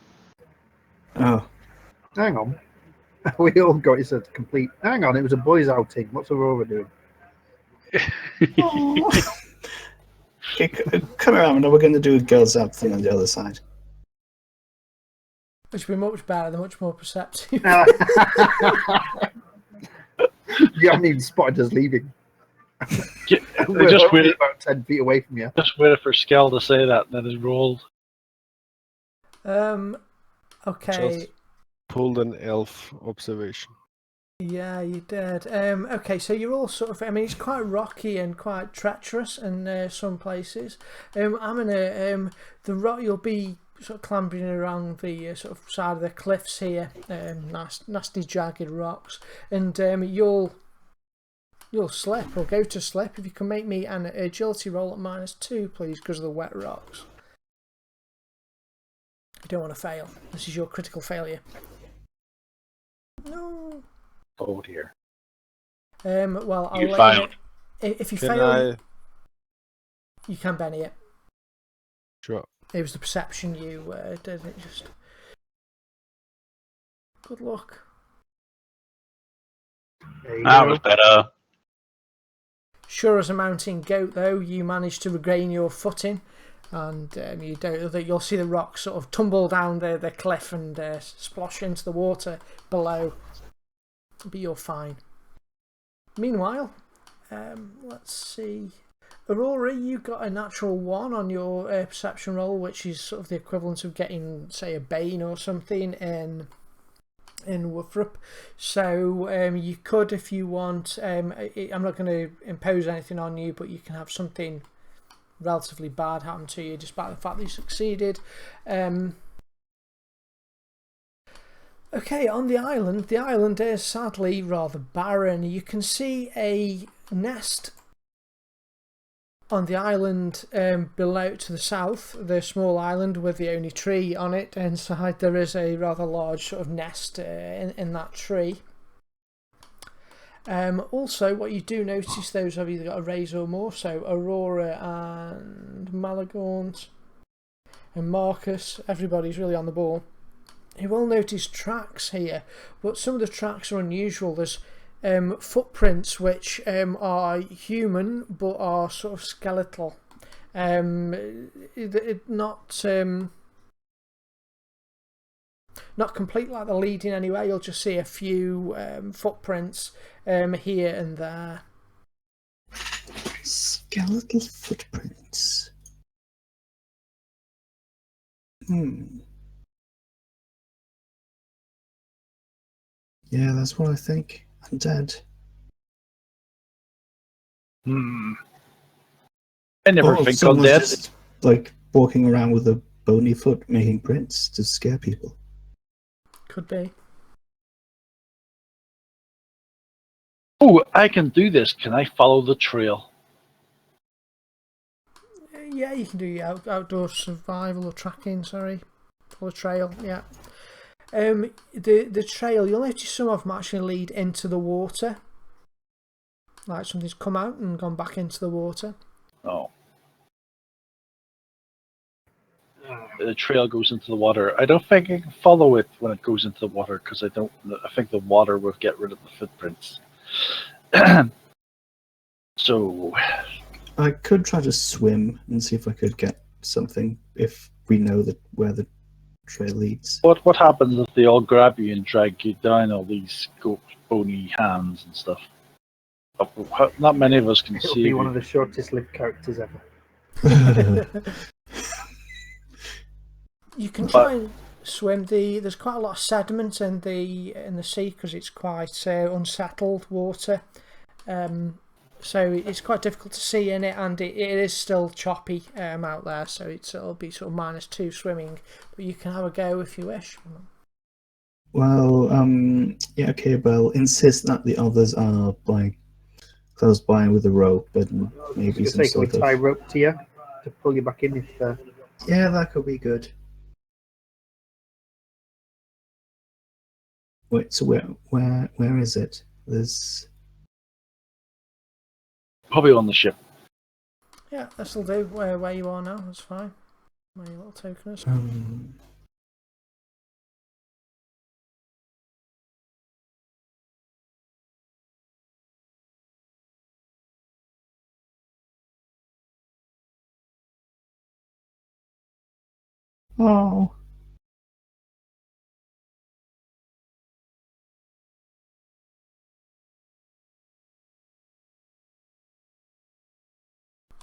Oh. Hang on. We all got it a complete. Hang on, it was a boys' outing. What's Aurora doing? Oh. Okay, come around, and we're going to do a girls' out thing on the other side. Which would be much better, they're much more perceptive. You haven't even spotted us leaving. I We're just only waited, about 10 feet away from you. just waited for Skell to say that, and then it rolled. Okay. Just pulled an elf observation. Yeah, you did. Okay, so you're all sort of. I mean, it's quite rocky and quite treacherous in some places. I'm gonna the rock. You'll be sort of clambering around the sort of side of the cliffs here. Nasty, jagged rocks, and you'll slip or go to slip. If you can make me an agility roll at -2, please, because of the wet rocks. You don't want to fail. This is your critical failure. No. Oh dear. Well, I'll You let failed. you know. If you Can fail, I? you can Benny it. Sure. It was the perception you did. It just. Good luck. There you That go. was better. Sure as a mountain goat, though, you manage to regain your footing, and you'll see the rocks sort of tumble down the cliff and splosh into the water below. But you're fine. Meanwhile, let's see. Aurora, you got a natural 1 on your perception roll, which is sort of the equivalent of getting, say, a Bane or something in Wuthrup. So you could, if you want. I'm not going to impose anything on you, but you can have something relatively bad happen to you, despite the fact that you succeeded. Okay, on the island is sadly rather barren. You can see a nest On the island below to the south, the small island with the only tree on it, inside there is a rather large sort of nest in that tree. Also, what you do notice, those have either got a raise or more, so Aurora and Malagaunt and Marcus, everybody's really on the ball. You will notice tracks here, but some of the tracks are unusual. There's footprints which are human but are sort of skeletal. Not complete like the leading anyway. You'll just see a few footprints here and there. Skeletal footprints. Yeah, that's what I think. Undead. I never think someone's undead. just like walking around with a bony foot making prints to scare people. Could be. Oh, I can do this. Can I follow the trail? Yeah, you can do your outdoor survival or tracking, sorry. Follow trail, yeah. The trail, you'll notice some of them actually lead into the water. Like something's come out and gone back into the water. Oh. The trail goes into the water. I don't think I can follow it when it goes into the water because I think the water will get rid of the footprints. So I could try to swim and see if I could get something if we know where the trail leads. what happens if they all grab you and drag you down all these bony hands and stuff? Not many of us can It'll see be you. one of the shortest lived characters ever. You can try and swim. There's quite a lot of sediment in the sea because it's quite unsettled water. So it's quite difficult to see in it, and it is still choppy out there. So it'll be sort of -2 swimming, but you can have a go if you wish. Well, yeah, okay. Well, insist that the others are like close by with a rope, and maybe some Can we sort tie of. rope to you to pull you back in if. Yeah, that could be good. Wait, so where is it? There's. Probably on the ship. Yeah, this'll do. Where you are now, that's fine. My little token is. Oh.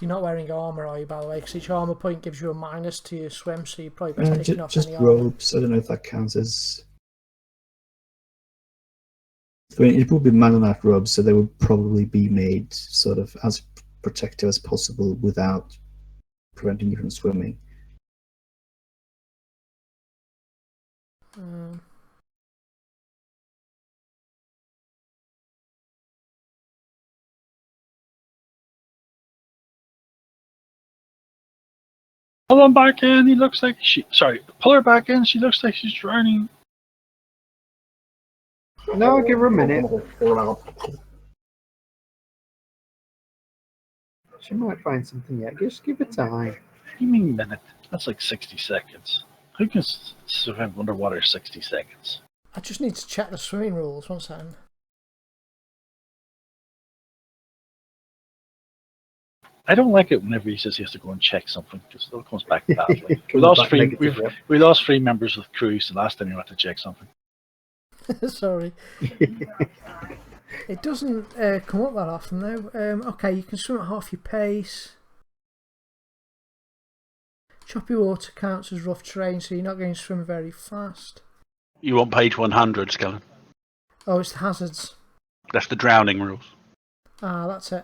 You're not wearing armour, are you, by the way? Because each armour point gives you a minus to your swim, so you're probably best taking off Just any armour. robes. I don't know if that counts as. I mean, it would be Mannonite robes, so they would probably be made sort of as protective as possible without preventing you from swimming. Pull him back in. He looks like pull her back in. She looks like she's drowning. No, give her a minute. She might find something yet. Just give her time. What do you mean minute? That's like 60 seconds. Who can survive underwater 60 seconds? I just need to check the swimming rules. One second. I don't like it whenever he says he has to go and check something because it all comes back badly. we lost three members of the crew so last time you had to check something. Sorry. It doesn't come up that often though. Okay, you can swim at half your pace. Choppy water counts as rough terrain, so you're not going to swim very fast. You want page 100, Skellen? Oh, it's the hazards. That's the drowning rules. Ah, that's it.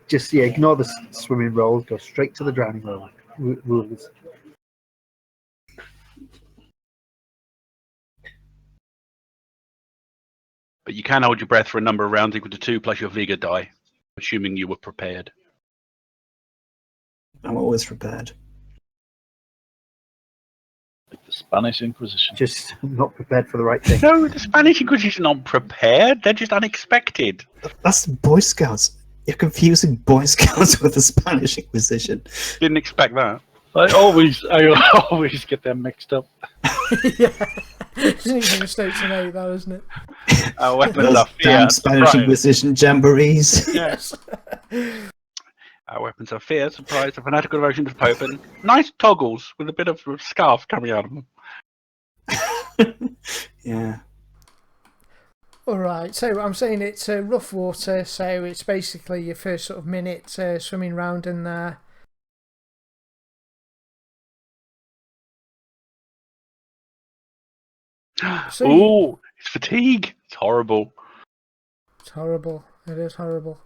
Just ignore the swimming rules. Go straight to the drowning rules. But you can hold your breath for a number of rounds equal to 2 plus your vigor die. assuming you were prepared. I'm always prepared. Like the Spanish Inquisition. Just not prepared for the right thing. No, the Spanish Inquisition aren't prepared. They're just unexpected. That's the Boy Scouts. You're confusing Boy Scouts with the Spanish Inquisition. Didn't expect that. I always get them mixed up. Yeah. It's an easy mistake to make, though, isn't it? Our weapons Those are fear damn and Spanish surprise. Inquisition jamborees. Yes. Our weapons are fear, surprise, a fanatical devotion to the Pope, and nice toggles with a bit of scarf coming out of them. Yeah. All right. So I'm saying it's rough water. So it's basically your first sort of minute swimming round in there. So Ooh, it's fatigue. It's horrible. it's horrible. It is horrible.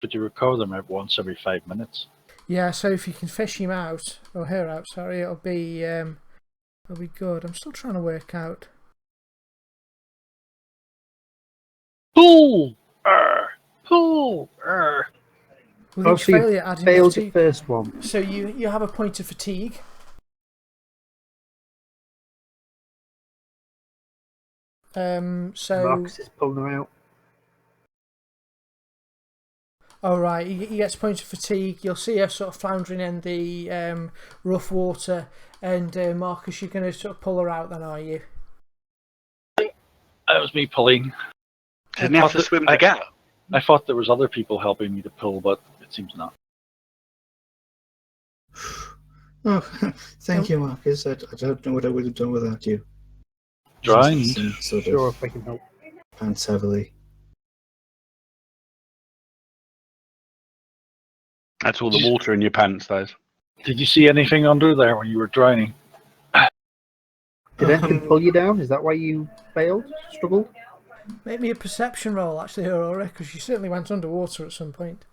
But you recover them once every 5 minutes. Yeah. So if you can fish him out or her out, sorry, it'll be good. I'm still trying to work out. Pull! Pull! With Oh, each so you failure, adding failed fatigue. the first one. So you have a point of fatigue. So Marcus is pulling her out. all right, he gets points of fatigue. You'll see her sort of floundering in the rough water, and Marcus, you're going to sort of pull her out. Then are you? That was me pulling. Didn't you have to swim together? I thought there was other people helping me to pull, but it seems not. Oh, thank you, Marcus. I don't know what I would have done without you. Drowned. Sort Sure, of if I can help. pants heavily. That's all the water in your pants, those. Did you see anything under there when you were drowning? Did anything pull you down? Is that why you failed? Struggled? Make me a perception roll, actually, Aurora, because you certainly went underwater at some point.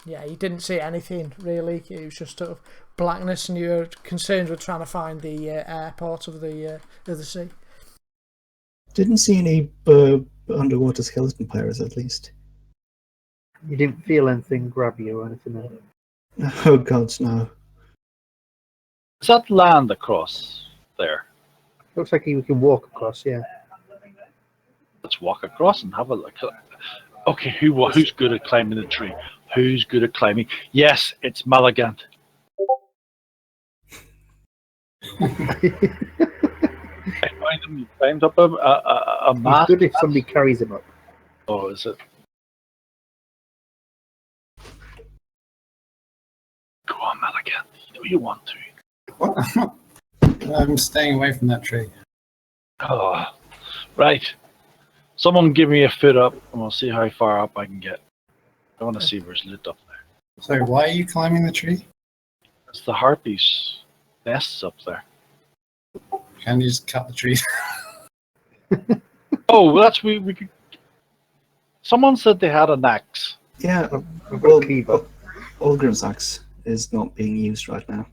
Yeah, you didn't see anything really. It was just sort of blackness, and you were concerned with trying to find the air part of the sea. Didn't see any underwater skeleton pirates, at least. You didn't feel anything grab you or anything like that? Oh, God, no. Is that land across there? Looks like you can walk across, yeah. Let's walk across and have a look. Okay, who's good at climbing the tree? Who's good at climbing? Yes, it's Malagant. I find him. He climbed up a He's mast. good if somebody carries him up. Oh, is it? Go on, Malagant. You know you want to. What? I'm staying away from that tree. Oh, right. Someone give me a foot up, and we'll see how far up I can get. I want to see if there's lit up there. So why are you climbing the tree? It's the harpies' nests up there. Can you just cut the tree? Oh, well, that's we could. Someone said they had an axe. Yeah, I've got well, a cleaver. Olgrim's axe is not being used right now.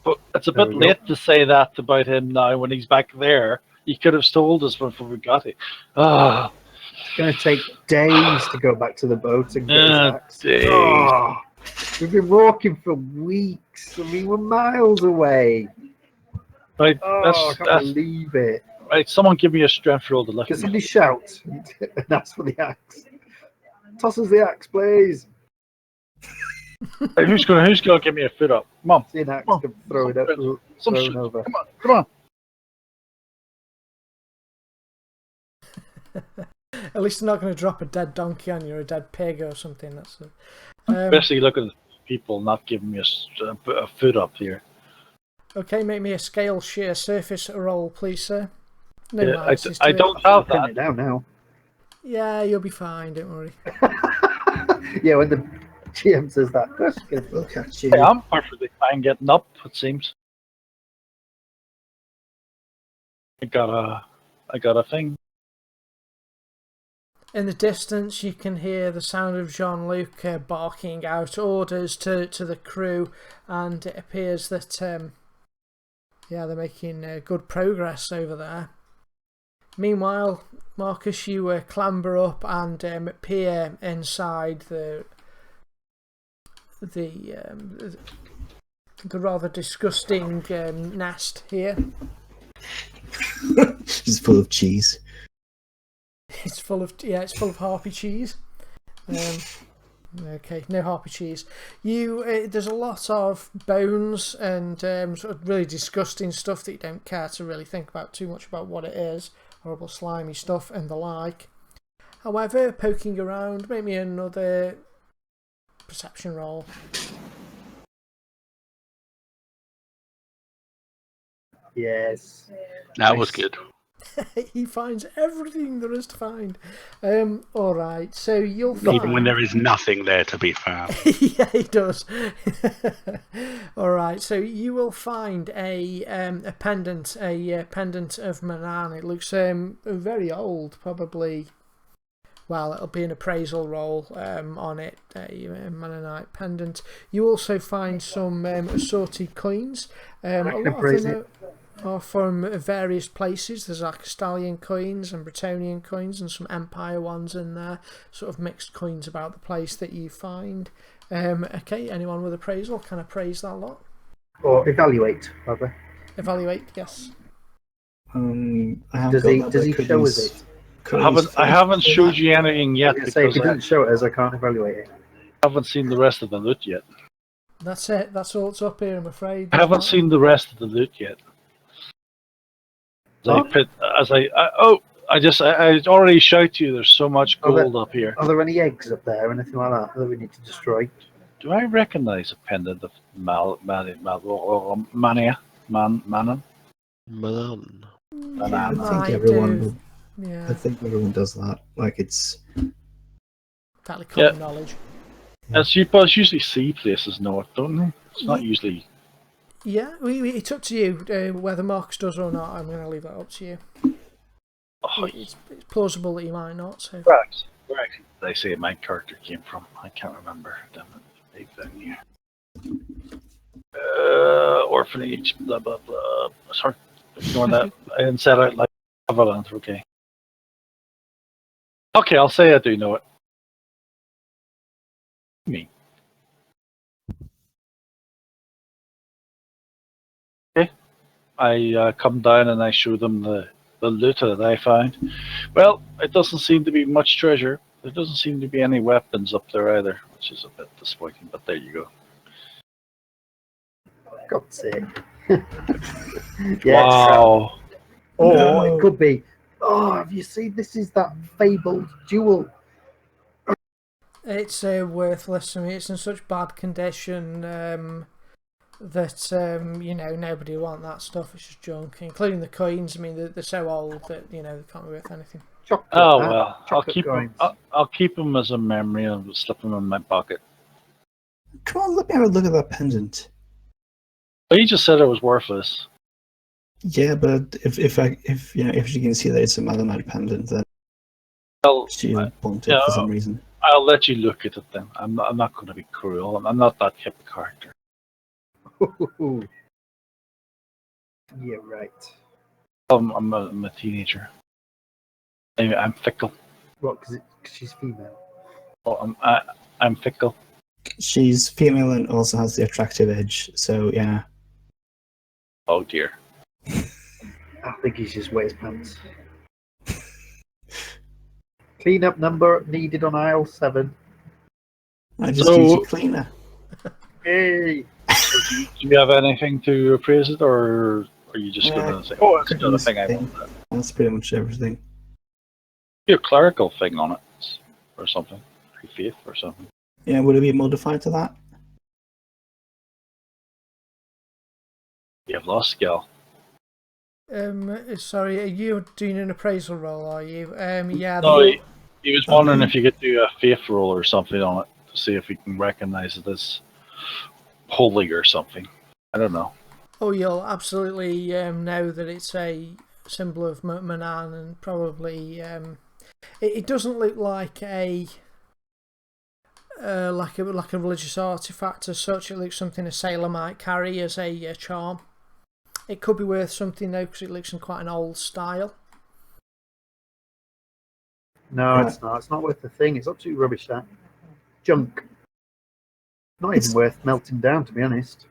But it's a There bit we go. late to say that about him now when he's back there. He could have told us before we got it. Ah, It's going to take days to go back to the boat and get his axe. days. Oh, we've been walking for weeks and we were miles away. Right, Oh, I can't believe it. right. Someone give me a strength roll to lift Can me. somebody shout and ask for the axe? Toss us the axe, please. Hey, who's gonna give me a foot up? Come on, See an axe, Come on. can throw it up, some thrown shit. over. Come on. At least they're not going to drop a dead donkey on you or a dead pig or something. That's Especially look at people not giving me a foot up here. okay. Make me a scale shear surface roll, please, sir. No Yeah, malice I to it. don't have Pin that. it down now. Yeah, you'll be fine. Don't worry. Yeah, when the GM says that. That's good. We'll catch you. Hey, I'm perfectly fine getting up. It seems. I got a thing. In the distance, you can hear the sound of Jean-Luc barking out orders to the crew, and it appears that Yeah, they're making good progress over there. Meanwhile, Marcus, you clamber up and peer inside the rather disgusting nest here. It's full of cheese. It's full of harpy cheese. Okay, no harpy cheese. There's a lot of bones and sort of really disgusting stuff that you don't care to really think about too much about what it is. Horrible slimy stuff and the like. However, poking around, make me another perception roll. Yes. That was good. He finds everything there is to find. Alright, so you'll find... Even when there is nothing there to be found. Yeah, he does. Alright, so you will find a pendant, pendant of Manan. It looks very old, probably. Well, it'll be an appraisal roll on it, a Mananite pendant. You also find some assorted coins. A lot of them are from various places. There's like Castalian coins and Bretonnian coins and some Empire ones in there. Sort of mixed coins about the place that you find. Okay, anyone with appraisal can appraise that lot? Or evaluate, rather. Evaluate, yes. Does he show us it? I haven't showed you anything yet If he because didn't show it us, I can't evaluate it. I haven't seen the rest of the loot yet. That's it. That's all that's up here, I'm afraid. I haven't seen the rest of the loot yet. I already showed to you. There's so much gold up here. Are there any eggs up there or anything like that that we need to destroy? Do I recognize a pendant of Manan? Manan. I think everyone does that. Like it's Fairly common knowledge. As you both usually see places north, don't they? It's not usually. Yeah, it's up to you whether Marcus does or not. I'm going to leave that up to you. Oh, It's plausible that you might not. So. where actually did I say my character came from? I can't remember. Damn it, big venue. Orphanage, blah blah blah. Sorry, ignore that. I didn't say it out like Avalanche. Okay. Okay, I'll say I do know it. Me. Okay. I come down and I show them the loot that I found. Well, it doesn't seem to be much treasure. There doesn't seem to be any weapons up there either, which is a bit disappointing, but there you go. God's sake. Wow. Or it could be, have you seen, this is that fabled jewel. It's worthless. I mean, it's in such bad condition that nobody want that stuff. It's just junk, including the coins. I mean, they're so old that they can't be worth anything. Chocolate, Well, coins. I'll keep them as a memory and slip them in my pocket. Come on, let me have a look at that pendant. Well, you just said it was worthless. Yeah, but if she can see that it's a Malamite pendant, then she won't it for some reason. I'll let you look at it then. I'm not going to be cruel. I'm not that type of character. Yeah, right. I'm a teenager. Anyway, I'm fickle. What? Because she's female. Oh, I'm fickle. She's female and also has the attractive edge, so yeah. Oh dear. I think he's just wet his pants. Cleanup number needed on aisle 7. I just use a cleaner. Hey! Do you have anything to appraise it, or are you just going to say, "Oh, it's another thing I want"? That's pretty much everything. Your clerical thing on it, or something, your faith, or something. Yeah, would it be modified to that? You have lost skill. Sorry, are you doing an appraisal roll? Are you? Yeah. No, he was wondering if you could do a faith roll or something on it to see if we can recognize it as holy or something. I don't know. Oh, you'll absolutely know that it's a symbol of Manan, and probably it doesn't look like a religious artifact as such. It looks something a sailor might carry as a charm. It could be worth something though, because it looks in quite an old style. No, it's not. It's not worth the thing. It's absolute rubbish. That junk. Not It's- even worth melting down, to be honest.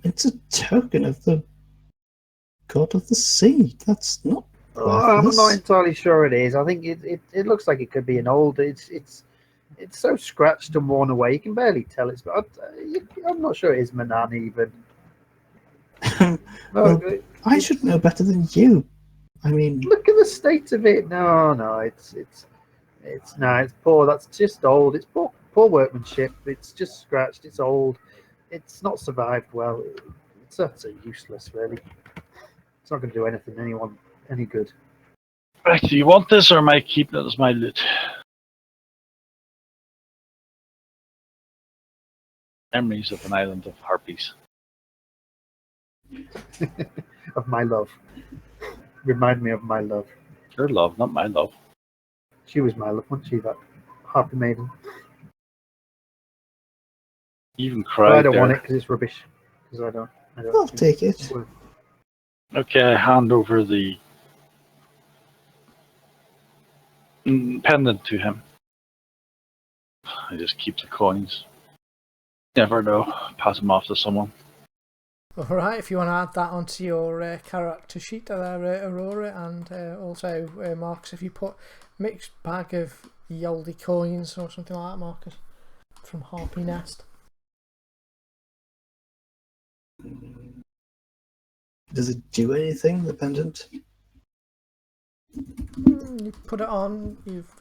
It's a token of the god of the sea. That's not I'm worthless. not entirely sure it is. I think it looks like it could be an old. It's so scratched and worn away. You can barely tell it's. I'm not sure it is Manan even. No, Well, I should know better than you. I mean, look at the state of it. No, it's poor. That's just old. It's poor workmanship. It's just scratched. It's old. It's not survived well. It's utterly useless, really. It's not going to do anyone any good. Right, do you want this, or am I keeping it as my loot? Memories of an island of harpies. Of my love. Remind me of my love. Your love, not my love. She was my love, wasn't she? That harpy maiden. You even But cried I don't there. want it because it's rubbish. Because I don't. I'll take it. it's worth- Okay, I hand over the pendant to him. I just keep the coins. Never know. Pass them off to someone. Alright, if you want to add that onto your character sheet there, Aurora, and also Marcus, if you put mixed bag of Yoldi coins or something like that, Marcus, from Harpy Nest. Does it do anything, the pendant? You put it on, you've...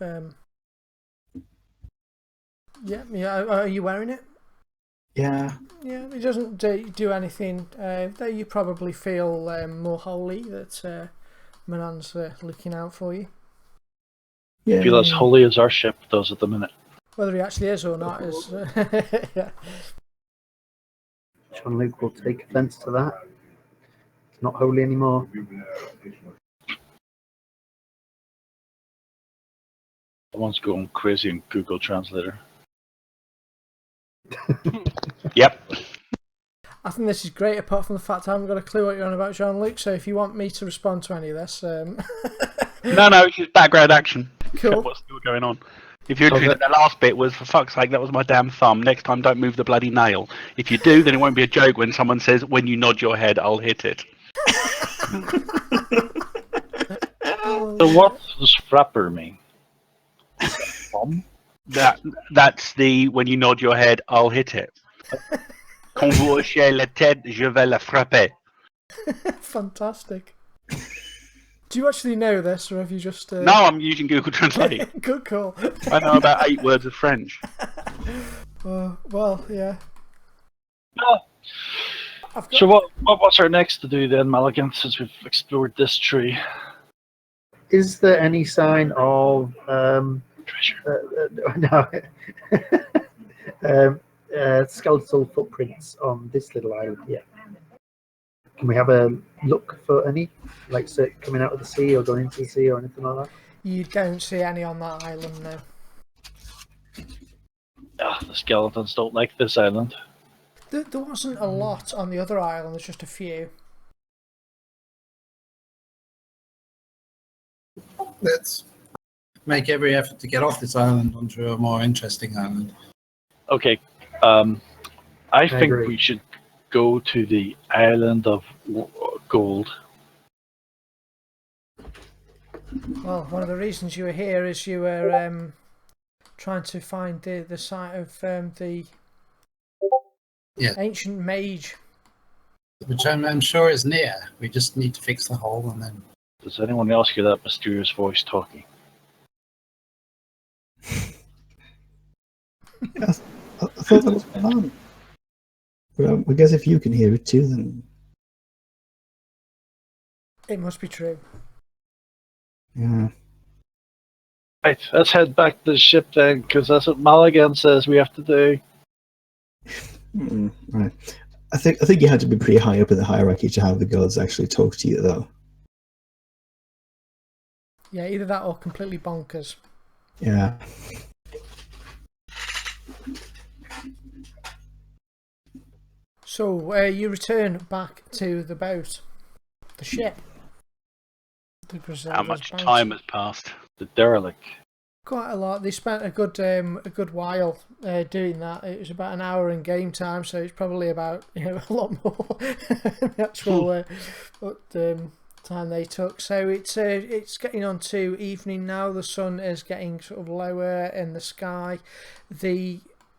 Yeah, are you wearing it? Yeah. Yeah, it doesn't do anything. Though you probably feel more holy that Manan's looking out for you. Yeah. Feel as holy as our ship does at the minute. Whether he actually is or not is... yeah. John Luke will take offence to that. It's not holy anymore. Someone's going crazy in Google Translator. Yep. I think this is great, apart from the fact I haven't got a clue what you're on about, Jean-Luc, so if you want me to respond to any of this... No, it's just background action. Cool. What's still going on? If you're interested, the last bit was, for fuck's sake, that was my damn thumb. Next time, don't move the bloody nail. If you do, then it won't be a joke when someone says, when you nod your head, I'll hit it. So what does frapper mean? Bomb? That's the, when you nod your head, I'll hit it. Quand vous hochez la tête, je vais la frapper. Fantastic. Do you actually know this, or have you just... No, I'm using Google Translate. Good call. I know about 8 words of French. Well, yeah. I've got... So what's our next to do then, Maligan, since we've explored this tree? Is there any sign of Treasure. skeletal footprints on this little island? Yeah. Can we have a look for any, like coming out of the sea or going into the sea or anything like that? You don't see any on that island now. The skeletons don't like this island. There wasn't a lot on the other island, there's just a few. Let's make every effort to get off this island onto a more interesting island. Okay, I think agree. we should go to the island of gold. Well, one of the reasons you were here is you were trying to find the site of the ancient mage. Which I'm sure is near. We just need to fix the hole and then... Does anyone else hear that mysterious voice talking? I thought that was Milan. Well, I guess if you can hear it too, then... It must be true. Yeah. Right, let's head back to the ship then, because that's what Maligan says we have to do. Right. I think you had to be pretty high up in the hierarchy to have the gods actually talk to you, though. Yeah, either that or completely bonkers. Yeah. So you return back to the boat, the ship. The How Griselda's much boat. time has passed? The derelict. Quite a lot. They spent a good while doing that. It was about an hour in game time, so it's probably about a lot more the actual time they took. So it's getting on to evening now. The sun is getting sort of lower in the sky.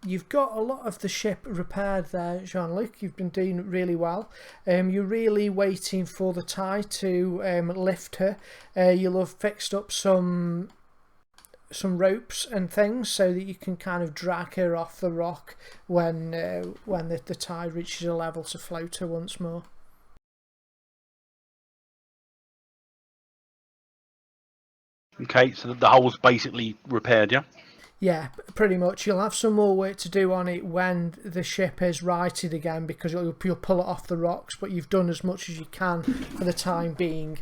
You've got a lot of the ship repaired there, Jean-Luc. You've been doing really well. You're really waiting for the tide to lift her. You'll have fixed up some ropes and things so that you can kind of drag her off the rock when the tide reaches a level to float her once more. Okay, so the hull's basically repaired, yeah? Yeah, pretty much. You'll have some more work to do on it when the ship is righted again, because you'll pull it off the rocks, but you've done as much as you can for the time being.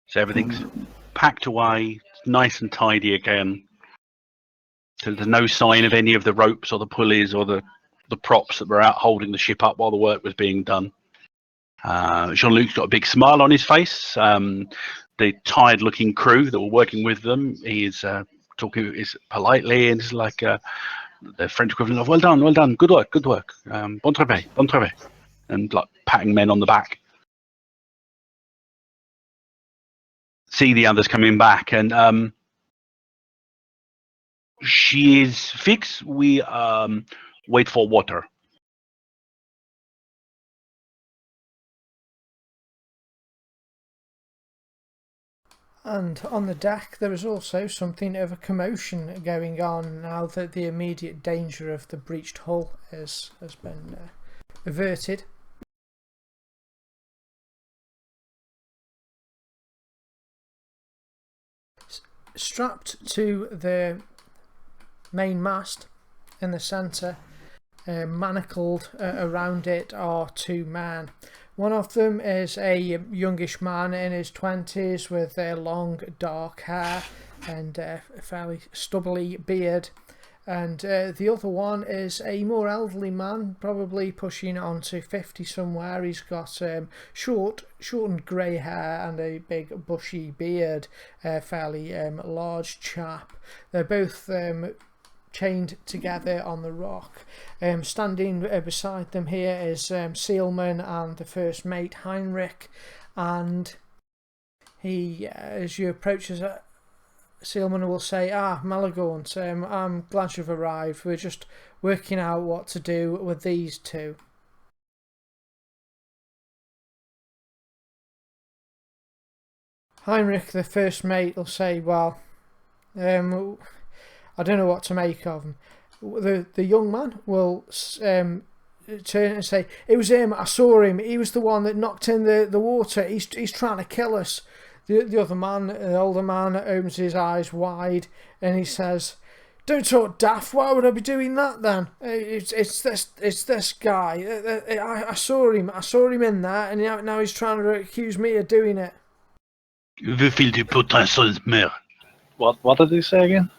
So everything's packed away, it's nice and tidy again. So there's no sign of any of the ropes or the pulleys or the props that were out holding the ship up while the work was being done. Jean-Luc's got a big smile on his face. The tired-looking crew that were working with them, he's talking politely, and it's like the French equivalent of "Well done, good work, bon travail," and like patting men on the back. See the others coming back, and she is fixed. We wait for water. And on the deck there is also something of a commotion going on now that the immediate danger of the breached hull has been averted. Strapped to the main mast in the centre, manacled around it, are two men. One of them is a youngish man in his 20s with long dark hair and a fairly stubbly beard, and the other one is a more elderly man, probably pushing on to 50 somewhere. He's got short and grey hair and a big bushy beard, fairly large chap. They're both chained together on the rock. Standing beside them here is Sealman and the first mate Heinrich, and he, as you approach, Sealman will say, Malagaunt, I'm glad you've arrived. We're just working out what to do with these two. Heinrich, the first mate, will say, well, I don't know what to make of him. The young man will turn and say, it was him, I saw him, he was the one that knocked in the water, he's trying to kill us. The other man, the older man, opens his eyes wide and he says, don't talk daft, why would I be doing that then? It's this guy. I saw him in there, and now he's trying to accuse me of doing it. What did they say again?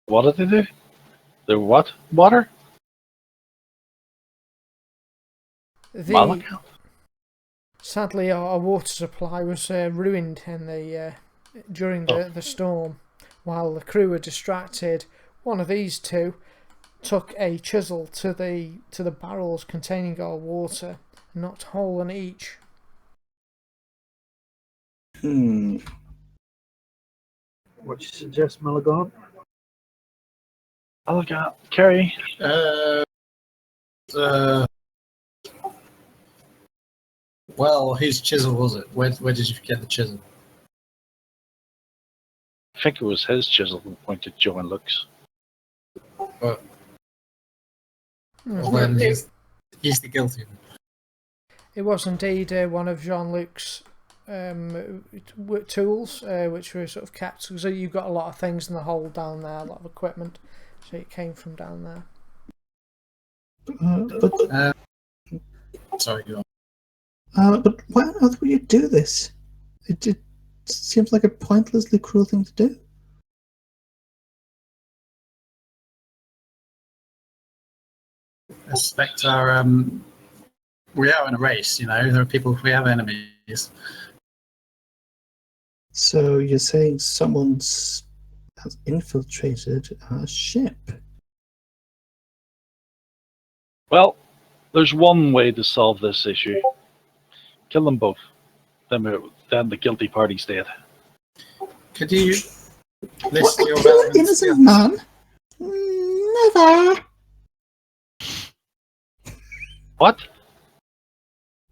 What did they do? The what? Water? Sadly, our water supply was ruined in during the storm. While the crew were distracted, one of these two took a chisel to the barrels containing our water and knocked a hole in each. What do you suggest, Malagaunt? Malagaunt, Kerry. Well, whose chisel was it? Where did you get the chisel? I think it was his chisel who pointed Joe and Luke's. Well, then he's the guilty one. It was indeed one of Jean-Luc's tools, which were sort of kept. So you've got a lot of things in the hold down there, a lot of equipment. So it came from down there. Sorry, go on. But why on earth would you do this? It seems like a pointlessly cruel thing to do. I suspect our we are in a race, you know. There are people, we have enemies. So you're saying someone's has infiltrated our ship? Well, there's one way to solve this issue. Kill them both. Then the guilty party's dead. Could you list What, your kill an relevant innocent skills? man? Never. What?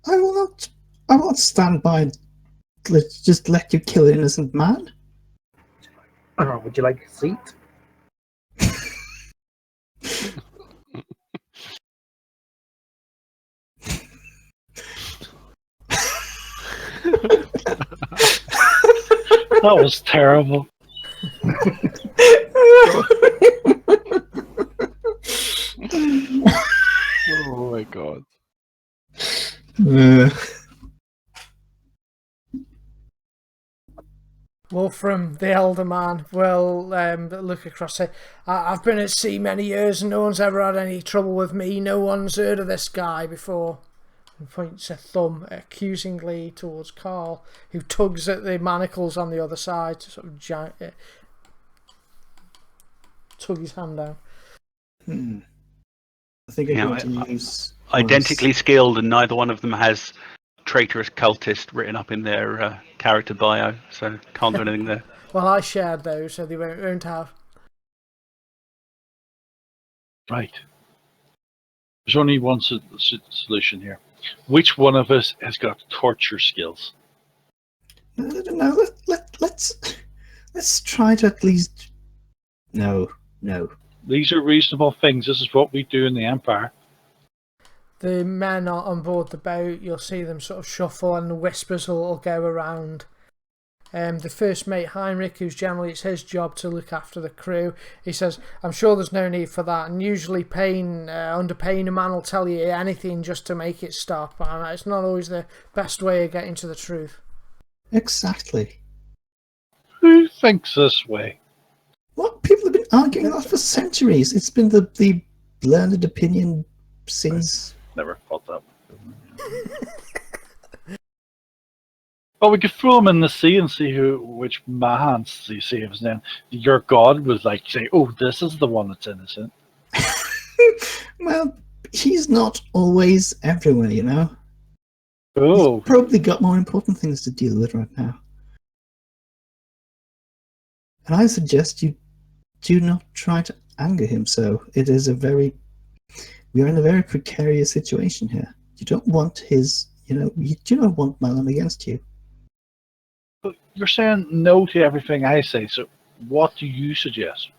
I will not. I won't stand by and just let you kill an innocent man. Oh, would you like a seat? That was terrible. Oh my god. Wolfram, the elder man, will look across and say, I've been at sea many years and no one's ever had any trouble with me. No one's heard of this guy before. And points a thumb accusingly towards Carl, who tugs at the manacles on the other side to sort of tug his hand down. I think I'm Yeah, going to use Identically skilled, and neither one of them has traitorous cultist written up in their character bio, so can't do anything there. Well, I shared those, so they won't have. Right. There's only one solution here. Which one of us has got torture skills? No. Let's try to at least. No. These are reasonable things. This is what we do in the Empire. The men are on board the boat. You'll see them sort of shuffle, and the whispers will go around. The first mate, Heinrich, who's generally it's his job to look after the crew, he says, I'm sure there's no need for that, and usually under pain a man will tell you anything just to make it stop, and it's not always the best way of getting to the truth. Exactly. Who thinks this way? What? People have been arguing that for centuries. It's been the learned opinion since. Never thought that. Well, we could throw him in the sea and see which man saves. Then your god was like, say, "Oh, this is the one that's innocent." Well, he's not always everywhere, you know. Oh, He's probably got more important things to deal with right now. And I suggest you do not try to anger him so. We are in a very precarious situation here. You don't want you do not want Malum against you. but you're saying no to everything I say. So, what do you suggest?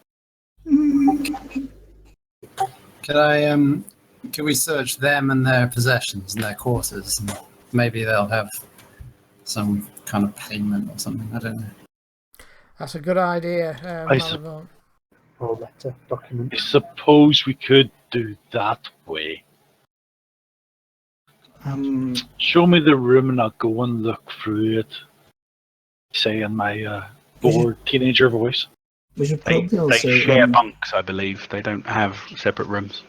Could we search them and their possessions and their quarters? And maybe they'll have some kind of payment or something. I don't know. That's a good idea, Malivon. Or letter, document. I suppose we could do that way. Show me the room and I'll go and look through it. Say in my bored teenager voice. We should They probably also share bunks, I believe. They don't have separate rooms.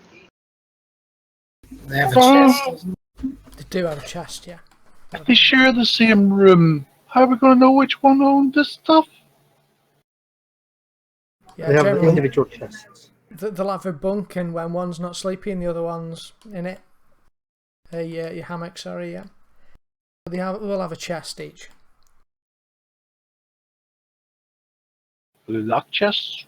They have a chest. They do have a chest, yeah. If they share the same room, how are we going to know which one owned this stuff? Yeah, They have generally, individual chests. they'll have a bunk, and when one's not sleeping, the other one's in it. Your hammock, sorry, yeah. But they'll have a chest each. Lock chests?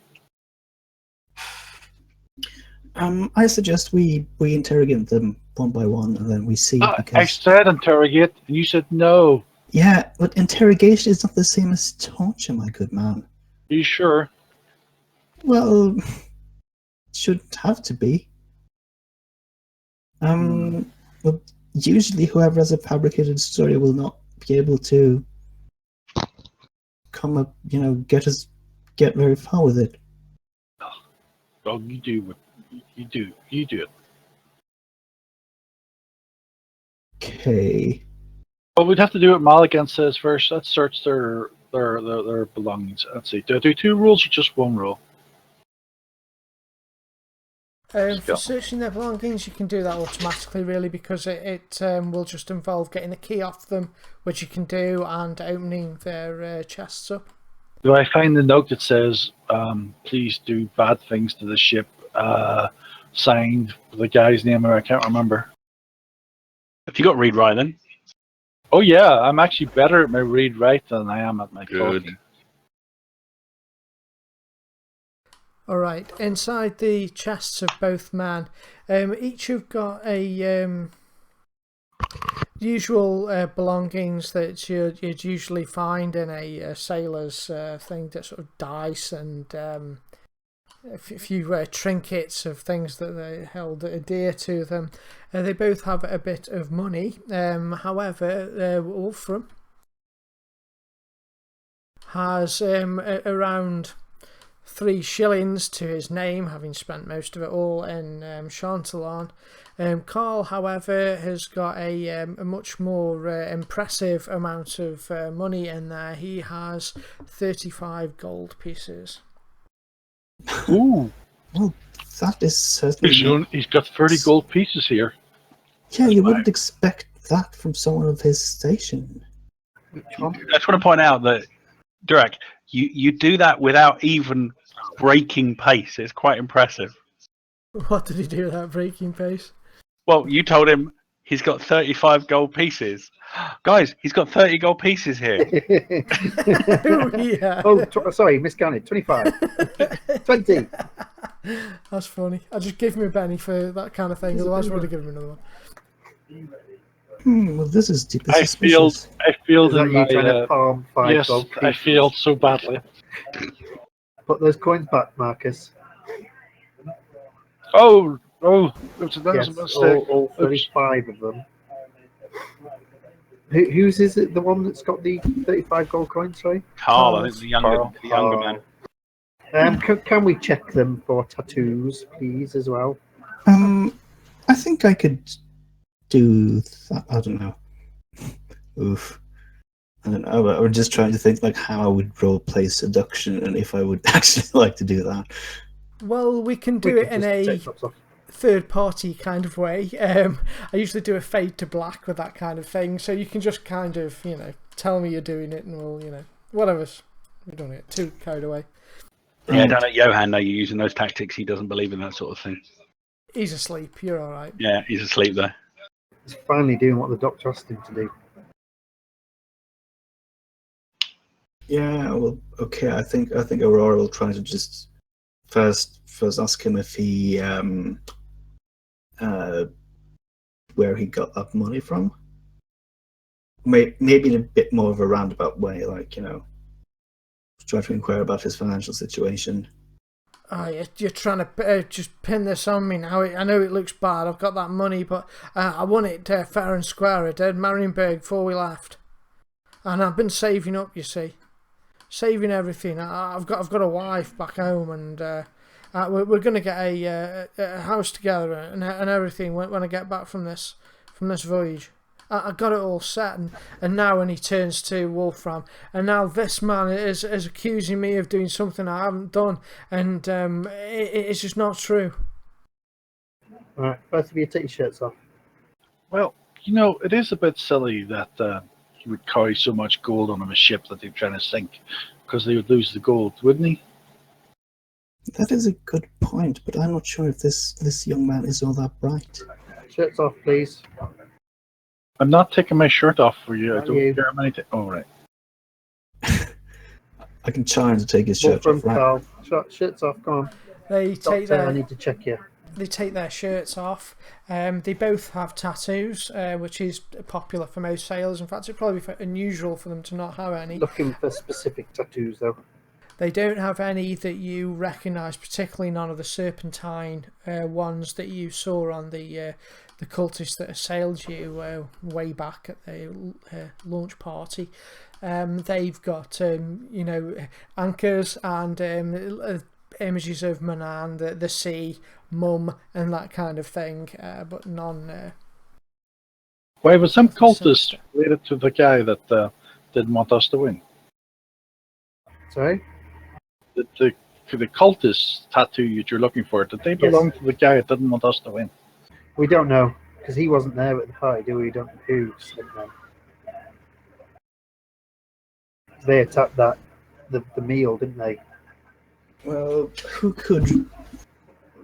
I suggest we interrogate them one by one and then we see I because said interrogate, and you said no. yeah, but interrogation is not the same as torture, my good man. Are you sure? Well, it shouldn't have to be. Well, usually whoever has a fabricated story will not be able to come up, get very far with it. Well, you do it. Okay. Well, we'd have to do what Maligan says first. Let's search their belongings. Let's see. Do I do 2 rules or just 1 rule? For searching their belongings, you can do that automatically, really, because it will just involve getting the key off them, which you can do, and opening their chests up. Do I find the note that says, please do bad things to the ship, signed the guy's name, or I can't remember? Have you got read write then? Oh yeah, I'm actually better at my read-write than I am at my Good. talking. Alright, inside the chests of both men, each have got a usual belongings that you'd usually find in a sailor's thing, that sort of dice and a few trinkets of things that they held dear to them. They both have a bit of money. However, Wolfram has around 3 shillings to his name, having spent most of it all in Chantalon. Carl, however, has got a much more impressive amount of money in there. He has 35 gold pieces. Ooh, Well, that is certainly. he's got 30 gold pieces here. Yeah, you wouldn't expect that from someone of his station. I just want to point out that, Durek, you do that without even breaking pace. It's quite impressive. What did he do without breaking pace? Well, you told him he's got 35 gold pieces. Guys, he's got 30 gold pieces here. Oh, yeah. Sorry, miscounted. 25. 20. That's funny. I just gave him a Benny for that kind of thing, otherwise I would have given him another one. Well, this is deeply I suspicious. failed Is that in you trying to my, palm 5 yes, gold I pieces? failed so badly. Put those coins back, Marcus. Oh, that was a Yes, mistake. all 35 of them. Whose is it? The one that's got the 35 gold coins? Sorry. Carl, I think the Carl. younger man. Can we check them for tattoos, please, as well? I think I could do that. I don't know. Oof. I don't know. I was just trying to think like how I would roleplay seduction and if I would actually like to do that. Well, we can do We it could in just a take tops off. third-party kind of way. I usually do a fade to black with that kind of thing, so you can just kind of, tell me you're doing it, and we'll, whatever. We don't get too carried away. Yeah, don't let Johan know you're using those tactics. He doesn't believe in that sort of thing. He's asleep. You're all right. Yeah, he's asleep there. He's finally doing what the doctor asked him to do. Yeah, well, okay. I think Aurora will try to just first ask him if he where he got that money from. Maybe in a bit more of a roundabout way, like try to inquire about his financial situation. Oh, you're trying to just pin this on me now. I know it looks bad. I've got that money, but I won it fair and square at Marienburg before we left, and I've been saving up. You see, saving everything. I've got a wife back home, and we're going to get a house together and everything when I get back from this voyage. I got it all set, and now when he turns to Wolfram, and now this man is accusing me of doing something I haven't done, and it's just not true. All right, both of you take your shirts off. Well, it is a bit silly that he would carry so much gold on a ship that they're trying to sink, because they would lose the gold, wouldn't he? That is a good point, but I'm not sure if this young man is all that bright. Shirts off, please. I'm not taking my shirt off for you. I Not don't you. care how many. Oh, right. I can try to take his shirt Wolfram, off, right? Carl. Shirts off. Come on. They take Doctor, I their need to check you. shirts off. They both have tattoos, which is popular for most sailors. In fact, it'd probably be unusual for them to not have any. Looking for specific tattoos, though. They don't have any that you recognise, particularly none of the serpentine ones that you saw on the cultists that assailed you way back at the launch party. They've got anchors and images of Manan, the sea, Mum, and that kind of thing, but none. Why was some cultist related to the guy that didn't want us to win? Sorry? The the cultist tattoo that you're looking for, did they belong to the guy that didn't want us to win? We don't know, because he wasn't there at the party, do we? We don't know who sent them. They attacked the meal, didn't they? Well, who,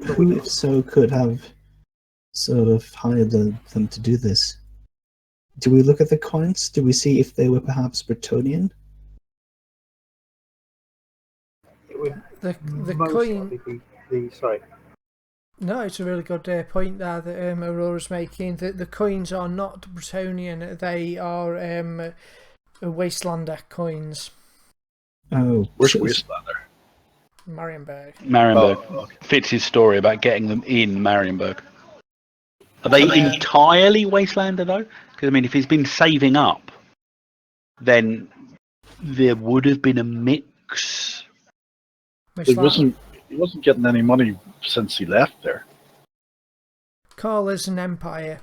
if so, could have sort of hired them to do this? Do we look at the coins? Do we see if they were perhaps Bretonian? It would The most coin. likely be sorry. No, it's a really good point there that Aurora's making. The coins are not Bretonian; they are Wastelander coins. Oh, Where's Wastelander? Marienburg. Fits his story about getting them in Marienburg. Are they entirely Wastelander though? Because I mean, if he's been saving up, then there would have been a mix. He wasn't getting any money since he left there. Carl is an Empire.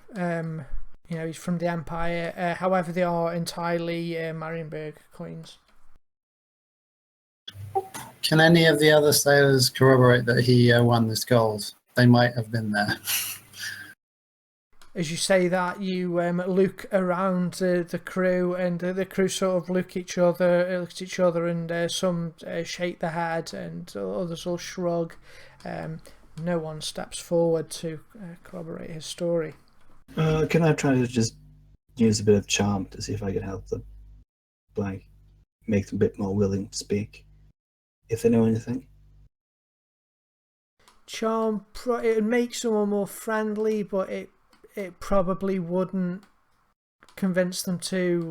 He's from the Empire. However, they are entirely Marienburg coins. Can any of the other sailors corroborate that he won this gold? They might have been there. As you say that, you look around the crew, and the crew sort of look at each other, and some shake their head, and others will shrug. No one steps forward to corroborate his story. Can I try to just use a bit of charm to see if I can help them, like make them a bit more willing to speak, if they know anything? Charm, it would make someone more friendly, but it probably wouldn't convince them to.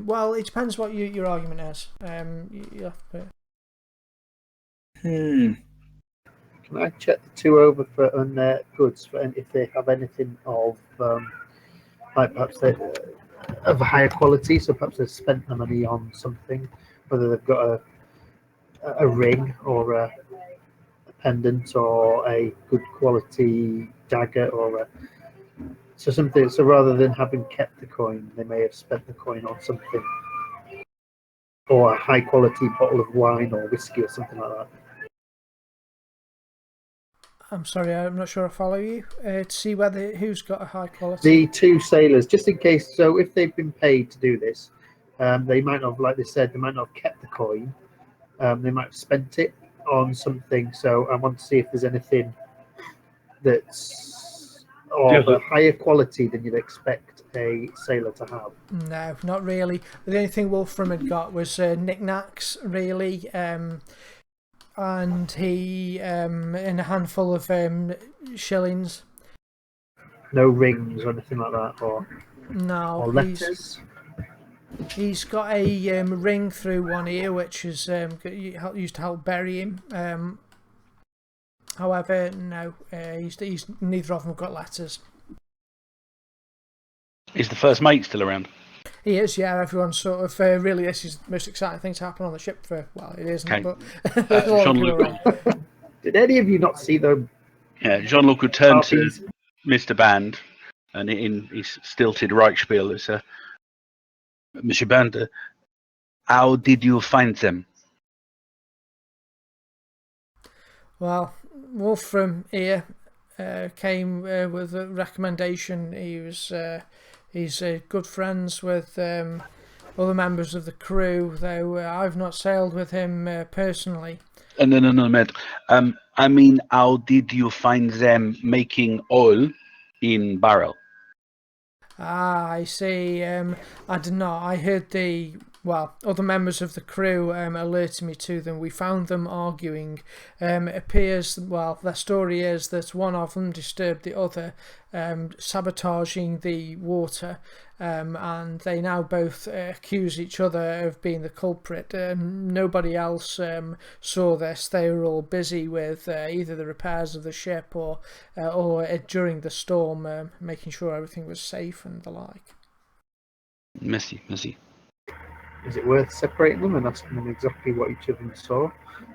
Well, it depends what your argument is. You have to... Can I check the two over for on their goods for if they have anything of like perhaps they of a higher quality? So perhaps they've spent the money on something, whether they've got a ring or a pendant or a good quality dagger or something. So rather than having kept the coin, they may have spent the coin on something, or a high quality bottle of wine or whiskey or something like that. I'm sorry, I'm not sure I follow you. To see who's got a high quality. The two sailors, just in case. So if they've been paid to do this, they might not have, like they said, they might not have kept the coin. They might have spent it on something. So I want to see if there's anything that's of a higher quality than you'd expect a sailor to have. No, not really. The only thing Wolfram had got was knickknacks, really. And he in a handful of shillings. No rings or anything like that, or letters. He's got a ring through one ear, which is used to help bury him. However, no, he's neither of them got letters. Is the first mate still around? He is, yeah. Everyone's sort of really. This is the most exciting thing to happen on the ship for. Well, it isn't, okay. But Jean-Luc. Did any of you not see them? Yeah, Jean-Luc would turn to Mr. Band, and in his stilted Reichspiel, it's Monsieur Band, how did you find them? Well, Wolfram here came with a recommendation. He's good friends with other members of the crew, though I've not sailed with him personally. No, mate. I mean, how did you find them making oil in barrel? Ah, I see. I did not. I heard other members of the crew alerted me to them. We found them arguing. It appears, their story is that one of them disturbed the other, sabotaging the water, and they now both accuse each other of being the culprit. Nobody else saw this. They were all busy with either the repairs of the ship or during the storm, making sure everything was safe and the like. Messy. Is it worth separating them and asking them exactly what each of them saw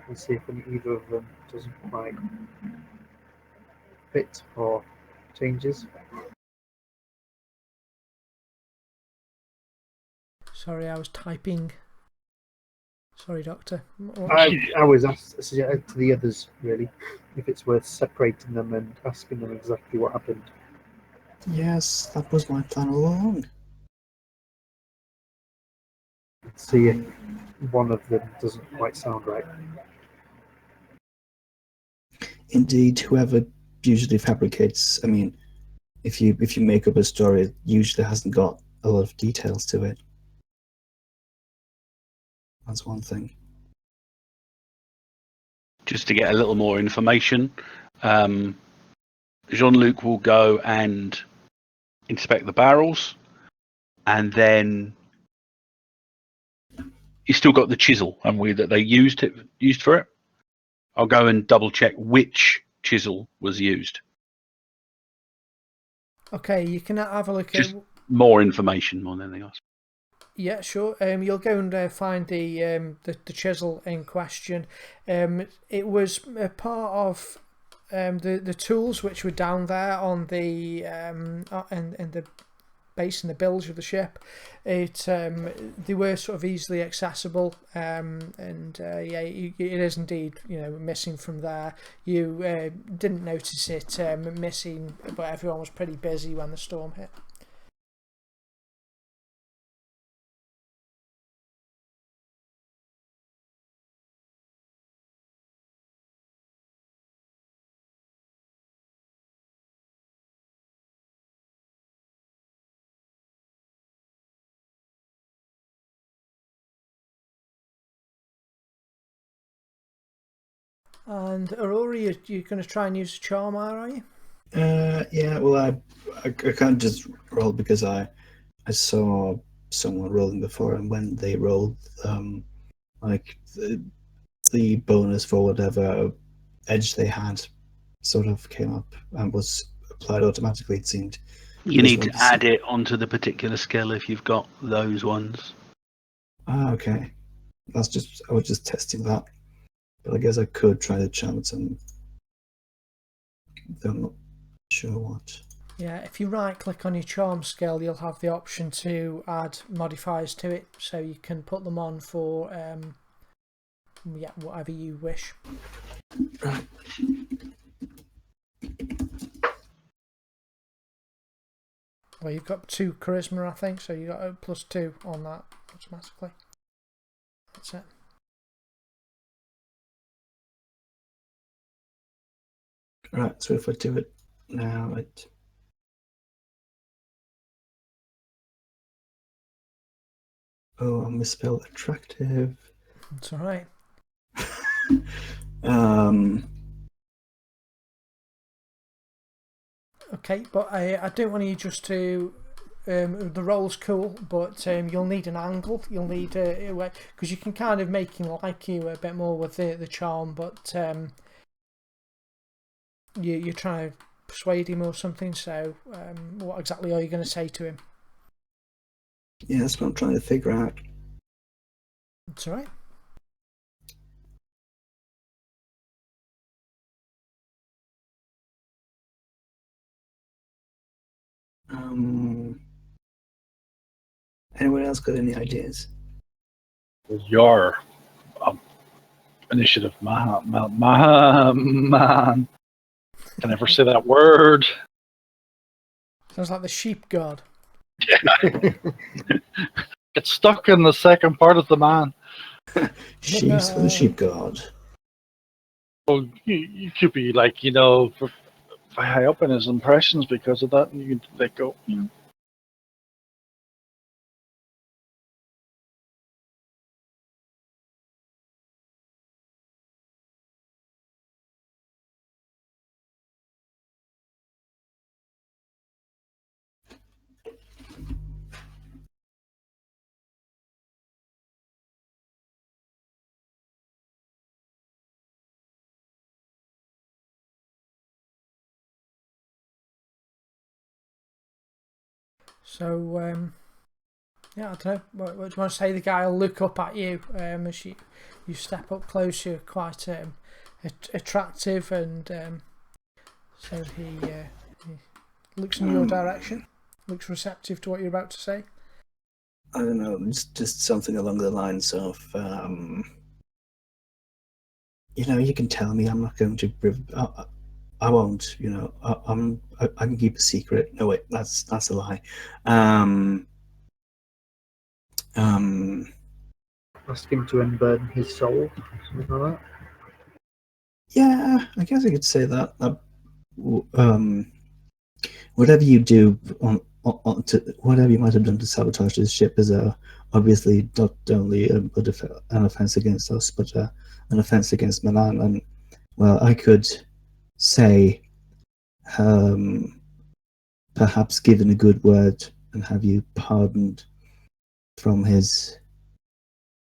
and see if either of them doesn't quite fit or changes? Sorry, I was typing. Sorry, Doctor. I was asked to the others, really, if it's worth separating them and asking them exactly what happened. Yes, that was my plan all along. See if one of them doesn't quite sound right. Indeed, whoever usually fabricates, I mean, if you make up a story, it usually hasn't got a lot of details to it. That's one thing. Just to get a little more information, Jean-Luc will go and inspect the barrels, and then you still got the chisel, haven't we, that they used for it? I'll go and double check which chisel was used. Okay, you can have a look Just at. more information more than anything else. Yeah, sure. You'll go and find the chisel in question. It was a part of the tools which were down there on the in the base and the bilge of the ship. They were sort of easily accessible, and yeah, it is indeed missing from there. You didn't notice it missing, but everyone was pretty busy when the storm hit. And Aurora, you're going to try and use a charm, are you? Yeah, well, I can't just roll because I saw someone rolling before, and when they rolled, like the bonus for whatever edge they had sort of came up and was applied automatically, it seemed. You need to add it onto the particular skill if you've got those ones. Ah, okay. I was just testing that. But I guess I could try to chant some. I'm not sure what. Yeah, if you right click on your charm skill, you'll have the option to add modifiers to it, so you can put them on for yeah, whatever you wish. Right. Well, you've got 2 charisma, I think, so you got a +2 on that automatically. That's it. Right, so if I do it now, I misspelled attractive. It's all right. Okay, but I don't want you just to. The roll's cool, but you'll need an angle. You'll need because you can kind of make him like you a bit more with the charm, but you're trying to persuade him or something. So, what exactly are you going to say to him? Yeah, that's what I'm trying to figure out. It's all right. Anyone else got any ideas? Your initiative, man. Can I ever say that word? Sounds like the sheep god. Get stuck in the second part of the man. Sheeps for the sheep god. Well, you could be like, high up in his impressions because of that, and you can let go. So, yeah, I don't know. What do you want to say? The guy will look up at you as you step up close. You're quite attractive, and so he looks in your direction, looks receptive to what you're about to say. I don't know, just something along the lines of, you can tell me. I'm not going to. I won't. I can keep a secret. No, wait, that's a lie. Ask him to unburden his soul, something like that. Yeah, I guess I could say that. Whatever you do whatever you might have done to sabotage this ship is obviously not only an offense against us, but an offense against Milan. And well, I could say, perhaps given a good word and have you pardoned from his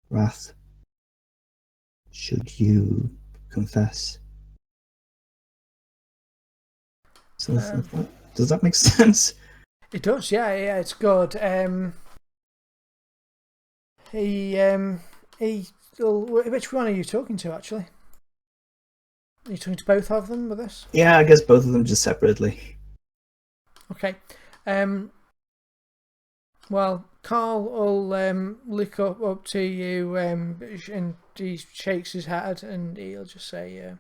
wrath, should you confess. So does that make sense? It does, yeah, it's good. Which one are you talking to, actually? Are you talking to both of them with this? Yeah, I guess both of them just separately. Okay. Well, Carl will look up to you, and he shakes his head, and he'll just say,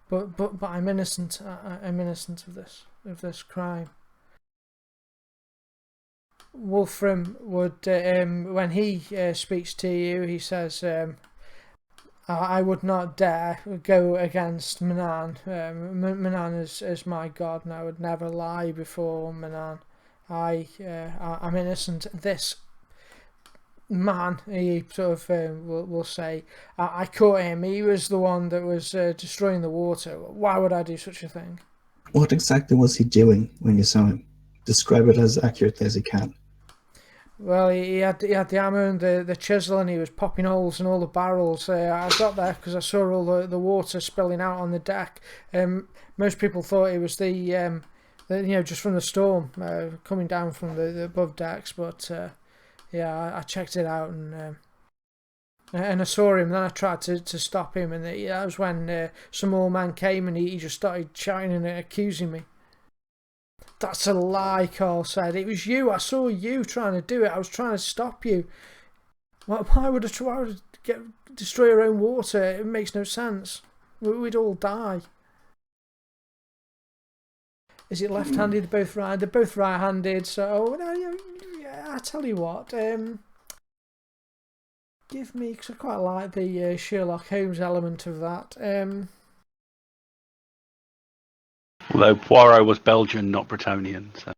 "But I'm innocent. I'm innocent of this crime." Wolfram would, when he speaks to you, he says, "I would not dare go against Manan. Manan is my god, and I would never lie before Manan. I'm innocent. This man," he sort of will say, "I caught him. He was the one that was destroying the water. Why would I do such a thing?" What exactly was he doing when you saw him? Describe it as accurately as you can. Well, he had the hammer and the chisel, and he was popping holes in all the barrels. I got there because I saw all the water spilling out on the deck. Most people thought it was the just from the storm coming down from the above decks, but I checked it out, and I saw him. Then I tried to stop him, and that was when some old man came, and he just started shouting and accusing me. "That's a lie," Carl said. "It was you. I saw you trying to do it. I was trying to stop you. Why would I destroy our own water? It makes no sense. We'd all die." Is it left-handed? Both right? They're both right-handed. So I tell you what. Give me, because I quite like the Sherlock Holmes element of that. Although Poirot was Belgian, not Bretonian, so.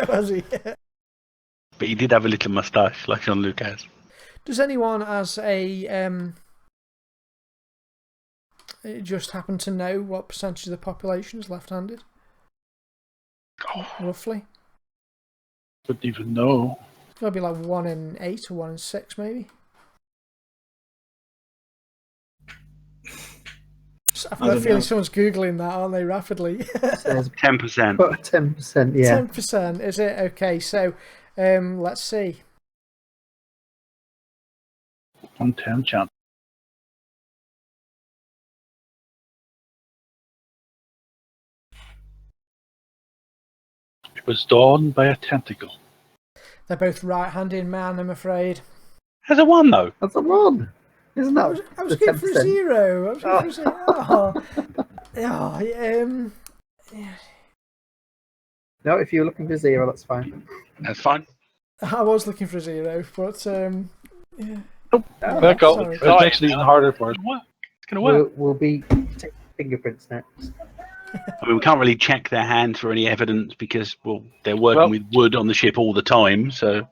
Was he? But he did have a little moustache, like Jean-Luc has. Does anyone, as a just happen to know what percentage of the population is left-handed? Roughly. Wouldn't even know. It's got to be like 1 in 8 or 1 in 6, maybe. I've got a feeling someone's Googling that, aren't they, rapidly? 10%. But 10%, yeah. 10%, is it? Okay, so let's see. 110 chance. It was drawn by a tentacle. They're both right-handed man, I'm afraid. There's a 1, though. That's a 1. Isn't that? I was going for a 0. I was going for a 0. Yeah. No, if you're looking for 0, that's fine. That's fine. I was looking for a 0, but yeah. Back up. It makes it even harder for us. It's going to work. We'll be taking fingerprints next. I mean, we can't really check their hands for any evidence because, they're working with wood on the ship all the time, so.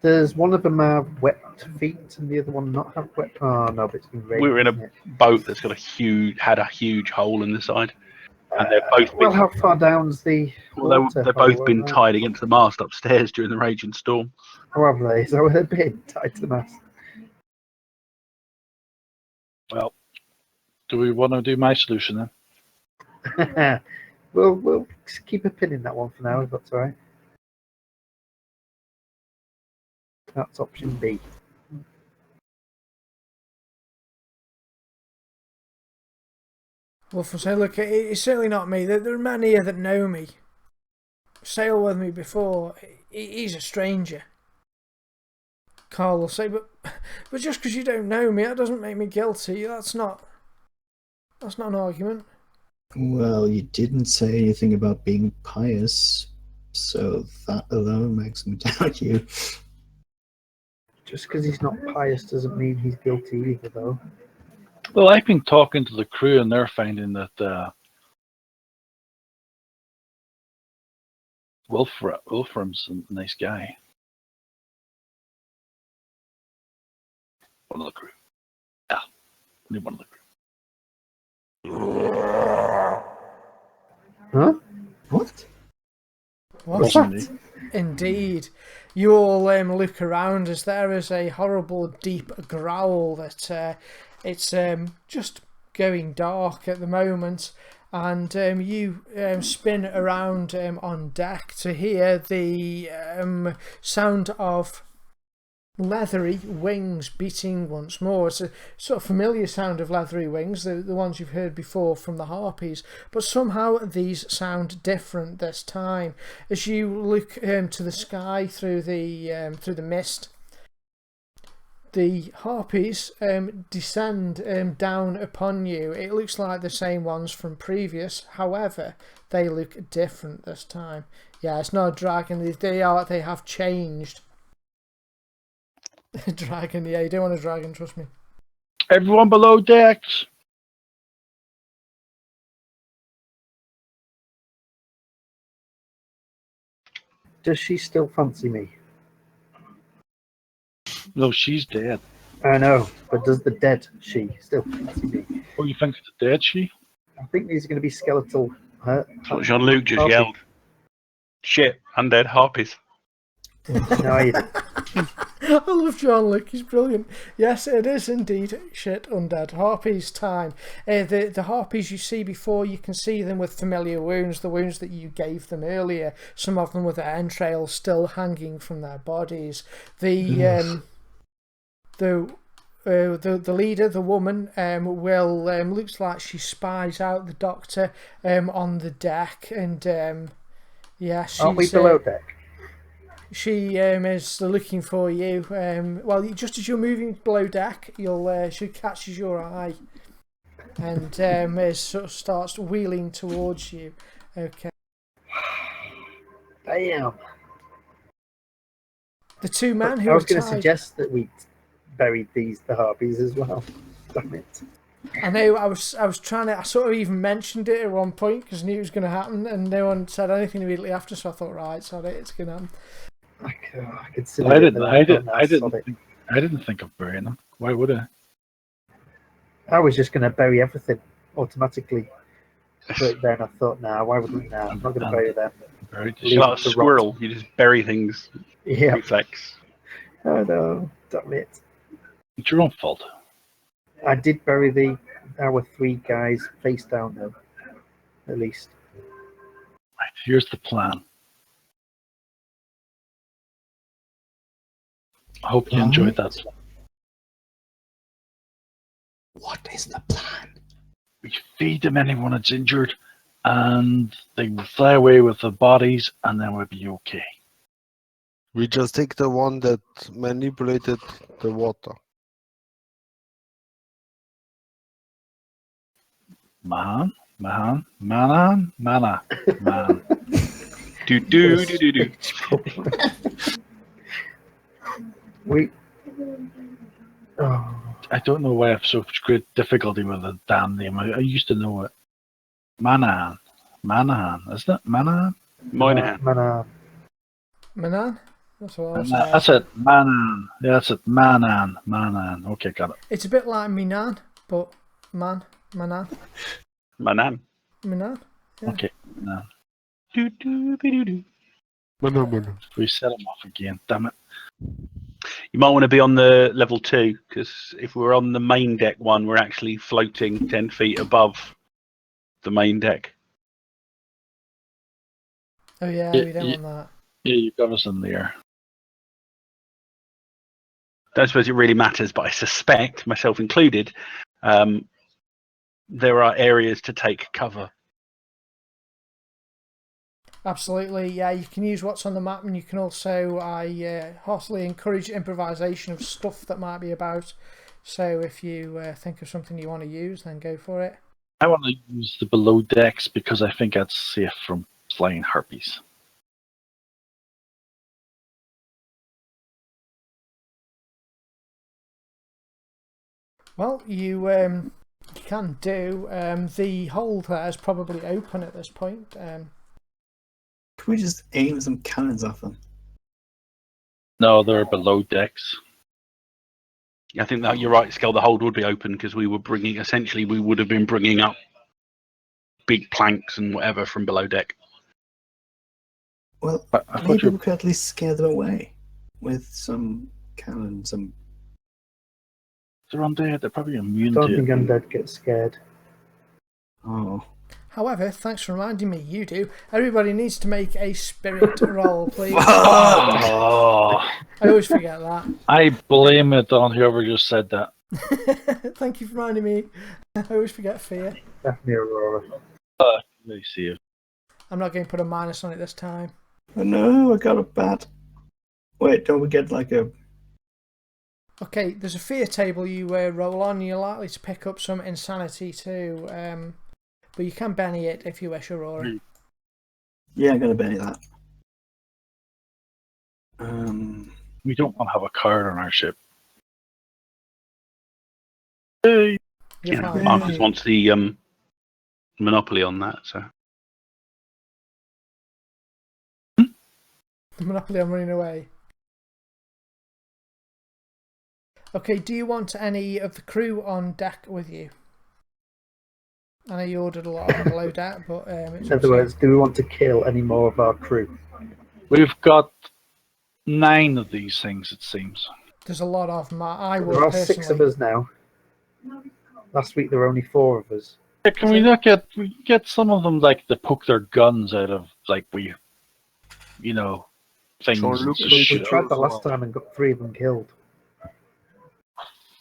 Does one of them have wet feet and the other one not have wet? Oh no, but it's been raining. We're in a boat that's got had a huge hole in the side, and they've both been. Well, how far down's the water? They've both been tied against the mast upstairs during the raging storm. How have they? So they've been tied to the mast. Well, do we want to do my solution then? We'll keep a pin in that one for now, if that's all right. That's option B. Wolf will say, "Look, it's certainly not me. There are many here that know me. Sailed with me before. he's a stranger. Carl will say, but just because you don't know me, that doesn't make me guilty. That's not an argument. Well, you didn't say anything about being pious, so that alone makes me doubt you. Just because he's not pious doesn't mean he's guilty either, though. Well, I've been talking to the crew, and they're finding that Wolfram's a nice guy. One of the crew. Yeah, only one of the crew. Huh? What? What? Indeed. You all look around as there is a horrible deep growl that it's just going dark at the moment, and you spin around on deck to hear the sound of leathery wings beating once more. It's a sort of familiar sound of leathery wings, the ones you've heard before from the harpies, but somehow these sound different this time. As you look to the sky through the mist, the harpies descend down upon you. It looks like the same ones from previous, however they look different this time. Yeah, it's not a dragon. They have changed. Dragon, yeah, you don't want a dragon, trust me. Everyone below decks. Does she still fancy me? No, she's dead. I know, but does the dead she still fancy me? Oh, you think it's dead, she? I think these are going to be skeletal. That's what Jean-Luc just Harpy. yelled. Shit, undead harpies. No, you don't. I love Jean-Luc, he's brilliant. Yes, it is indeed shit undead. Harpies time. The harpies you see before, you can see them with familiar wounds, the wounds that you gave them earlier, some of them with their entrails still hanging from their bodies. The leader, the woman, looks like she spies out the doctor on the deck, and she's... Aren't we below deck? She is looking for you. Just as you're moving below deck, she catches your eye, and sort of starts wheeling towards you. Okay. Damn. The two men who I was are going to tied. suggest that we buried the harpies as well. Damn it. I know. I was trying to. I sort of even mentioned it at one point because I knew it was going to happen, and no one said anything immediately after. So I thought, right, sorry, it's going to happen. I considered I didn't think of burying them. Why would I? I was just going to bury everything automatically. But then I thought, why would we now? I'm not going to bury them. You're like a squirrel. You just bury things. Yeah. Reflex. Oh no, damn it. It's your own fault. I did bury our three guys face down though. At least. Right, here's the plan. I hope you enjoyed that. What is the plan? We feed them anyone that's injured, and they will fly away with the bodies, and then we'll be okay. We just take the one that manipulated the water. Man. Man. Do. I don't know why I have such great difficulty with the damn name. I used to know it. Manahan, isn't it? Manahan? Moynihan. Manan? That's what I was saying. That's it. Manan. Yeah, that's it. Manan. Okay, got it. It's a bit like Minan, but Manan. Manan. Yeah. Okay. Manan. Do. We set them off again. Damn it. You might want to be on the level 2, because if we're on the main deck one, we're actually floating 10 feet above the main deck. Oh yeah, we don't want that. Yeah, you got us in the air. Don't suppose it really matters, but I suspect, myself included, there are areas to take cover. Absolutely, yeah. You can use what's on the map, and you can also, I heartily encourage improvisation of stuff that might be about. So if you think of something you want to use, then go for it. I want to use the below decks because I think that's safe from flying harpies. Well, you can do. The hold there is probably open at this point. Can we just aim some cannons off them? No, they're below decks. I think that you're right, Skull. The hold would be open because we would have been bringing up big planks and whatever from below deck. Well, I thought maybe you we could at least scare them away with some cannons. they're undead. They're probably I immune don't to think it. undead get scared. Oh, However, thanks for reminding me. You do. Everybody needs to make a spirit roll, please. Oh, I always forget that. I blame it on whoever just said that. Thank you for reminding me. I always forget fear. Definitely Aurora. Let me see if I'm not going to put a minus on it this time. oh no! I got a bat. Wait, don't we get like a? Okay, there's a fear table you roll on. You're likely to pick up some insanity too. But you can Benny it if you wish, Aurora. Yeah, I'm gonna Benny that. we don't want to have a card on our ship. Hey. You're Yeah, fine. Marcus wants the monopoly on that. So Monopoly, I'm running away. Okay, do you want any of the crew on deck with you? I know you ordered a lot of them below deck, but it's In other words, do we want to kill any more of our crew? We've got 9 of these things, it seems. there's a lot of them. I will There are personally. 6 of us now. Last week there were only 4 of us. Yeah, can we not get some of them like to poke their guns out of like things? Jean-Luc to We shoot. tried that last time and got 3 of them killed.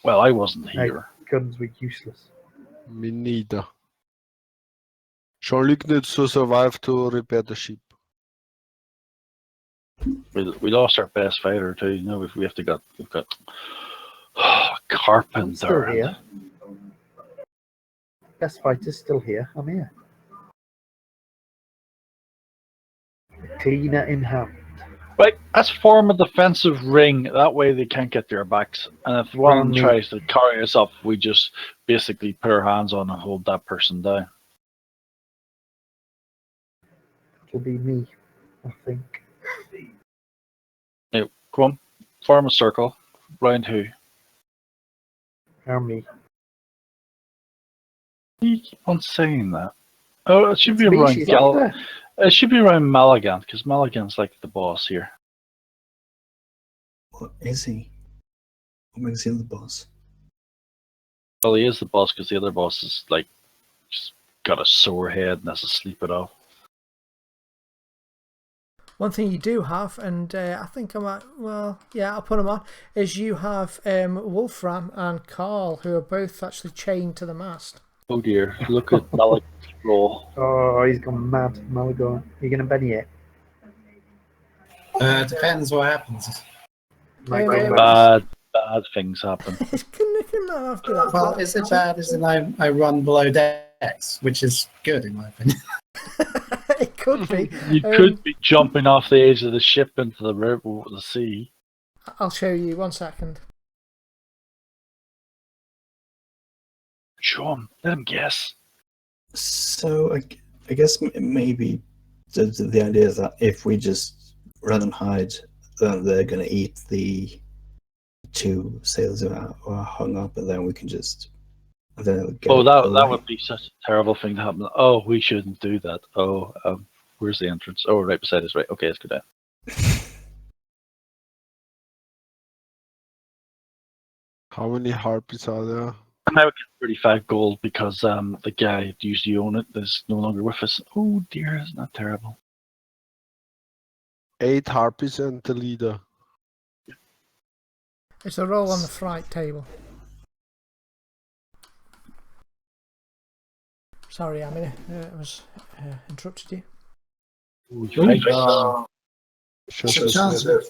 Well, I wasn't Like, here. guns were useless. Me neither. Jean-Luc needs to survive to repair the ship. We lost our best fighter too. We have to we've got I'm Carpenter. still here. Best fighter's still here. I'm here. Cleaner in hand. Right, let's form a defensive ring. That way they can't get their backs. And if one Round me. tries to carry us up, we just basically put our hands on and hold that person down. It'll be me, I think. Now, come on, form a circle. Round who? Or me. You keep on saying that. Oh, it should be It's me, around she's Gal. up there. It should be around Maligan because Maligan's like the boss here. What is he? What makes him the boss? Well, he is the boss because the other boss is like just got a sore head and has to sleep it off. One thing you do have, and I think I might, well, yeah, I'll put them on, is you have Wolfram and Carl, who are both actually chained to the mast. Oh dear! Look at Maligan's roll. Oh, he's gone mad. Malagon. Are you going to Benny it? Depends what happens. Might Yeah, go yeah. mad. Bad things happen. can that have to that? Well, is it bad as in I run below decks, which is good in my opinion. It could be. You could be jumping off the edge of the ship into the river or the sea. I'll show you. 1 second. Sean, let him guess. So I guess maybe the idea is that if we just run and hide, then they're going to eat the 2 sailors who are hung up, and then we can just. Then get Oh, that away. would be such a terrible thing to happen. Oh, we shouldn't do that. Oh, where's the entrance? Oh, right beside us. Right. Okay, let's go down. How many harpies are there? Now we get 35 gold because the guy who used to own it is no longer with us. Oh dear, isn't that terrible? 8 harpies and the leader. It's a roll on the fright table. Sorry, Amina, I was interrupted you. Ooh, you fight right Oh, Just so chance of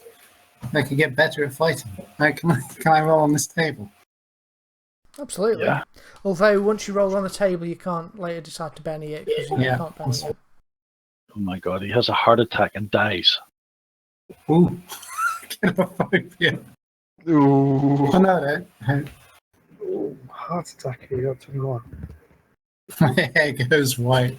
I could get better at fighting. Can I roll on this table? Absolutely. Yeah. Although once you roll on the table, you can't later decide to Benny it because you Yeah. can't Benny it. Oh my god, he has a heart attack and dies. Ooh. Phobia. Ooh. Oh, no, no. Oh, heart attack. You got 21. My hair goes white.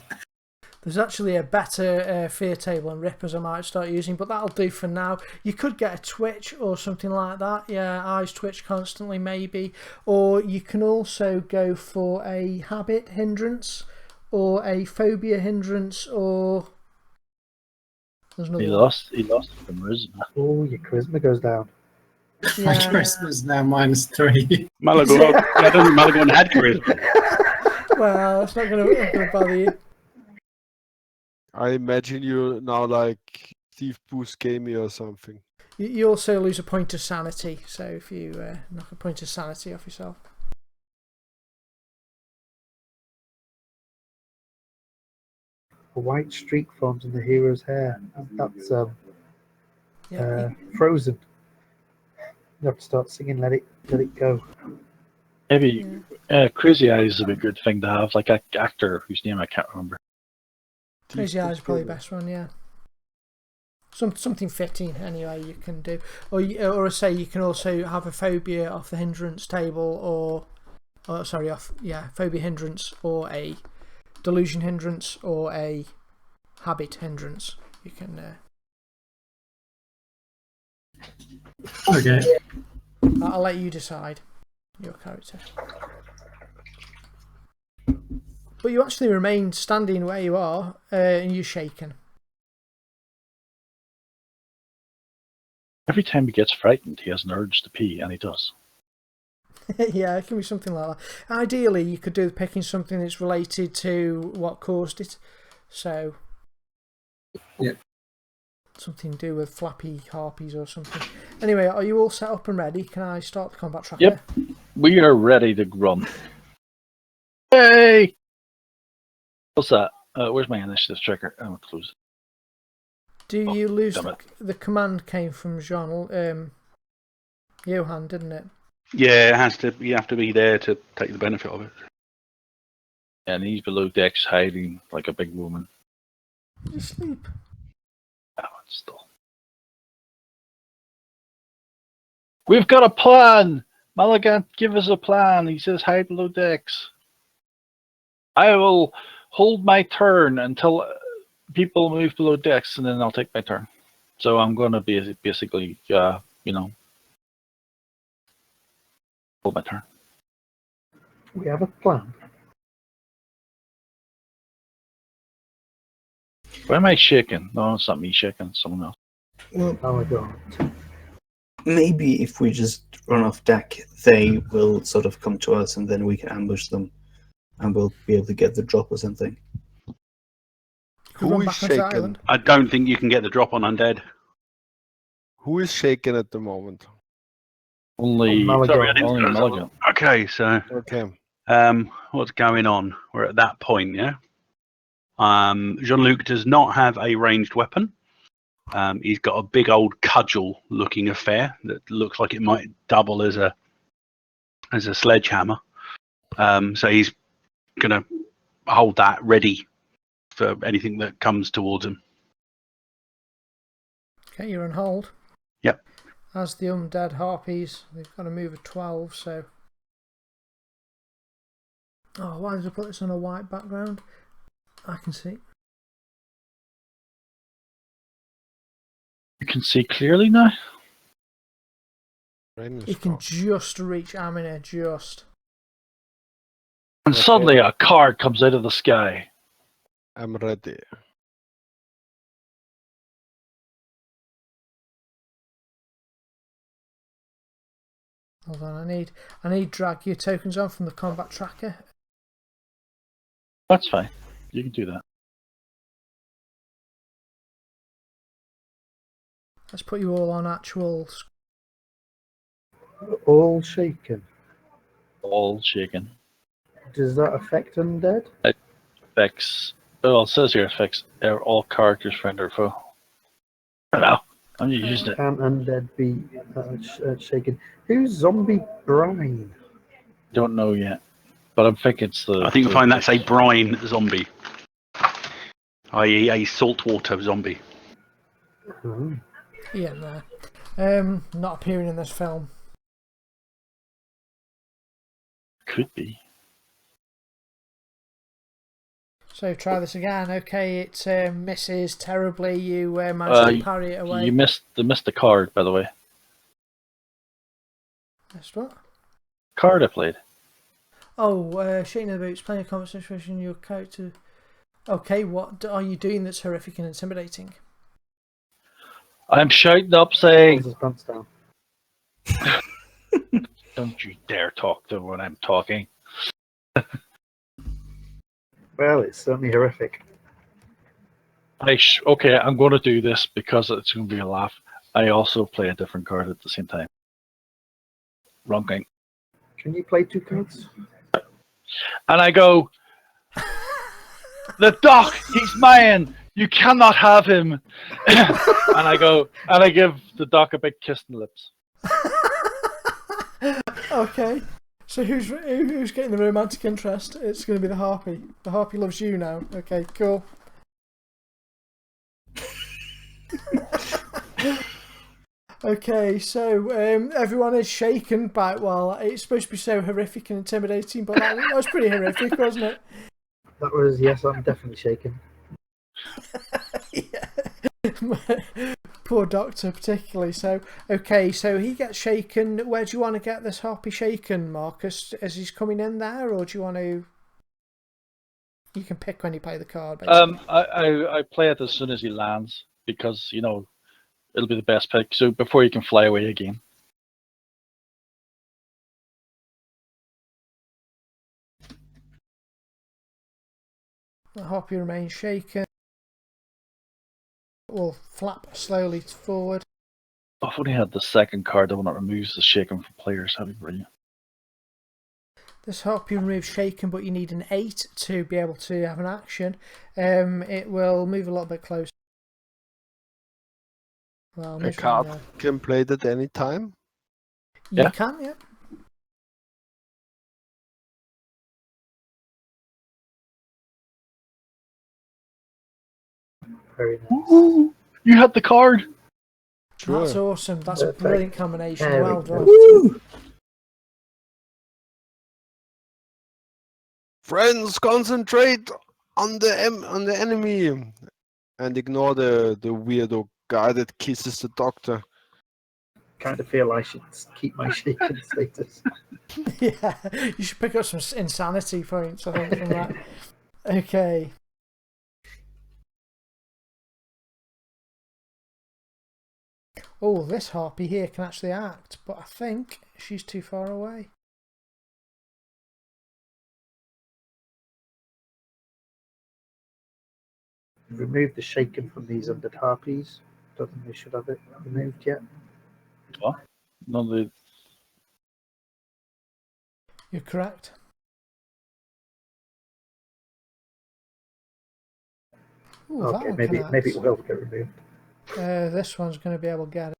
There's actually a better fear table and rippers I might start using, but that'll do for now. You could get a twitch or something like that. Yeah, eyes twitch constantly maybe. Or you can also go for a habit hindrance or a phobia hindrance or... There's another He one. lost from charisma. Oh, your charisma goes down. My Yeah. charisma's now -3. Malagon, I don't think Malagon had charisma. Well, it's not going to bother you. I imagine you now like Steve Buscemi or something. You also lose a point of sanity, so if you knock a point of sanity off yourself. A white streak forms in the hero's hair. That's Yeah, frozen. You have to start singing "Let It Go." Maybe yeah. Crazy Eyes would be a good thing to have, like an actor whose name I can't remember. Crazy Eyes is probably the best one, yeah. Something fitting anyway you can do, or say you can also have a phobia off the hindrance table, or sorry, phobia hindrance, or a delusion hindrance, or a habit hindrance. You can. Okay. I'll let you decide your character. But you actually remain standing where you are, and you're shaken. Every time he gets frightened, he has an urge to pee, and he does. Yeah, it can be something like that. Ideally, you could do picking something that's related to what caused it. So, yeah, something to do with flappy harpies or something. Anyway, are you all set up and ready? Can I start the combat tracker? Yep. We are ready to run. Hey! What's that? Where's my initiative tracker? I'm close. Do you lose damn it. the command came from Johan, didn't it? Yeah, it has to. You have to be there to take the benefit of it. And he's below decks hiding like a big woman. You sleep. Oh, it's still. We've got a plan! Malagan, give us a plan. He says hide below decks. I will hold my turn until people move below decks, and then I'll take my turn. So I'm going to be basically, hold my turn. We have a plan. Why am I shaking? No, it's not me shaking, it's someone else. Well, Oh my god. maybe if we just run off deck, they will sort of come to us, and then we can ambush them, and we'll be able to get the drop or something. Could Who run is back onto the shaken? island. I don't think you can get the drop on undead. Who is shaken at the moment? Only, Oh, sorry, Mulligan. only Mulligan. Okay, so Okay. what's going on? We're at that point, yeah. Jean-Luc does not have a ranged weapon. He's got a big old cudgel-looking affair that looks like it might double as a sledgehammer. So he's gonna hold that ready for anything that comes towards him. Okay, you're on hold. Yep. As the undead harpies, they've got to move a 12, so... Oh, why did I put this on a white background? I can see. You can see clearly now? Rain is You can gone. just reach Amina, just. And Okay. suddenly a card comes out of the sky. I'm ready. Hold on, I need drag your tokens on from the combat tracker. That's fine. You can do that. Let's put you all on actual. All shaken. All shaken. Does that affect undead? Affects Well, it says here affects all characters, friend or foe. Hello. I'm using it. Can undead be shaken? Who's Zombie Brine? Don't know yet, but I'm thinking it's the. I think you'll find that's a brine zombie, i.e., a saltwater zombie. Oh. Yeah, no. Not appearing in this film. Could be. So try this again. Okay, it misses terribly. You managed to parry it away. You missed the card, by the way. That's what? Card I played. Oh, shaking the boots, playing a combat situation, your character. Okay, what are you doing that's horrific and intimidating? I'm shouting up saying, Pulls his pants down. don't you dare talk to when I'm talking. Well, it's certainly horrific. Okay, I'm going to do this because it's going to be a laugh. I also play a different card at the same time. Runking. Can you play 2 cards? And I go, the doc, he's mine. You cannot have him. And I give the doc a big kiss on the lips. Okay, so who's getting the romantic interest? It's going to be the harpy. The harpy loves you now. Okay, cool. Okay, so everyone is shaken by, well, it's supposed to be so horrific and intimidating, but that was pretty horrific, wasn't it? That was, yes, I'm definitely shaken. Yeah. Poor doctor, particularly. So, okay, so he gets shaken. Where do you want to get this harpy shaken, Marcus? As he's coming in there, or do you want to? You can pick when you play the card. Basically. I play it as soon as he lands because it'll be the best pick. So before you can fly away again. The harpy remains shaken. Will flap slowly forward. I've only had the second card, the one that removes the shaken from players. That'd be brilliant. This harpy removes shaken, but you need an 8 to be able to have an action. It will move a little bit closer. Well, A card can play it at any time. You can, yeah. Very nice. Ooh, you had the card. Sure. That's awesome. That's a brilliant combination. There Well we go. done. Woo! Friends, concentrate on the enemy and ignore the weirdo guy that kisses the doctor. Kind of feel I should keep my shaken status. Yeah, you should pick up some insanity points, I think, from that. Okay. Oh, this harpy here can actually act, but I think she's too far away. Remove the shaken from these undead harpies. Don't think they should have it removed yet. What? No, the You're correct. Ooh, that Okay, one maybe can it act. will get removed. This one's going to be able to get it.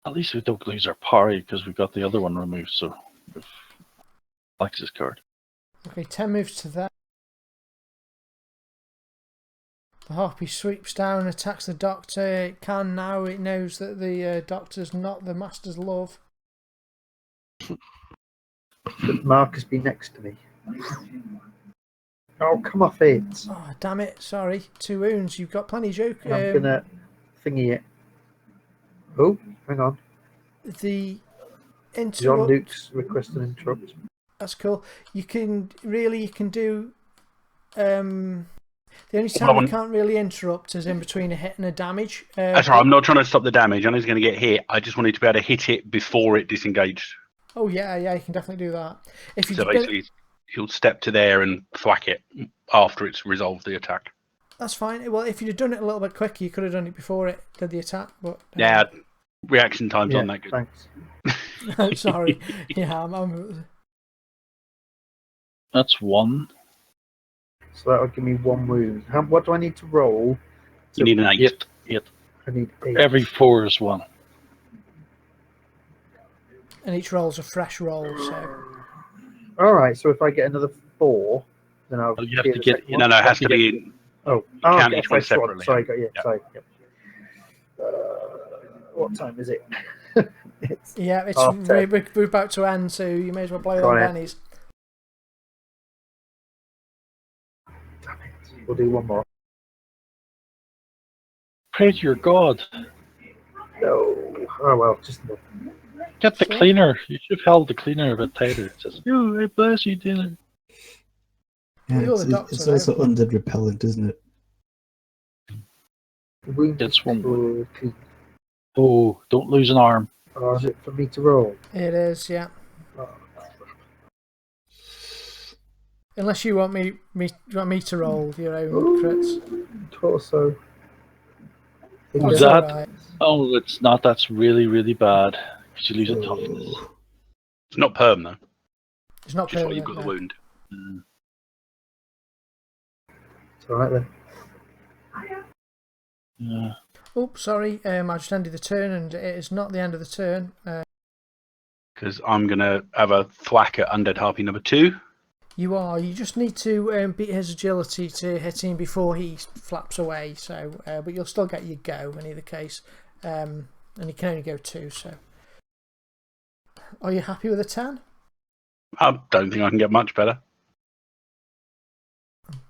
at least we don't lose our parry because we got the other one removed. So, with Alex's card. Okay, 10 moves to that. The harpy sweeps down, attacks the doctor. It can now. It knows that the doctor's not the master's love. Could Marcus be next to me? Oh, come off it! Oh, damn it. Sorry. 2 wounds. You've got plenty of joke. I'm gonna thingy it. Oh, hang on. The John interrupt. Luke's request an interrupt. That's cool. You can do. The only time you can't really interrupt is in between a hit and a damage. That's right. I'm not trying to stop the damage. I know he's going to get hit. I just wanted to be able to hit it before it disengaged. Oh yeah, you can definitely do that. If you So basically, he'll step to there and thwack it after it's resolved the attack. that's fine. Well, if you'd have done it a little bit quicker, you could have done it before it did the attack. But Yeah, reaction time's Yeah, on that good. thanks. sorry. Yeah, I'm That's 1. So that'll give me 1 wound. What do I need to roll? You need an 8. 8. I need 8. Every 4 is 1. And each roll's a fresh roll, so Alright, so if I get another 4, then I'll Well, you have clear to the get- second you No, one. no, it has to be. Oh, count okay, each one fresh one. separately. Sorry, yeah, Yeah. sorry. Yep. What time is it? It's yeah, it's half 10. we're about to end, so you may as well blow Go them ahead. bennies. Damn it. We'll do one more. Pray to your God. No. Oh well, just enough. Get the Sure. cleaner. You should have held the cleaner a bit tighter. It says, "Oh, I bless you, dealer." Yeah, You're the doctor, it's though. also undead repellent, isn't it? Wound Gets one. clean. Oh, don't lose an arm. Or is it for me to roll? It is, yeah. Oh, Unless you want me to roll your own crits. torso. Was It's that? alright. Oh, it's not. That's really, really bad. Because you lose a toughness. Oh, It's not perm though. It's not Just what permanent. you've got the no. wound. Mm. It's alright then. Yeah. Oh, sorry. I just ended the turn, and it is not the end of the turn. Because I'm gonna have a thwack at undead harpy number 2. You are. You just need to beat his agility to hit him before he flaps away. So, but you'll still get your go in either case. And you can only go 2. So, are you happy with a 10? I don't think I can get much better.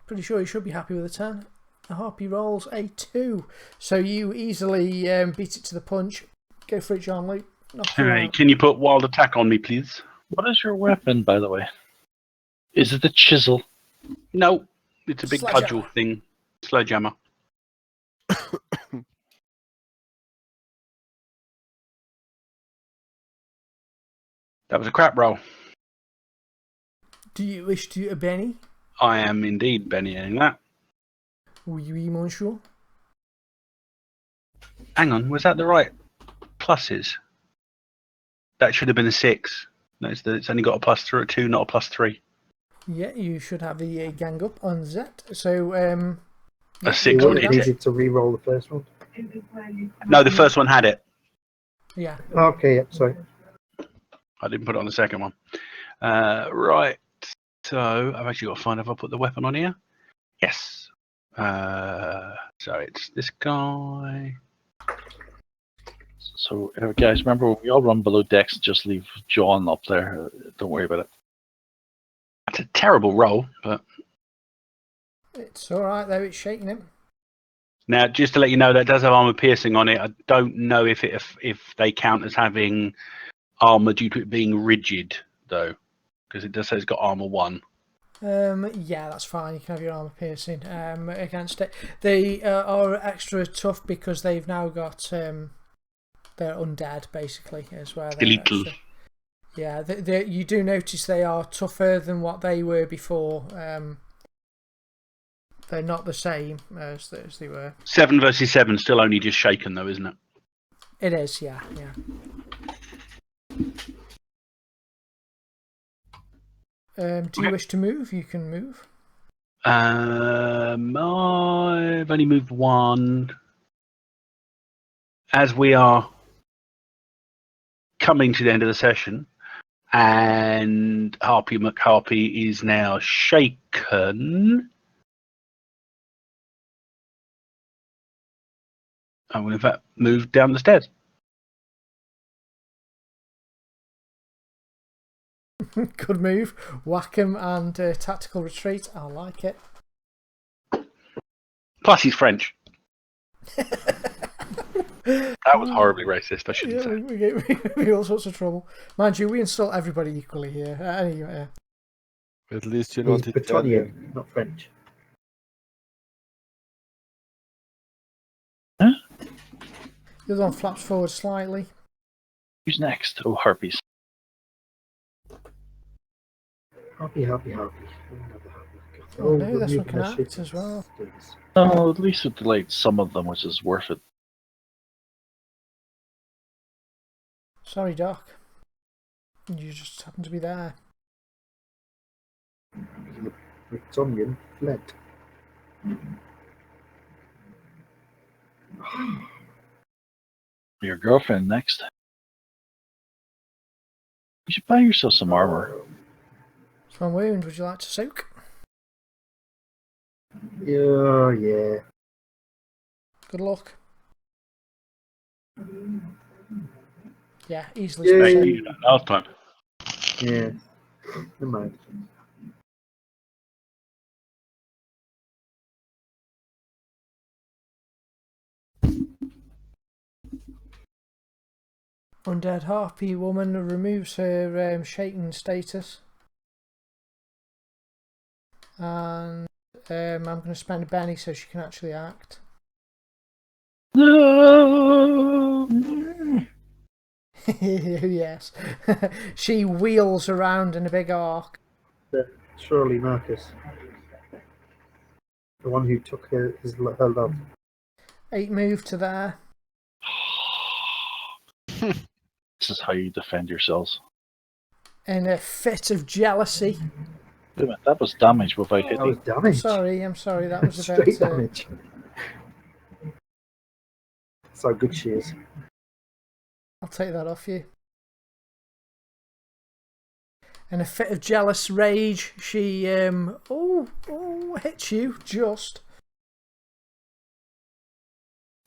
Pretty sure you should be happy with a 10. The harpy rolls a 2, so you easily beat it to the punch. Go for it, John Luke. Knock you Hey, out. can you put wild attack on me, please? What is your weapon, by the way? Is it the chisel? No, it's a big Sledgehammer. cudgel thing. Sledgehammer. That was a crap roll. Do you wish to Benny? I am indeed Bennying that. Oui, oui, monsieur. Hang on, was that the right pluses? That should have been a 6. No, it's only got a +2, not a +3. Yeah, you should have the gang up on that. So, A 6 You would hit it. needed to re-roll the first one. No, the first one had it. yeah. Okay, yep, sorry. I didn't put it on the second one. Right. So I've actually got to find if I put the weapon on here. Yes. So it's this guy. So, guys, remember, we all run below decks and just leave John up there. Don't worry about it. That's a terrible roll, but It's alright though, it's shaking him. now just to let you know, that does have armor piercing on it. I don't know if they count as having armor due to it being rigid though, because it does say it's got armor 1. Yeah, that's fine. You can have your armor piercing against it. They are extra tough because they've now got they're undead basically as well. Skeletal. Yeah, you do notice they are tougher than what they were before. They're not the same as they were. 7 versus 7, still only just shaken though, isn't it? It is, yeah. Do you wish to move? You can move. I've only moved 1. As we are coming to the end of the session, and Harpy McHarpy is now shaken. I will in fact move down the stairs. Good move. Whack 'em and tactical retreat. I like it. Plus he's French. That was horribly racist, I shouldn't say. We get all sorts of trouble. Mind you, we insult everybody equally here. Anyway. at least you're He's not Italian. Bretonian, not French. The other one flaps forward slightly. Who's next? Oh, harpies. Happy. Oh no, this one can act as well. Oh, at least it delayed some of them, which is worth it. Sorry, Doc. You just happen to be there. Britonian fled. Your girlfriend next. You should buy yourself some armor. It's one wound. Would you like to soak? Yeah. Good luck. Yeah, easily Yeah. Thank soak. you. Last time. Yeah. Never mind. Undead harpy woman removes her shaken status. And I'm going to spend a penny so she can actually act. No. Yes. She wheels around in a big arc. Surely Marcus. The one who took her love. 8 move to there. This is how you defend yourselves. In a fit of jealousy. Wait a minute, that was damage without That was hitting. damage. I'm sorry, that was a Straight bit... damage. That's how good she is. I'll take that off you. In a fit of jealous rage, she hits you just.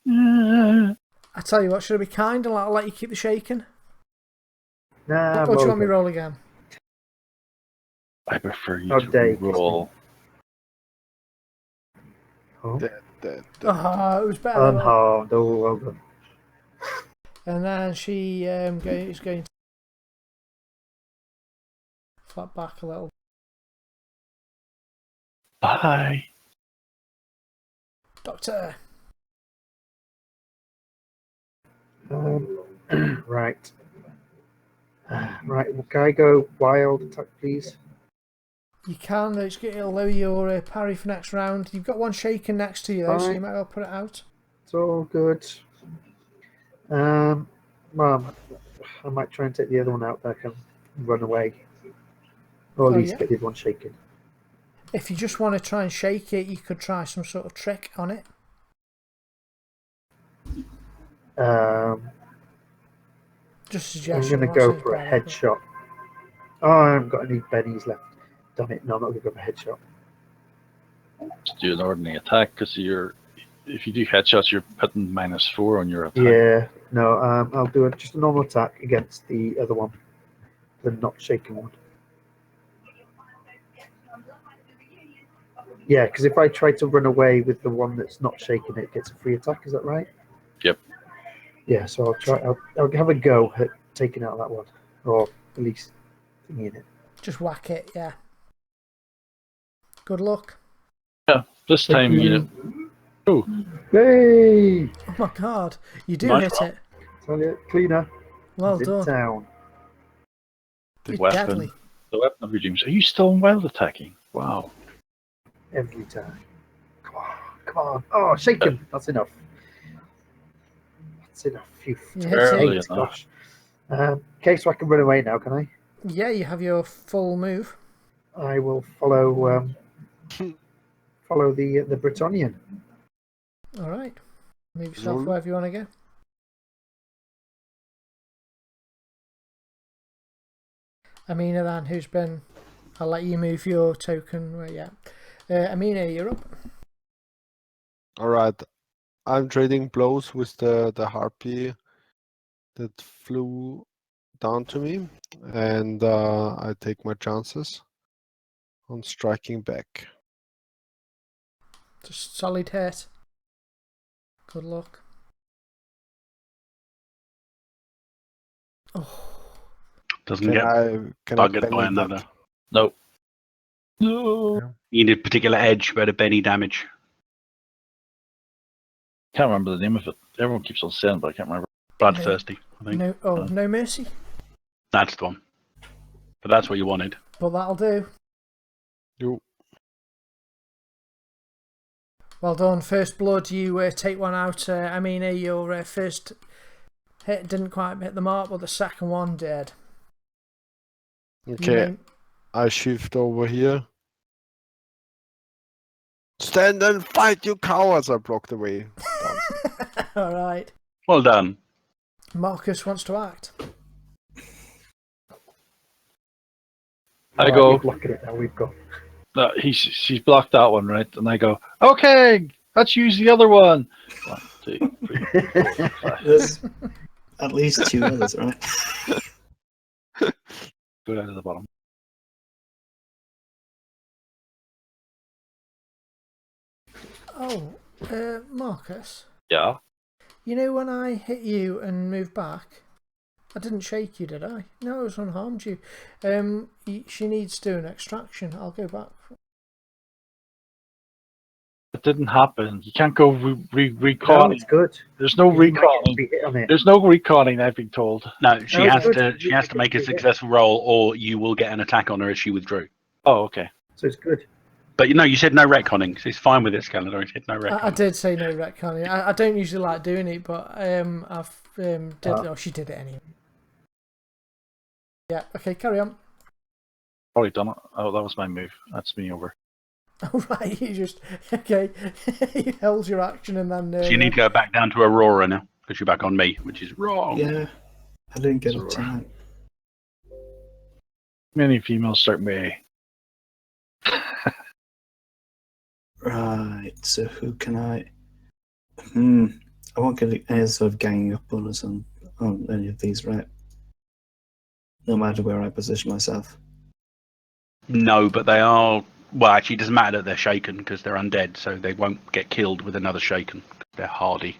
I tell you what, should I be kind and I'll let you keep the shaking? Nah, Or do you want me to roll again? I prefer you How to dare you. roll. Oh. Oh, it was better. Unharmed. Oh, well done. And then she is going to flap back a little. Bye. Doctor. Right. Right. Well, can I go wild attack, please? You can. It'll lower your parry for next round. You've got one shaken next to you though, so you Fine. might well put it out. It's all good. Well, I might try and take the other one out. That I can run away, or at least yeah. get the other one shaken. If you just want to try and shake it, you could try some sort of trick on it. Just a I'm suggestion. going to go for a headshot. Oh, I haven't got any bennies left. Damn it! No, I'm not going to go for a headshot. Do an ordinary attack because if you do headshots, you're putting -4 on your attack. Yeah, no, I'll do just a normal attack against the other one, the not shaken one. Yeah, because if I try to run away with the one that's not shaken, it gets a free attack. Is that right? Yep. Yeah, so I'll try. I'll have a go at taking out that one, or at least thinking in it. Just whack it, yeah. Good luck. Yeah, this time you. Oh, Hey! Oh my god, you do Nice hit roll. it. Tell you, cleaner. Well It's in done. town. the You're weapon. deadly. The weapon of your dreams. Are you still in wild attacking? Wow. Every time. Come on, come on. Oh, shaken. That's enough. That's enough. Phew. You hit Barely it. enough. Gosh. Okay, so I can run away now, can I? Yeah, you have your full move. I will follow follow the Bretonian. Alright. Move yourself Roll. wherever you want to go. Amina then, who's been... I'll let you move your token. Yeah. Amina, you're up. All right, I'm trading blows with the harpy that flew down to me, and I take my chances on striking back. Just solid hit. Good luck. Oh. Doesn't Can get I buggered penny by another. that? Nope. No. You need a particular edge where the Benny damage. Can't remember the name of it. Everyone keeps on saying, but I can't remember. Bloodthirsty, I think. No mercy. That's the one. But that's what you wanted. But that'll do. You. Well done. First blood, you take one out. Amina, your first hit didn't quite hit the mark, but the second one did. Okay, I shift over here Stand and fight, you cowards! I blocked the way. All right. Well done. Marcus wants to act. I Alright, go, you're blocking it now. We've got. no, she's blocked that one, right? And I go, okay, let's use the other one. 1, 2, 3, 4, 5. There's at least 2 others, right? Go down to the bottom. Oh, Marcus. Yeah. You know when I hit you and moved back, I didn't shake you, did I? No, I was unharmed you. She needs to do an extraction. I'll go back. It didn't happen. You can't go No, reconning. it's good. There's no You might get reconning. to be hit on it. There's no reconning, I've been told. No, she No, it's has good. to. She You has might to get make to a be hit. successful roll, or you will get an attack on her as she withdrew. Oh, okay. So it's good. But you know, you said no retconning, so it's fine with this calendar. You said no retconning. I did say no retconning. I don't usually like doing it, but I've did. Oh, she did it anyway. Yeah. Okay. Carry on. Already done it. Oh, that was my move. That's me over. All right. You just okay. You held your action and then. So you need to go back down to Aurora now because you're back on me, which is wrong. Yeah, I didn't get Sure. it tonight. Many females start May. Right, so who can I... I won't get any sort of ganging up bonus on any of these, right? No matter where I position myself. No, but they are. Well, actually, it doesn't matter that they're shaken because they're undead, so they won't get killed with another shaken. They're hardy.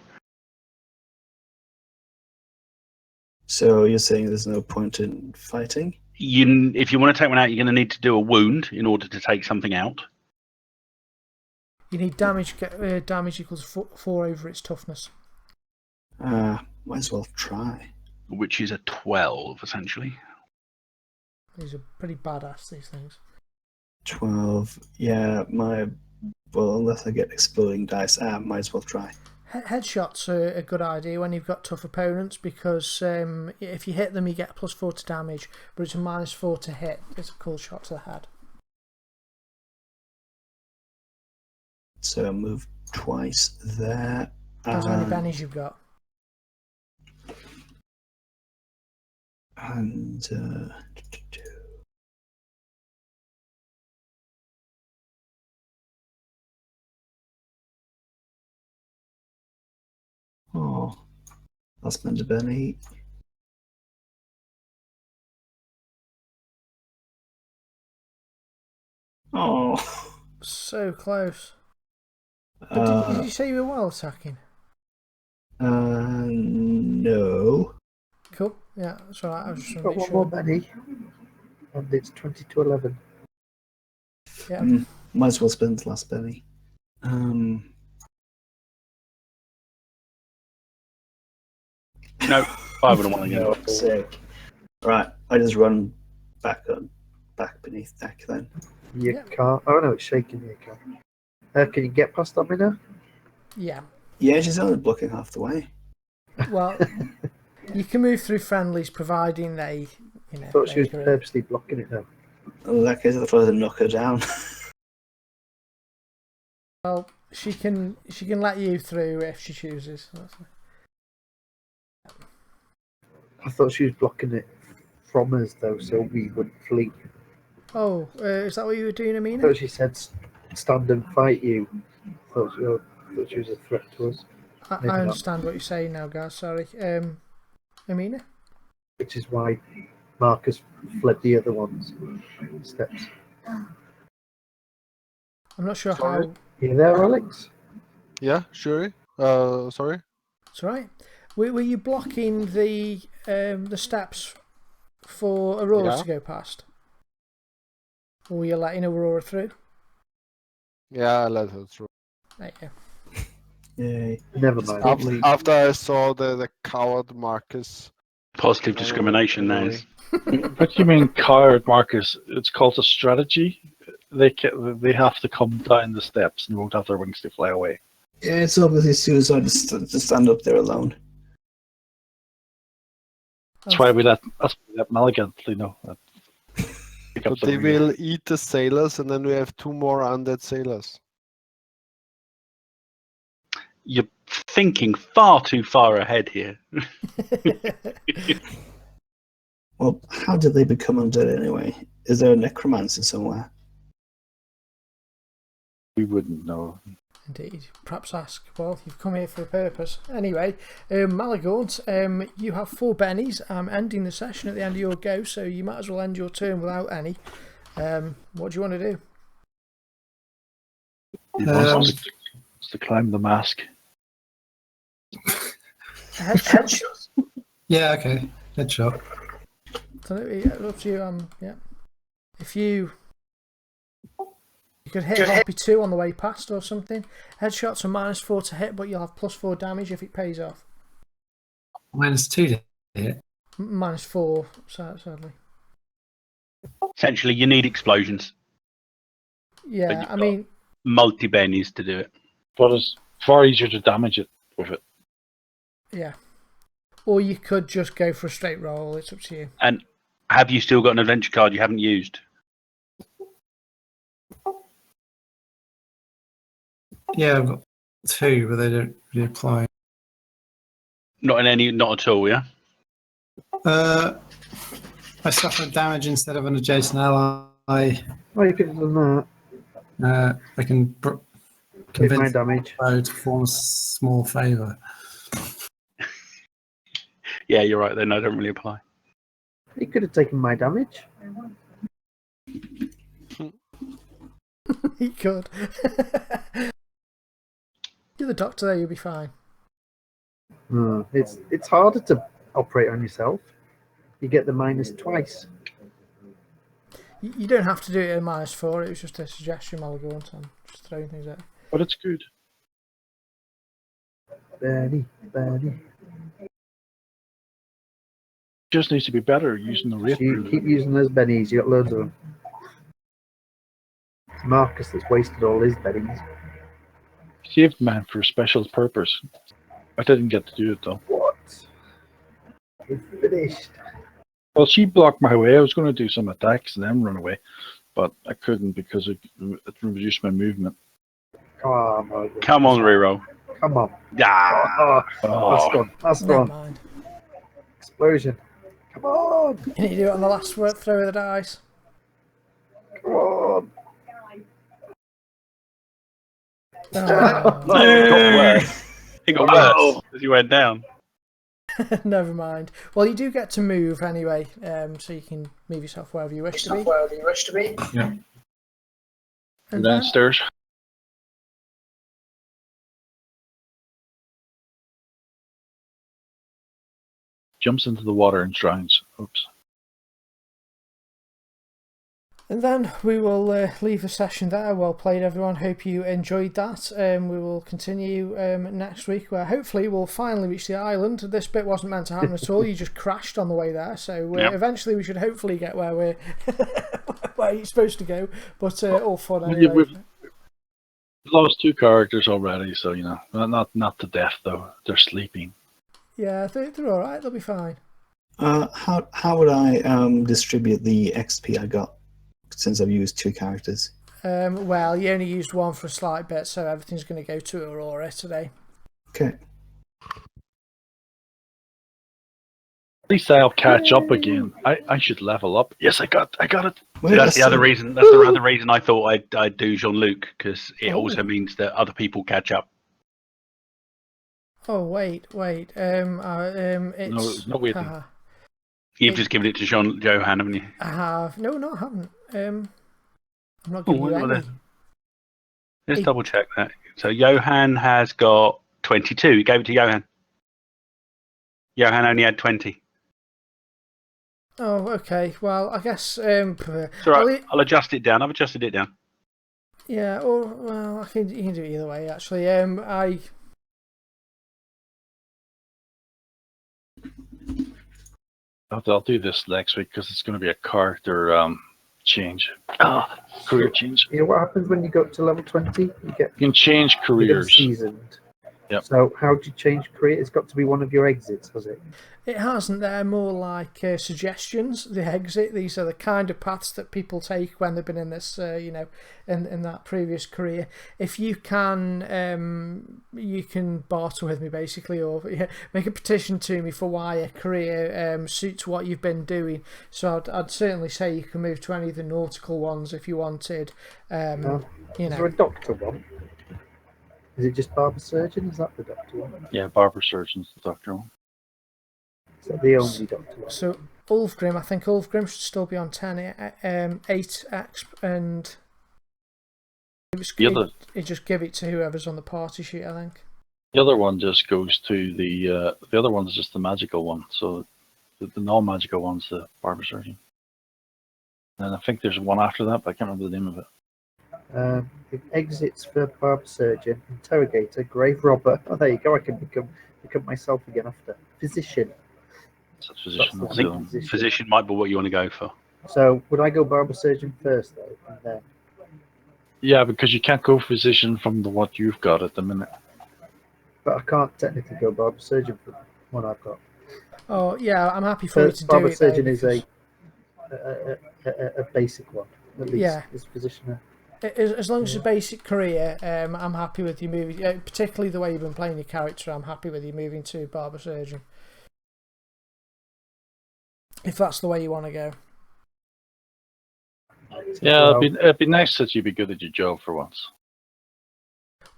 So you're saying there's no point in fighting? If you want to take one out, you're going to need to do a wound in order to take something out. You need damage. Damage equals 4 over its toughness. Might as well try. Which is a 12, essentially. These are pretty badass, these things. 12. Yeah, well, unless I get exploding dice, might as well try. Headshots are a good idea when you've got tough opponents because if you hit them, you get a +4 to damage, but it's a -4 to hit. It's a cool shot to the head. So I move twice there. How many bennies you've got? And oh, I'll spend a Benny. Oh, So close. But did you say you were well attacking? No. Cool. Yeah, that's all right. I was just Got trying to one make more sure. Benny. And it's 20 to 11. Yeah. Might as well spend the last Benny. No, 5 and a 1 again. No, sick. Right, I just run back beneath deck then. You Yeah. can't. Oh no, it's shaking. You can. Can you get past Domina? Yeah. Yeah, she's only blocking half the way. Well, you can move through friendlies providing they, I thought she was make her- purposely blocking it though. In that case, I'll try to knock her down. Well, she can let you through if she chooses. I thought she was blocking it from us though, so we would flee. Oh, is that what you were doing, I Amina? thought she said stand and fight you. I thought she was a threat to us, maybe I not. understand what you're saying now, guys. Sorry. Amina? which is why Marcus fled the other one's steps. I'm not sure Sorry? how. You there, Alex? Yeah, sure. Sorry. It's all right. Were you blocking the steps for Aurora Yeah. to go past? Or were you letting Aurora through? Yeah, I let her through. There you go. Yeah. Never It's mind. probably- After I saw the coward Marcus. Positive discrimination now. anyway. What do you mean, coward, Marcus? It's called a strategy. They have to come down the steps and won't have their wings to fly away. Yeah, it's obviously suicide to stand up there alone. That's why we let Maligan, pick up But the they rear. will eat the sailors, and then we have 2 more undead sailors. You're thinking far too far ahead here. Well, how did they become undead anyway? Is there a necromancer somewhere? We wouldn't know. Indeed. Perhaps ask. Well, you've come here for a purpose. Anyway, Malagaunt, you have 4 bennies. I'm ending the session at the end of your go, so you might as well end your turn without any. What do you want to do? He wants us to climb the mast. Headshot. Yeah, okay. Headshot. So yeah, up to you. Yeah. If you could hit Hoppy 2 on the way past or something. Headshots are -4 to hit, but you'll have +4 damage if it pays off. -2 to hit. -4, sadly. Essentially, you need explosions. Yeah, I mean, Multi-bennies to do it. But it's far easier to damage it with it. yeah. Or you could just go for a straight roll. It's up to you. And have you still got an adventure card you haven't used? Yeah, I've got 2, but they don't really apply. Not at all, yeah? I suffer damage instead of an adjacent ally. Oh, you could have done that. I can Hit my convince damage. to perform a small favour. Yeah, you're right. Then I don't really apply. You could have taken my damage. He could. You're the doctor there, you'll be fine. It's harder to operate on yourself. You get the minus twice. You don't have to do it at -4. It was just a suggestion, Malagaunt. I'm just throwing things out. But it's good. Benny. Just needs to be better using the rate. You keep using those bennies. You got loads of them. It's Marcus that's wasted all his bennies. Saved man for a special purpose. I didn't get to do it though. What? It's finished. Well, she blocked my way. I was going to do some attacks and then run away, but I couldn't because it reduced my movement. Come on, Marcus. Come on, reroll. Come on. Ah, That's gone. That's Never gone. mind. Explosion. Come on. You need to do it on the last throw of the dice. Come on. Oh. it got worse as you went down. Never mind. Well, you do get to move anyway, so you can move yourself wherever you wish to be. Yeah. And Downstairs. Jumps into the water and drowns. Oops. then we will leave the session there. Well played, everyone. Hope you enjoyed that. We will continue next week, where hopefully we'll finally reach the island. This bit wasn't meant to happen at all. You just crashed on the way there. So eventually we should hopefully get where we're where you're supposed to go. But all fun anyway. We've lost 2 characters already, so you know, not to death though. They're sleeping. Yeah, they're all right. They'll be fine. How would I distribute the XP I got since I've used 2 characters? Well, you only used 1 for a slight bit, so everything's going to go to Aurora today. Okay. At least I'll catch up again. I should level up. Yes, I got it. Wait, That's the other reason. That's the other reason I thought I'd do Jean-Luc, because it also means that other people catch up. Oh wait. It's No waiting. You've just given it to Johan, haven't you? I have. No, I haven't. I'm not giving you any. Let's double check that. So Johan has got 22. He gave it to Johan. Johan only had 20. Oh, okay. Well, I guess. It's all right. I'll adjust it down. I've adjusted it down. Yeah. Or well, you can do it either way. Actually, I'll do this next week because it's going to be a character change. Career change. You know what happens when you go up to level 20? You You can change get careers. seasoned. Yep. So how do you change career? It's got to be one of your exits, has it? It hasn't. They're more like suggestions. The exit. These are the kind of paths that people take when they've been in this, in that previous career. If you can barter with me basically, or make a petition to me for why a career suits what you've been doing. So I'd certainly say you can move to any of the nautical ones if you wanted. Is there a doctor one? Is it just barber surgeon? Is that the doctor one? Yeah, barber surgeon's the doctor one. Is that the only doctor one? So Ulfgrim, I think Ulfgrim should still be on 10, 8 exp, and it just give it to whoever's on the party sheet, I think. The other one just goes to the other one's just the magical one. So the non-magical one's the barber surgeon. And I think there's one after that, but I can't remember the name of it. Exits for barber surgeon, interrogator, grave robber. Oh, there you go. I can become myself again after physician. So physician. That's That's the the one. one. Physician might be what you want to go for. So would I go barber surgeon first though, and then? Yeah, because you can't go physician from what you've got at the minute. But I can't technically go barber surgeon for what I've got. Oh yeah, I'm happy for you to do Barber it. surgeon though, is a basic one, at least. Yeah. Is physician. As long as it's a basic career, I'm happy with you moving. Particularly the way you've been playing your character, I'm happy with you moving to barber surgeon. If that's the way you want to go. Yeah, it'd be nice that you'd be good at your job for once.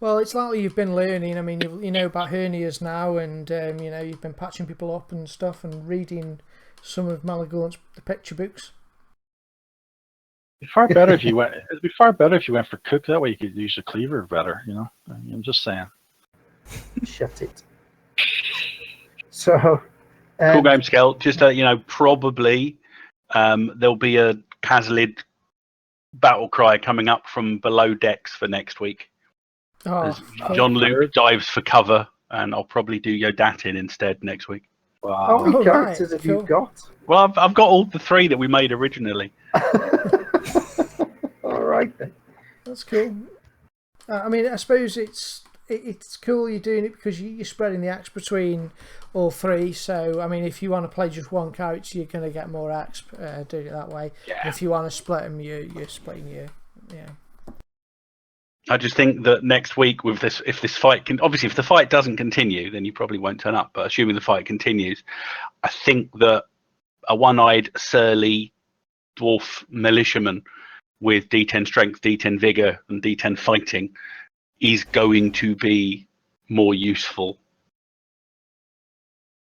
Well, it's likely you've been learning. I mean, you know about hernias now, and you've been patching people up and stuff, and reading some of Malagorn's the picture books. It'd be far better if you went. It'd be far better if you went for cook. That way you could use the cleaver better. I'm just saying. Shut it. So. Cool game, Skel. Just probably there'll be a Kazlid battle cry coming up from below decks for next week. As John Luke dives for cover, and I'll probably do Yodatin instead next week. Wow. How many characters have you got? Well, I've got all the 3 that we made originally. All right then. That's cool. I mean, I suppose it's cool you're doing it because you're spreading the axe between all 3. So, I mean, if you want to play just one character, you're going to get more axe doing it that way. Yeah. If you want to split them, you're splitting your. I just think that next week with this, if this fight can, obviously if the fight doesn't continue, then you probably won't turn up. But assuming the fight continues, I think that a one-eyed, surly dwarf militiaman with D10 strength, D10 vigor, and D10 fighting is going to be more useful.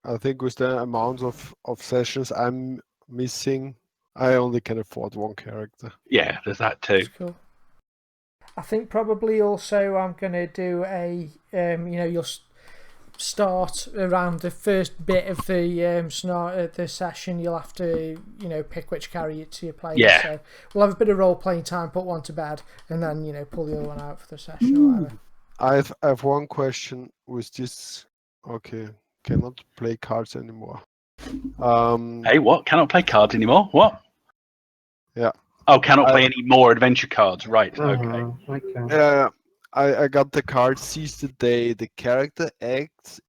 I think with the amount of sessions I'm missing, I only can afford one character. Yeah, there's that too. That's cool. I think probably also I'm going to do a, you'll start around the first bit of the session. You'll have to, pick which character you're playing. Yeah. So we'll have a bit of role playing time, put one to bed, and then, pull the other one out for the session or whatever. I have one question with this. Okay, cannot play cards anymore. Hey, what? Cannot play cards anymore? What? Yeah. Oh, cannot play any more adventure cards. Right. Okay. Yeah, I got the card. Seize the day. The character acts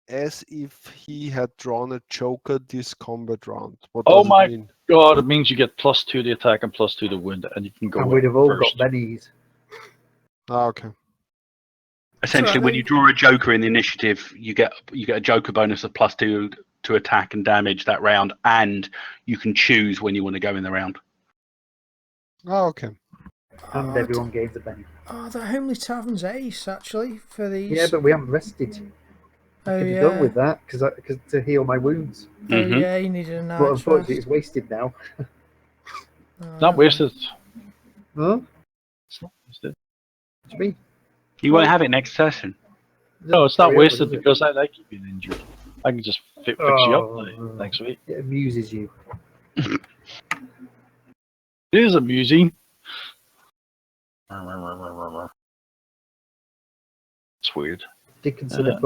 as if he had drawn a Joker this combat round. What does it mean? God, it means you get +2 to attack and +2 to wound, and you can go. And we'd have all first. got bennies. Ah, okay. Essentially, when you draw a Joker in the initiative, you get a Joker bonus of +2 to attack and damage that round, and you can choose when you want to go in the round. Oh, okay. And everyone gains a benny. Oh, the Homely Tavern's ace, actually, for these. Yeah, but we haven't rested. I could have done with that, because to heal my wounds. Oh, yeah, you needed a night. But unfortunately, it's wasted now. Not wasted. Huh? It's not wasted. What do you mean? You won't have it next session. No, it's not Very wasted good, is it? because I like you being injured. I can just fix you up next week. It amuses you. It is amusing. It's weird. Did consider playing